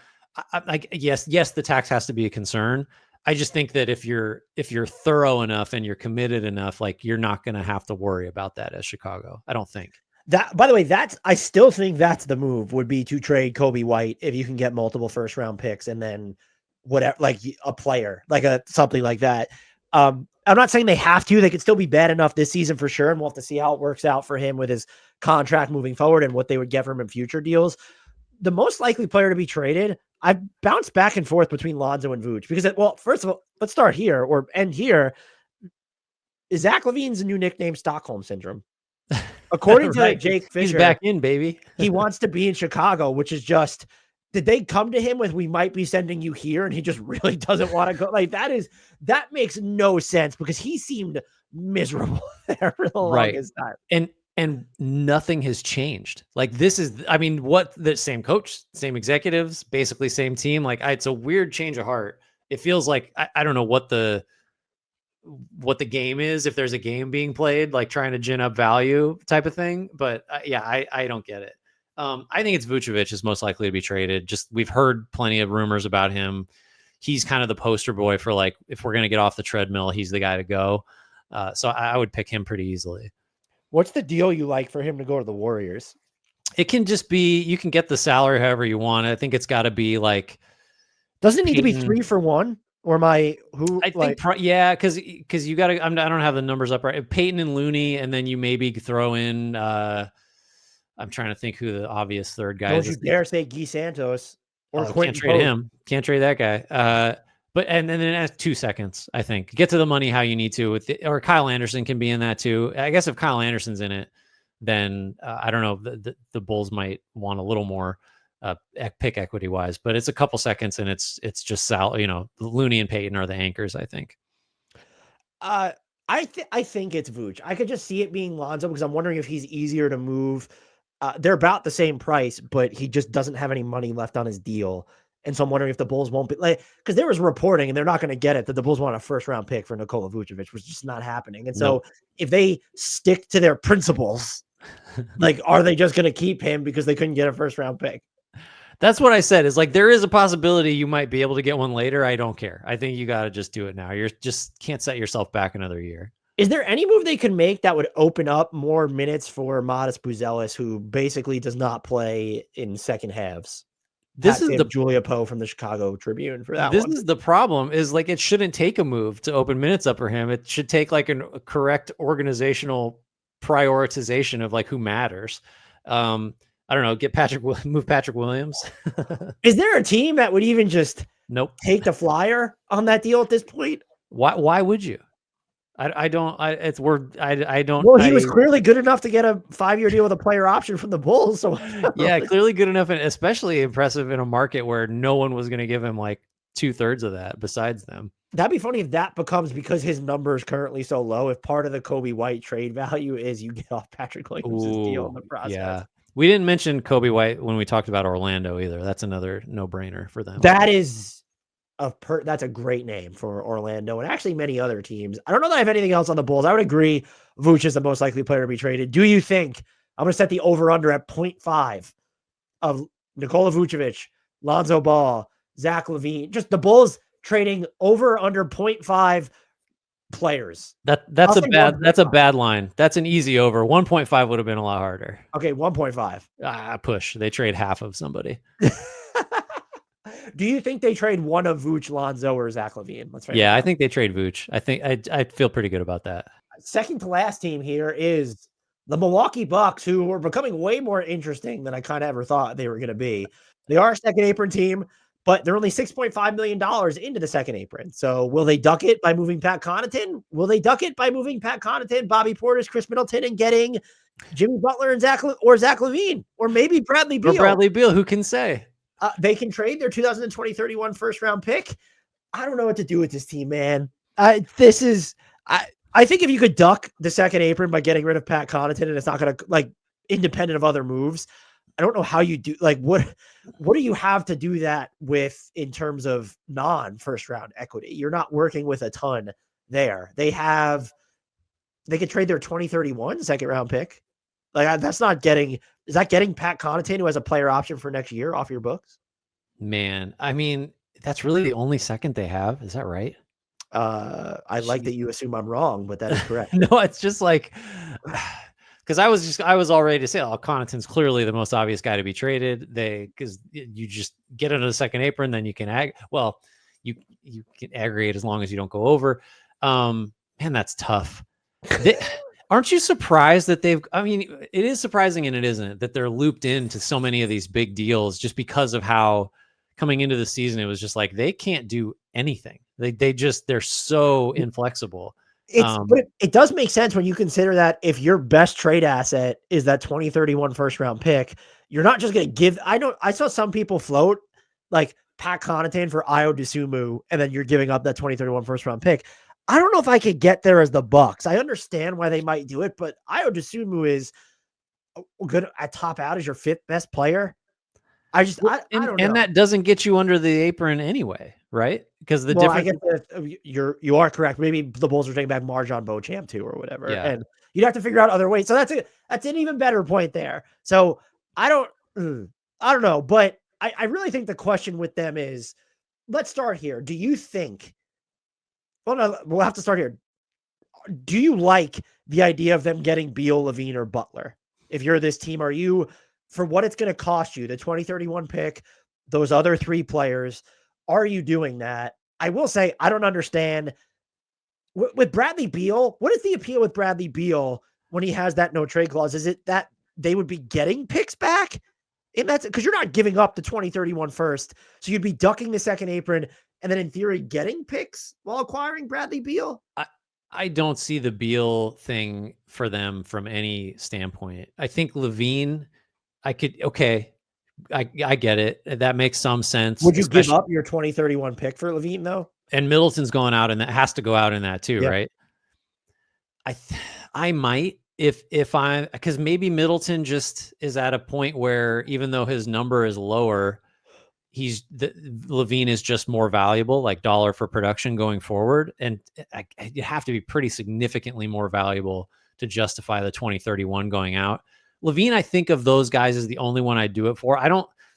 yes, the tax has to be a concern. I just think that if you're thorough enough and you're committed enough, like you're not going to have to worry about that as Chicago. I don't think that, by the way, I still think that's the move would be to trade Kobe White if you can get multiple first round picks and then whatever, like a player, like something like that. I'm not saying they have to. They could still be bad enough this season for sure, and we'll have to see how it works out for him with his contract moving forward and what they would get from him in future deals. The most likely player to be traded, I've bounced back and forth between Lonzo and Vooch because, first of all, let's start here or end here. Zach Levine's new nickname, Stockholm Syndrome. According to Jake Fisher, he's back in, baby. He wants to be in Chicago, which is just did they come to him with, we might be sending you here, and he just really doesn't want to go? Like, that makes no sense, because he seemed miserable there for the longest time. And nothing has changed. Like, this is, I mean, what, the same coach, same executives, basically same team. Like, it's a weird change of heart. It feels like, I don't know what the game is, if there's a game being played, like trying to gin up value type of thing. But yeah, I don't get it. I think it's Vucevic is most likely to be traded. Just, we've heard plenty of rumors about him. He's kind of the poster boy for, like, if we're going to get off the treadmill, he's the guy to go. So I would pick him pretty easily. What's the deal you like for him to go to the Warriors? It can just be, you can get the salary however you want. I think it's got to be like, doesn't it need to be 3 for 1? Or I think, yeah, because you got to, I don't have the numbers up right. Peyton and Looney, and then you maybe throw in, I'm trying to think who the obvious third guy is. Don't you dare say Guy Santos or Can't trade him. Can't trade that guy. But and then it has 2 seconds, I think. Get to the money how you need to. Or Kyle Anderson can be in that too. I guess if Kyle Anderson's in it, then I don't know. The Bulls might want a little more pick equity wise, but it's a couple seconds, and it's just Looney and Peyton are the anchors, I think. I think it's Vooch. I could just see it being Lonzo, because I'm wondering if he's easier to move. They're about the same price, but he just doesn't have any money left on his deal. And so I'm wondering if the Bulls won't be, like, because there was reporting, and they're not going to get it, that the Bulls want a first-round pick for Nikola Vucevic, which is just not happening. And so if they stick to their principles, like, are they just going to keep him because they couldn't get a first-round pick? That's what I said, is like, there is a possibility you might be able to get one later. I don't care. I think you got to just do it now. You're just can't set yourself back another year. Is there any move they could make that would open up more minutes for Modest Buzelis, who basically does not play in second halves? This is the Julia Poe from the Chicago Tribune for that. This is the problem, is like, it shouldn't take a move to open minutes up for him. It should take like a correct organizational prioritization of like who matters. I don't know, move Patrick Williams. Is there a team that would even just take the flyer on that deal at this point? Why would you? I don't. Well, he was clearly good enough to get a 5-year deal with a player option from the Bulls. So yeah, clearly good enough, and especially impressive in a market where no one was going to give him like 2/3 of that besides them. That'd be funny if that becomes, because his number is currently so low, if part of the Kobe White trade value is you get off Patrick Williams' deal in the process. Yeah. We didn't mention Kobe White when we talked about Orlando either. That's another no-brainer for them. That is that's a great name for Orlando, and actually many other teams. I don't know that I have anything else on the Bulls. I would agree Vooch is the most likely player to be traded. Do you think, I'm going to set the over-under at 0.5 of Nikola Vucevic, Lonzo Ball, Zach LaVine, just the Bulls trading over under 0.5 players? That's a bad line. That's an easy over. 1.5 would have been a lot harder. Okay, 1.5. Push. They trade half of somebody. Do you think they trade one of Vooch, Lonzo, or Zach LaVine? I think they trade Vooch. I think I feel pretty good about that. Second to last team here is the Milwaukee Bucks, who are becoming way more interesting than I kind of ever thought they were going to be. They are a second apron team, but they're only $6.5 million into the second apron. So will they duck it by moving Pat Connaughton? Will they duck it by moving Pat Connaughton, Bobby Portis, Chris Middleton, and getting Jimmy Butler and Zach LaVine, or maybe Bradley Beal? Who can say? They can trade their 2020-31 first-round pick. I don't know what to do with this team, man. I think if you could duck the second apron by getting rid of Pat Connaughton, and it's not going to, like, independent of other moves, I don't know how you do. Like, what do you have to do that with in terms of non-first-round equity? You're not working with a ton there. They could trade their 2031 second-round pick. Like, is that getting Pat Connaughton, who has a player option for next year, off your books? Man, I mean, that's really the only second they have. Is that right? I like that you assume I'm wrong, but that is correct. No, it's just like, because I was all ready to say, Connaughton's clearly the most obvious guy to be traded. Because you just get into the second apron, then you can you can aggregate as long as you don't go over. Man, that's tough. Aren't you surprised that it is surprising and it isn't, that they're looped into so many of these big deals just because of how coming into the season, it was just like, they can't do anything. They're so inflexible. But it does make sense when you consider that if your best trade asset is that 2031 first round pick, you're not just going to give. I saw some people float like Pat Connaughton for Io DeSumo, and then you're giving up that 2031 first round pick. I don't know if I could get there as the Bucks. I understand why they might do it, but Io DeSumo is good at top out as your fifth best player. I don't know. And that doesn't get you under the apron anyway, right? Because the Well, I difference. guess you are correct. Maybe the Bulls are taking back Marjon Beauchamp too, or whatever, Yeah. and you'd have to figure out other ways. So that's an even better point there. So I don't know, but I really think the question with them is, let's start here. Do you think? Well, no, we'll have to start here. Do you like the idea of them getting Beal, Levine, or Butler? If you're this team, are you, for what it's going to cost you, the 2031 pick, those other three players, are you doing that? I will say, I don't understand. With Bradley Beal, what is the appeal with Bradley Beal when he has that no trade clause? Is it that they would be getting picks back? And that's because you're not giving up the 2031 first. So you'd be ducking the second apron and then in theory getting picks while acquiring Bradley Beal. I don't see the Beal thing for them from any standpoint. I think Levine, I get it. That makes some sense. Would you give up your 2031 pick for Levine though? And Middleton's going out, and that has to go out in that too, right? I might because maybe Middleton just is at a point where even though his number is lower, Levine is just more valuable, like dollar for production going forward. And you have to be pretty significantly more valuable to justify the 2031 going out. Levine, I think of those guys as the only one I do it for.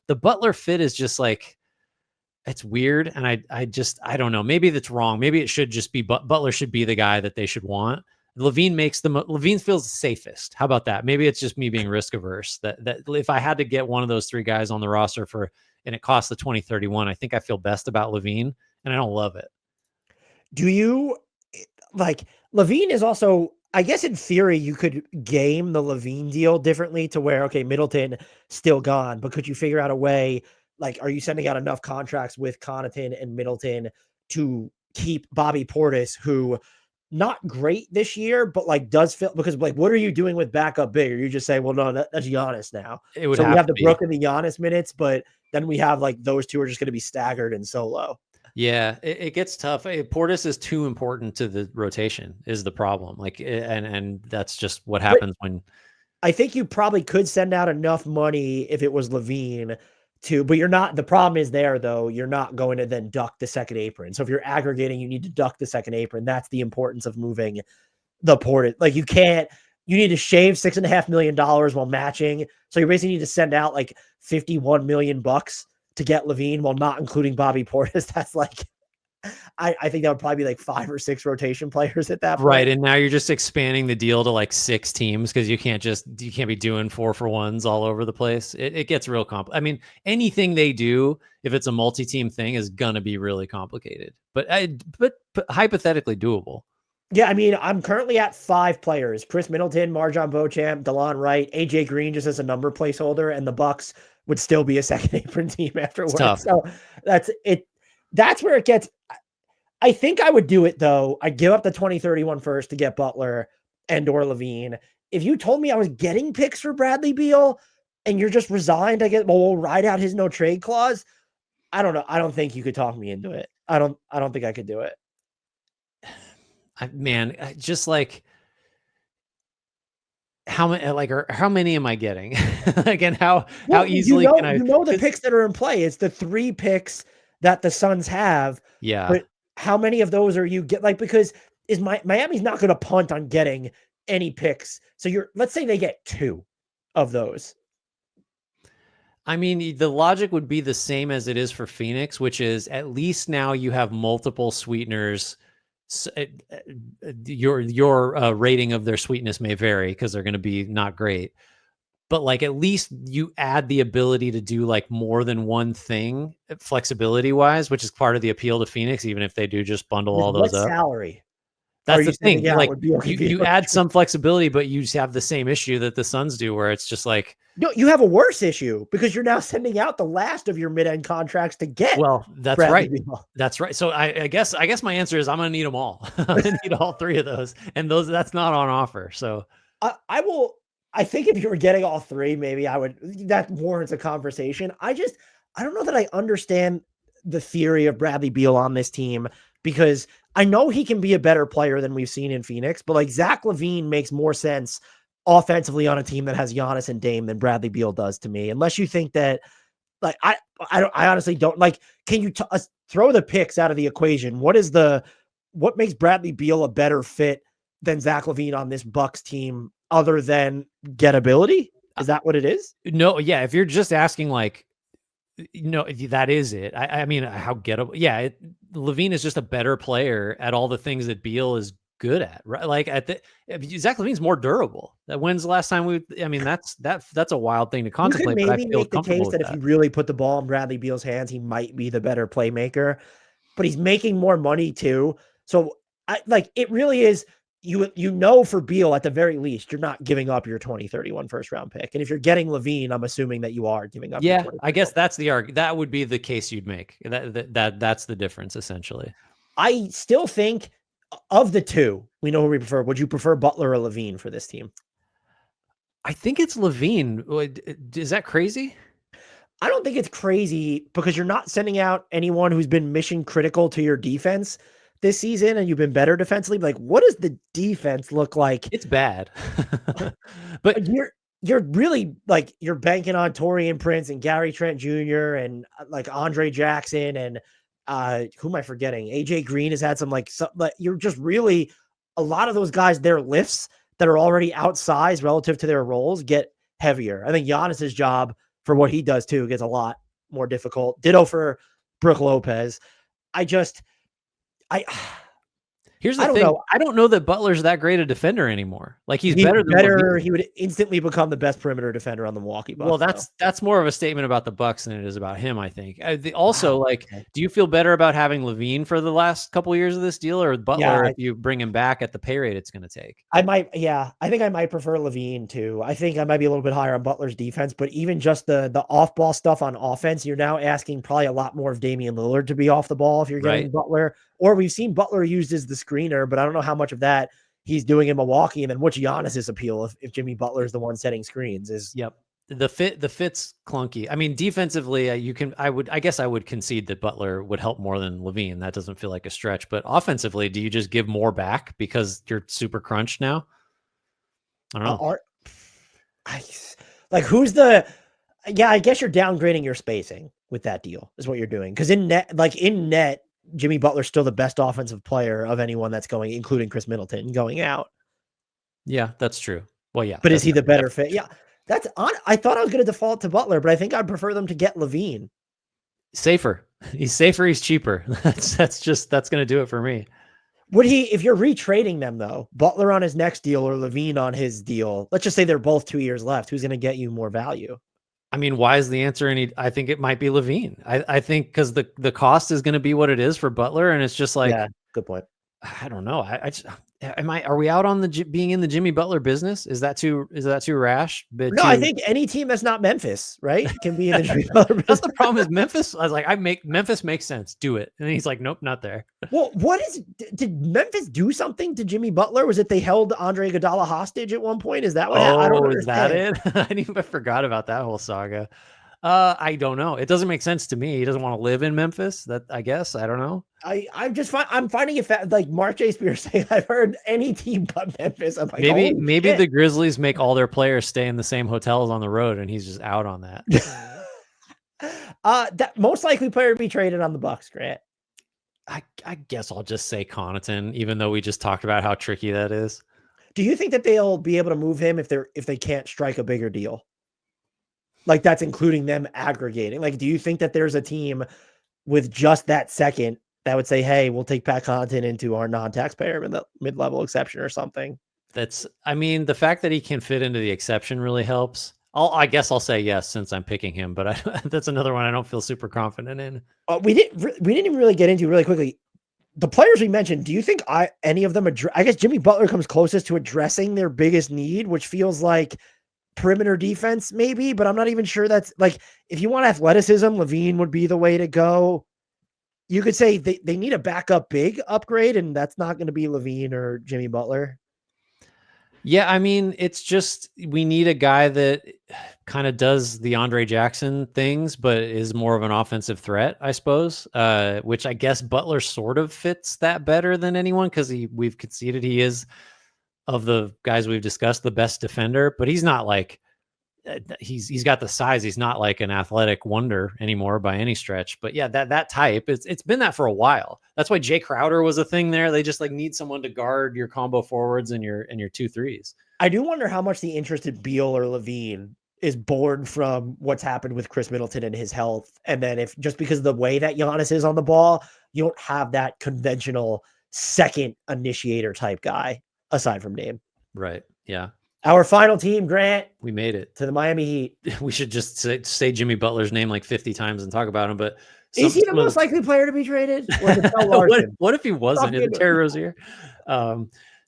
The Butler fit is just like, it's weird. And I don't know. Maybe that's wrong. Maybe it should just be Butler should be the guy that they should want. Levine feels the safest. How about that? Maybe it's just me being risk averse that if I had to get one of those three guys on the roster and it costs the 2031, I think I feel best about Levine, and I don't love it. Do you like Levine is also, I guess in theory, you could game the Levine deal differently to where, okay, Middleton still gone, but could you figure out a way, like, are you sending out enough contracts with Connaughton and Middleton to keep Bobby Portis, who not great this year, but like does feel, because like, what are you doing with backup big? Or you just say, well, no, that's Giannis now. So we have the Brook and the Giannis minutes, but then we have like those two are just going to be staggered and solo. Yeah, it gets tough. Portis is too important to the rotation is the problem. Like, and that's just what happens when. I think you probably could send out enough money if it was Levine but you're not, the problem is there though, you're not going to then duck the second apron. So if you're aggregating, you need to duck the second apron. That's the importance of moving the Portis. Like you need to shave $6.5 million while matching. So you basically need to send out like 51 million bucks to get Levine while not including Bobby Portis. That's like, I think that would probably be like 5 or 6 rotation players at that point. Right. And now you're just expanding the deal to like 6 teams because you can't be doing 4-for-1s all over the place. It gets real complicated. I mean, anything they do, if it's a multi-team thing, is going to be really complicated, but hypothetically doable. Yeah, I mean, I'm currently at 5 players: Chris Middleton, Marjon Beauchamp, DeLon Wright, AJ Green just as a number placeholder, and the Bucks would still be a second apron team afterwards. So that's it. That's where it gets. I think I would do it though. I'd give up the 2031 first to get Butler and or Levine. If you told me I was getting picks for Bradley Beal and you're just resigned, we'll ride out his no trade clause. I don't know. I don't think you could talk me into it. I don't think I could do it. Just like how many am I getting? Again, how easily can I? You know the picks that are in play. It's the 3 picks that the Suns have. Yeah. But how many of those are you because Miami's not going to punt on getting any picks. So let's say they get 2 of those. I mean, the logic would be the same as it is for Phoenix, which is at least now you have multiple sweeteners. Your rating of their sweetness may vary because they're going to be not great, but like at least you add the ability to do like more than one thing flexibility wise, which is part of the appeal to Phoenix, even if they do just bundle all those up. Salary? That's the thing. Like you add some flexibility, but you just have the same issue that the Suns do, where it's just like, no, you have a worse issue because you're now sending out the last of your mid-end contracts to get. Well, that's right. That's right. So I guess my answer is I'm going to need them all. I'm going to need all 3 of those, and that's not on offer. So I will. I think if you were getting all 3, maybe that warrants a conversation. I I don't know that I understand the theory of Bradley Beal on this team, because I know he can be a better player than we've seen in Phoenix, but like Zach LaVine makes more sense offensively on a team that has Giannis and Dame than Bradley Beal does to me. Unless you think that, like, I honestly don't like. Can you throw the picks out of the equation? What makes Bradley Beal a better fit than Zach LaVine on this Bucks team, other than gettability? Is that what it is? No, yeah. If you're just asking, like, that is it. I mean, how gettable? Yeah, Levine is just a better player at all the things that Beal is good at, right? Like Zach LaVine's more durable. When's the last time I mean, that's a wild thing to You could contemplate. But I maybe feel make the comfortable case with that if you really put the ball in Bradley Beal's hands, he might be the better playmaker, but he's making more money too. So it really is, for Beal, at the very least, you're not giving up your 2031 first round pick. And if you're getting LaVine, I'm assuming that you are giving up. Yeah, I guess that's the argument. That would be the case you'd make. That's the difference, essentially. I still think, of the two, we know who we prefer. Would you prefer Butler or LaVine for this team? I think it's LaVine. Is that crazy? I don't think it's crazy, because you're not sending out anyone who's been mission critical to your defense this season, and you've been better defensively. Like, what does the defense look like? It's bad. But you're really, like, you're banking on Taurean Prince and Gary Trent Jr. and like Andre Jackson and who am I forgetting? AJ Green has had some you're just really, a lot of those guys, their lifts that are already outsized relative to their roles get heavier. I think Giannis's job for what he does too gets a lot more difficult. Ditto for Brook Lopez. Here's the thing. I don't know that Butler's that great a defender anymore. Like, he's better than LaVine. He would instantly become the best perimeter defender on the Milwaukee Bucks. Well, that's more of a statement about the Bucks than it is about him, I think. Also, do you feel better about having LaVine for the last couple of years of this deal, or Butler if you bring him back at the pay rate it's going to take? I think I might prefer LaVine too. I think I might be a little bit higher on Butler's defense, but even just the off-ball stuff on offense, you're now asking probably a lot more of Damian Lillard to be off the ball if you're getting Butler. Or we've seen Butler used as the screener, but I don't know how much of that he's doing in Milwaukee. And then what's Giannis's appeal if Jimmy Butler is the one setting screens? The fit's clunky. I mean, defensively, I guess I would concede that Butler would help more than LaVine. That doesn't feel like a stretch. But offensively, do you just give more back because you're super crunched now? I don't know. I guess you're downgrading your spacing with that deal is what you're doing. Because in net, Jimmy Butler's still the best offensive player of anyone that's going, including Chris Middleton, going out. Yeah, that's true. Well, yeah. But is he the better fit? Yeah. I thought I was going to default to Butler, but I think I'd prefer them to get LaVine. Safer. He's safer. He's cheaper. That's going to do it for me. Would he, if you're retrading them though, Butler on his next deal or LaVine on his deal, let's just say they're both 2 years left, who's going to get you more value? I mean, why is the answer I think it might be LaVine. I think because the cost is going to be what it is for Butler, and it's just like, yeah, good point. I don't know. Are we out on being in the Jimmy Butler business? Is that too rash? I think any team that's not Memphis, right, can be in the Jimmy Butler business. That's the problem is Memphis. I was like, Memphis makes sense. Do it. And then he's like, nope, not there. Well, did Memphis do something to Jimmy Butler? Was it they held Andre Iguodala hostage at one point? Is that what happened? I don't understand. Is that it? I forgot about that whole saga. I don't know. It doesn't make sense to me. He doesn't want to live in Memphis. I guess. I don't know. I'm finding it like Mark J. Spears saying, I've heard any team but Memphis. I'm like, maybe the Grizzlies make all their players stay in the same hotels on the road, and he's just out on that. That most likely player to be traded on the Bucks, Grant. I guess I'll just say Connaughton, even though we just talked about how tricky that is. Do you think that they'll be able to move him if they can't strike a bigger deal? Like, that's including them aggregating. Like, do you think that there's a team with just that second that would say, hey, we'll take Pat Connaughton into our non-taxpayer mid-level exception or something? The fact that he can fit into the exception really helps. I guess I'll say yes since I'm picking him, but that's another one I don't feel super confident in. We didn't even really get into really quickly the players we mentioned. Do you think any of them I guess Jimmy Butler comes closest to addressing their biggest need, which feels like perimeter defense maybe, but I'm not even sure that's like, if you want athleticism, LaVine would be the way to go. You could say they need a backup big upgrade, and that's not going to be LaVine or Jimmy Butler. Yeah, I mean, it's just we need a guy that kind of does the Andre Jackson things, but is more of an offensive threat, I suppose, which I guess Butler sort of fits that better than anyone because we've conceded he is, of the guys we've discussed, the best defender, but he's not like, he's got the size. He's not like an athletic wonder anymore by any stretch. But yeah, that type, it's been that for a while. That's why Jay Crowder was a thing there. They just like need someone to guard your combo forwards and your 2-3s. I do wonder how much the interest in Beal or Levine is born from what's happened with Chris Middleton and his health. And then if just because of the way that Giannis is on the ball, you don't have that conventional second initiator type guy aside from Dame. Right. Yeah. Our final team, Grant. We made it to the Miami Heat. We should just say Jimmy Butler's name like 50 times and talk about him. But is he the most likely player to be traded? Or what if he wasn't? Is it Terry Rozier?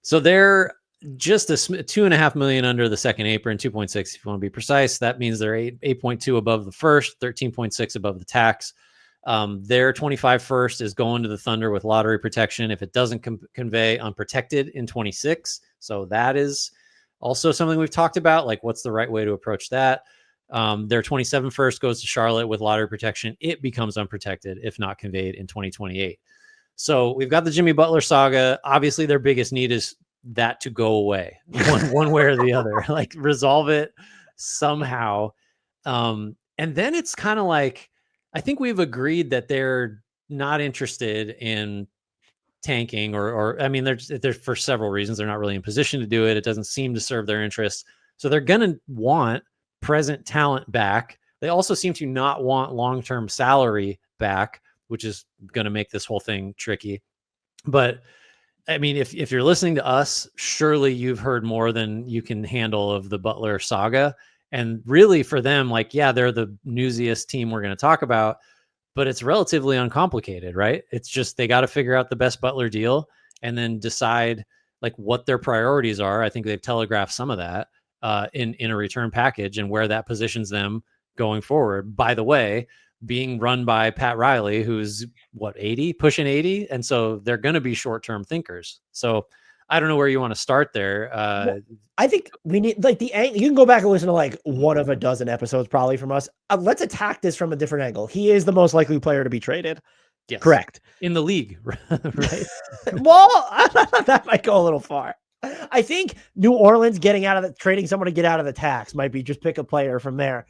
So they're just a $2.5 million under the second apron, 2.6 if you want to be precise. That means they're 8.2 above the first, 13.6 above the tax. Their 25 first is going to the Thunder with lottery protection if it doesn't convey unprotected in 26. So that is also something we've talked about, like what's the right way to approach that. Their 27 first goes to Charlotte with lottery protection. It becomes unprotected if not conveyed in 2028. So we've got the Jimmy Butler saga. Obviously, their biggest need is that to go away one way or the other, like resolve it somehow. And then it's kind of like, I think we've agreed that they're not interested in tanking or I mean, they're for several reasons. They're not really in position to do it. It doesn't seem to serve their interests. So they're going to want present talent back. They also seem to not want long-term salary back, which is going to make this whole thing tricky. But I mean, if you're listening to us, surely you've heard more than you can handle of the Butler saga. And really for them, like, yeah, they're the newsiest team we're going to talk about, but it's relatively uncomplicated, right? It's just, they got to figure out the best Butler deal and then decide like what their priorities are. I think they've telegraphed some of that in a return package and where that positions them going forward. By the way, being run by Pat Riley, who's what, 80, pushing 80. And so they're going to be short-term thinkers. So I don't know where you want to start there. Well, I think we need like you can go back and listen to like one of a dozen episodes probably from us. Let's attack this from a different angle. He is the most likely player to be traded. Yes. Correct. In the league, right? Well, that might go a little far. I think New Orleans trading someone to get out of the tax might be just pick a player from there.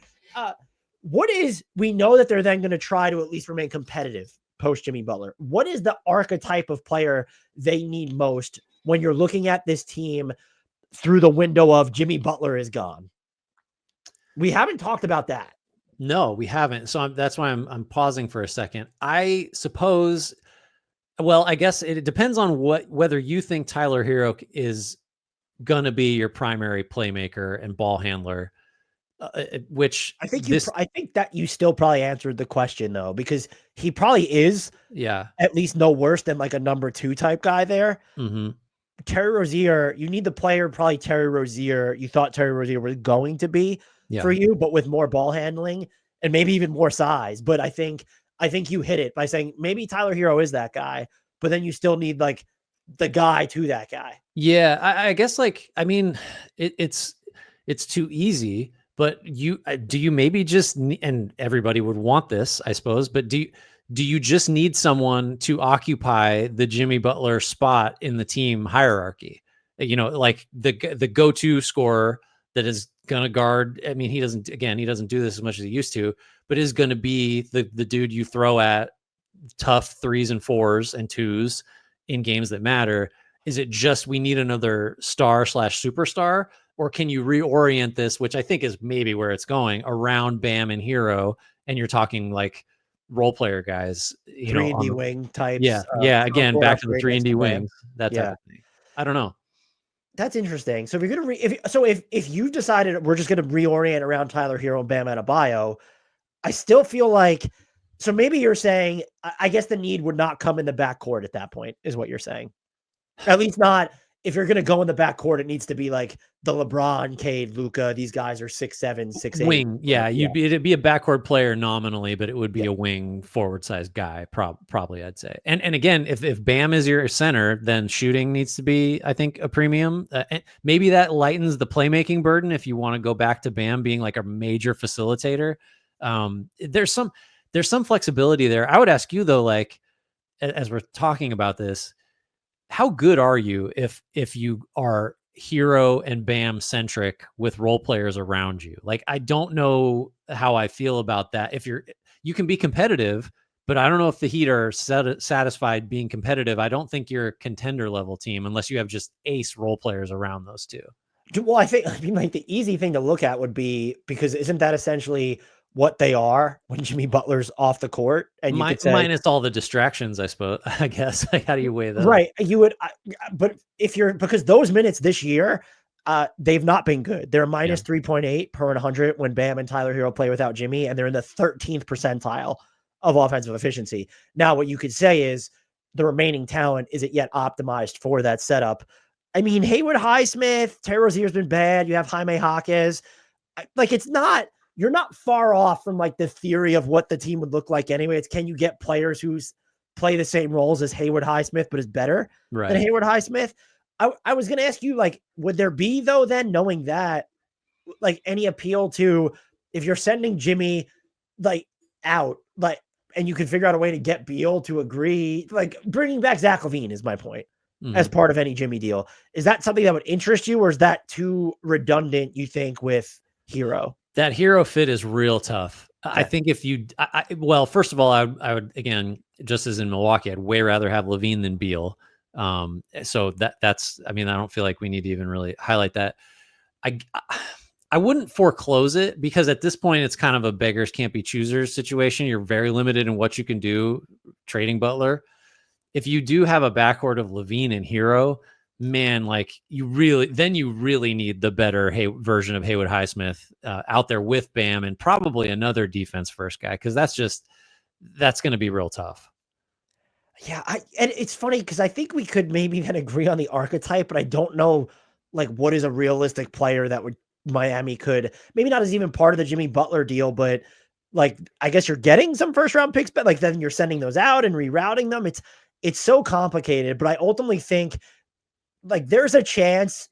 We know that they're then going to try to at least remain competitive post Jimmy Butler. What is the archetype of player they need most when you're looking at this team through the window of Jimmy Butler is gone? We haven't talked about that. No, we haven't. So that's why I'm pausing for a second. I suppose, well, I guess it depends on whether you think Tyler Hero is going to be your primary playmaker and ball handler, which I think I think that you still probably answered the question though, because he probably is, at least no worse than like a number 2 type guy there. Mm-hmm. Terry Rozier, you need the player probably Terry Rozier. You thought Terry Rozier was going to be for you, but with more ball handling and maybe even more size. But I think you hit it by saying maybe Tyler Hero is that guy, but then you still need like the guy to that guy. Yeah, I guess like, I mean, it's too easy, but do you maybe just, and everybody would want this, I suppose, but do you just need someone to occupy the Jimmy Butler spot in the team hierarchy? You know, like the go-to scorer that is going to guard. I mean, he doesn't do this as much as he used to, but is going to be the dude you throw at tough 3s and 4s and 2s in games that matter. Is it just, we need another star/superstar, or can you reorient this, which I think is maybe where it's going, around Bam and Hero? And you're talking like role player guys, 3-and-D wing types. Yeah. Again, back to the 3-and-D wings, that type of thing. I don't know. That's interesting. So if you're gonna if you've decided we're just gonna reorient around Tyler Hero and Bam Adebayo, I still feel like, so maybe you're saying, I guess the need would not come in the backcourt at that point, is what you're saying. At least not if you're going to go in the backcourt, it needs to be like the LeBron, Cade, Luka. These guys are 6'7", 6'8". Wing. Yeah. It'd be a backcourt player nominally, but it would be a wing forward sized guy. Probably I'd say. And again, if Bam is your center, then shooting needs to be, I think, a premium. And maybe that lightens the playmaking burden if you want to go back to Bam being like a major facilitator. There's some flexibility there. I would ask you though, like, as we're talking about this, how good are you if you are Hero and Bam centric with role players around you? Like, I don't know how I feel about that. If you can be competitive, but I don't know if the Heat are satisfied being competitive. I don't think you're a contender level team unless you have just ace role players around those two. Well, I mean, like the easy thing to look at would be, because isn't that essentially what they are when Jimmy Butler's off the court? And you could say, minus all the distractions, I suppose. I guess. Like, how do you weigh that? Right. You would, but because those minutes this year, they've not been good. They're minus 3.8 per 100 when Bam and Tyler Hero play without Jimmy, and they're in the 13th percentile of offensive efficiency. Now, what you could say is the remaining talent isn't yet optimized for that setup. I mean, Haywood Highsmith, Terry Rozier's been bad. You have Jaime Jaquez. Like, you're not far off from like the theory of what the team would look like anyway. It's, can you get players who play the same roles as Haywood Highsmith, but is better than Haywood Highsmith? I was going to ask you, like, would there be though, then, knowing that, like, any appeal to, if you're sending Jimmy like out, like, and you can figure out a way to get Beal to agree, like bringing back Zach LaVine is my point, as part of any Jimmy deal. Is that something that would interest you, or is that too redundant, you think, with Hero? That Hero fit is real tough. Okay. I think if you, well, first of all, I would, again, just as in Milwaukee, I'd way rather have LaVine than Beal. So that's, I mean, I don't feel like we need to even really highlight that. I wouldn't foreclose it, because at this point it's kind of a beggars can't be choosers situation. You're very limited in what you can do trading Butler. If you do have a backcourt of LaVine and Hero, man, like, you really need the better version of Haywood Highsmith out there with Bam, and probably another defense first guy, because that's going to be real tough. Yeah, and it's funny because I think we could maybe then agree on the archetype, but I don't know, like, what is a realistic player that would Miami could, maybe not as even part of the Jimmy Butler deal, but like, I guess you're getting some first round picks, but like then you're sending those out and rerouting them. It's so complicated, but I ultimately think, like, there's a chance.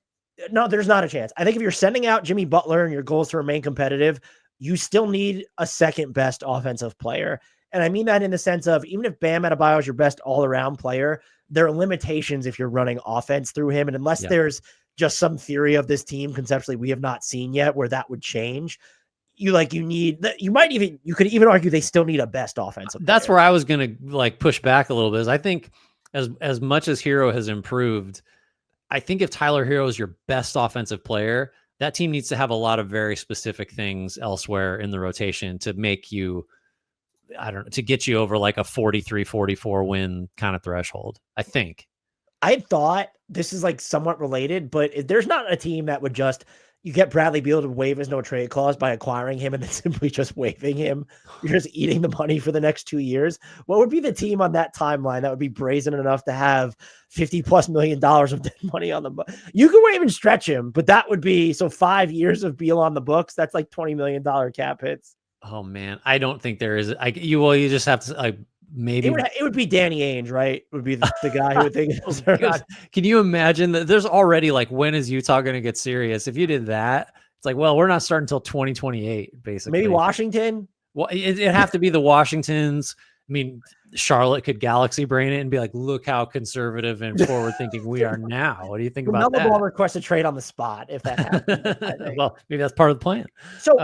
No, there's not a chance. I think if you're sending out Jimmy Butler and your goal is to remain competitive, you still need a second best offensive player. And I mean that in the sense of, even if Bam Adebayo is your best all-around player, there are limitations if you're running offense through him. And unless there's just some theory of this team conceptually we have not seen yet where that would change, you could even argue they still need a best offensive player. That's where I was going to like push back a little bit. Is I think as much as Hero has improved, I think if Tyler Hero is your best offensive player, that team needs to have a lot of very specific things elsewhere in the rotation to make you, I don't know, to get you over like a 43-44 win kind of threshold, I think. I thought this is like somewhat related, but there's not a team that would just, you get Bradley Beal to waive his no trade clause by acquiring him and then simply just waiving him. You're just eating the money for the next 2 years. What would be the team on that timeline that would be brazen enough to have $50+ million of dead money on the book? You could waive and stretch him, but that would be, so 5 years of Beal on the books, that's like $20 million cap hits. Oh man, I don't think there is. You just have to, like, maybe it would be Danny Ainge, right? Would be the guy who would think. Oh, God. Can you imagine that? There's already, like, when is Utah going to get serious? If you did that, it's like, well, we're not starting until 2028, basically. Maybe Washington. Well, it'd have to be the Washingtons. I mean, Charlotte could galaxy brain it and be like, look how conservative and forward thinking we are now. What do you think about that? Ball request a trade on the spot if that happens. Well, maybe that's part of the plan. So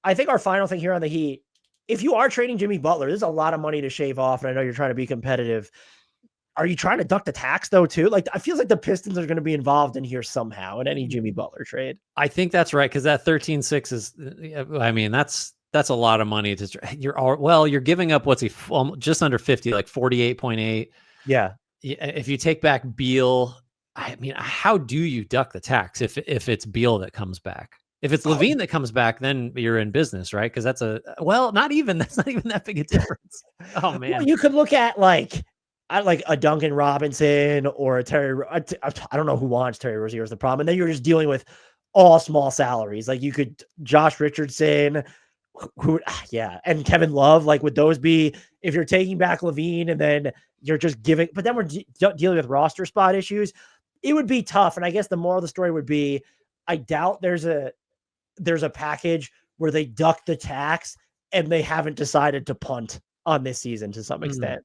I think our final thing here on the Heat, if you are trading Jimmy Butler, there's a lot of money to shave off, and I know you're trying to be competitive. Are you trying to duck the tax though too? Like, I feel like the Pistons are going to be involved in here somehow in any Jimmy Butler trade. I think that's right, because that 13-6 is, I mean, that's a lot of money you're giving up what's just under 50, like 48.8. Yeah. If you take back Beal, I mean, how do you duck the tax if it's Beal that comes back? If it's LaVine that comes back, then you're in business, right? Because that's not even that big a difference. Oh man, well, you could look at, like, I like a Duncan Robinson or a Terry. I don't know who wants Terry Rozier is the problem. And then you're just dealing with all small salaries. Like you could Josh Richardson, yeah, and Kevin Love. Like would those be if you're taking back Levine and then you're just giving? But then we're dealing with roster spot issues. It would be tough. And I guess the moral of the story would be, I doubt there's a package where they duck the tax and they haven't decided to punt on this season to some extent.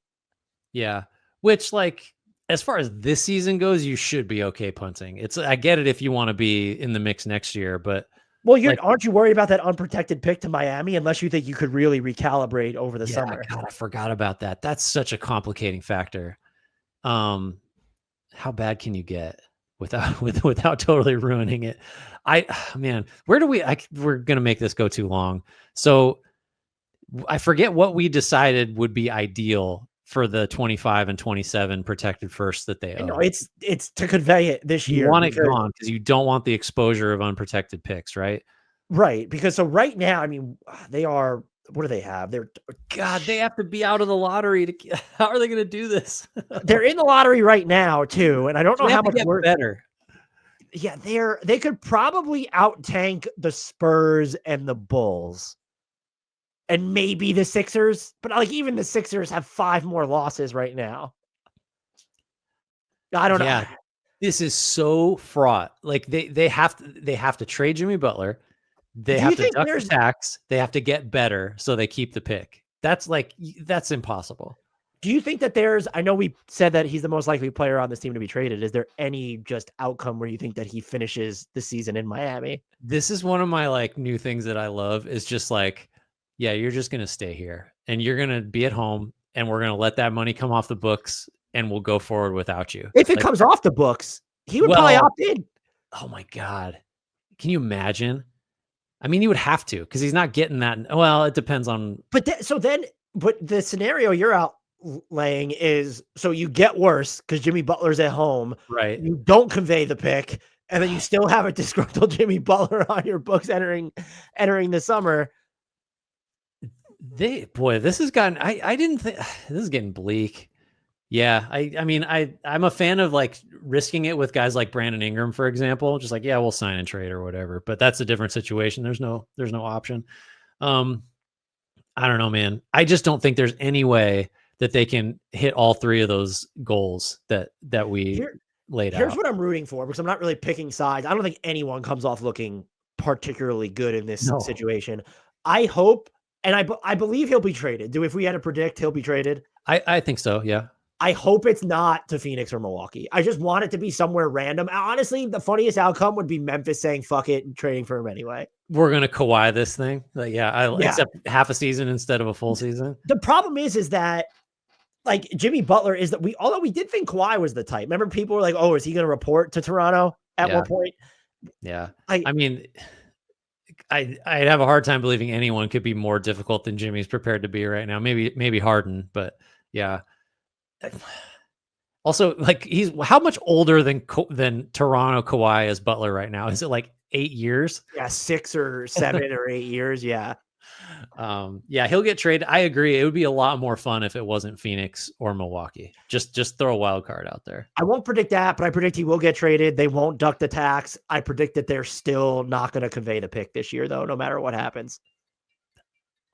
Yeah. Which, like, as far as this season goes, you should be okay punting. I get it if you want to be in the mix next year, but well, aren't you worried about that unprotected pick to Miami unless you think you could really recalibrate over the summer? God, I forgot about that. That's such a complicating factor. How bad can you get without totally ruining it? Man, where do we're going to make this go too long. So I forget what we decided would be ideal for the 25 and 27 protected first that they own. No, it's to convey it this year. You want it gone because you don't want the exposure of unprotected picks, right? Right. Because so right now, I mean, they are, what do they have? They have to be out of the lottery. How are they going to do this? They're in the lottery right now too. And I don't know how much better. Yeah. They could probably out tank the Spurs and the Bulls. And maybe the Sixers, but like even the Sixers have 5 more losses right now. I don't know. This is so fraught. Like they have to trade Jimmy Butler. They have to duck the tax. They have to get better so they keep the pick. That's impossible. Do you think that I know we said that he's the most likely player on this team to be traded. Is there any just outcome where you think that he finishes the season in Miami? This is one of my like new things that I love is just like, yeah, you're just going to stay here and you're going to be at home and we're going to let that money come off the books and we'll go forward without you. If it comes off the books, he would probably opt in. Oh my God. Can you imagine? I mean, he would have to, because he's not getting that. Well, it depends on. But the scenario you're outlaying is, so you get worse because Jimmy Butler's at home. Right. You don't convey the pick. And then you still have a disgruntled Jimmy Butler on your books entering the summer. This has gotten, I didn't think this is getting bleak. Yeah. I mean, I'm a fan of like risking it with guys like Brandon Ingram, for example, just like, yeah, we'll sign and trade or whatever, but that's a different situation. There's no option. I don't know, man. I just don't think there's any way that they can hit all 3 of those goals that we laid out. Here's what I'm rooting for, because I'm not really picking sides. I don't think anyone comes off looking particularly good in this situation. I hope, and I believe he'll be traded. If we had to predict, he'll be traded. I think so. Yeah. I hope it's not to Phoenix or Milwaukee. I just want it to be somewhere random. Honestly, the funniest outcome would be Memphis saying fuck it and trading for him anyway. We're going to Kawhi this thing. Like, except half a season instead of a full season. The problem is that like Jimmy Butler is that although we did think Kawhi was the type. Remember people were like, oh, is he going to report to Toronto at one point? Yeah. I mean, I'd have a hard time believing anyone could be more difficult than Jimmy's prepared to be right now. Maybe Harden, but yeah. Also, like he's how much older than Toronto Kawhi is Butler right now? Is it like 8 years? Yeah, 6 or 7 or 8 years. Yeah. He'll get traded. I agree. It would be a lot more fun if it wasn't Phoenix or Milwaukee. Just throw a wild card out there. I won't predict that, but I predict he will get traded. They won't duck the tax. I predict that they're still not going to convey the pick this year, though, no matter what happens.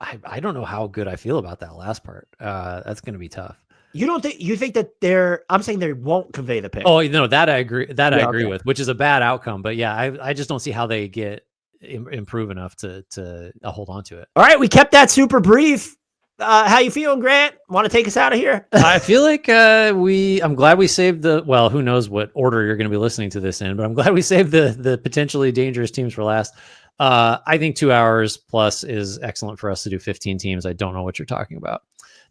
I don't know how good I feel about that last part. That's going to be tough. You think that I'm saying they won't convey the pick. Oh, no, that I agree. I agree with, which is a bad outcome. But yeah, I just don't see how they get improve enough to hold on to it. All right, we kept that super brief. How you feeling, Grant? Want to take us out of here? I feel like I'm glad we saved who knows what order you're going to be listening to this in, but I'm glad we saved the potentially dangerous teams for last. I think 2 hours plus is excellent for us to do 15 teams. I don't know what you're talking about.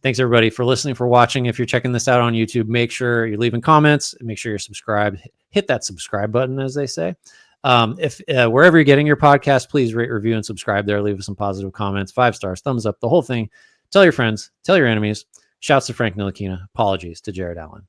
Thanks everybody for listening, for watching. If you're checking this out on YouTube, make sure you're leaving comments, make sure you're subscribed, hit that subscribe button, as they say. If wherever you're getting your podcast, please rate, review, and subscribe there. Leave us some positive comments, 5 stars, thumbs up, the whole thing. Tell your friends, tell your enemies. Shouts to Frank Ntilikina. Apologies to Jared Allen.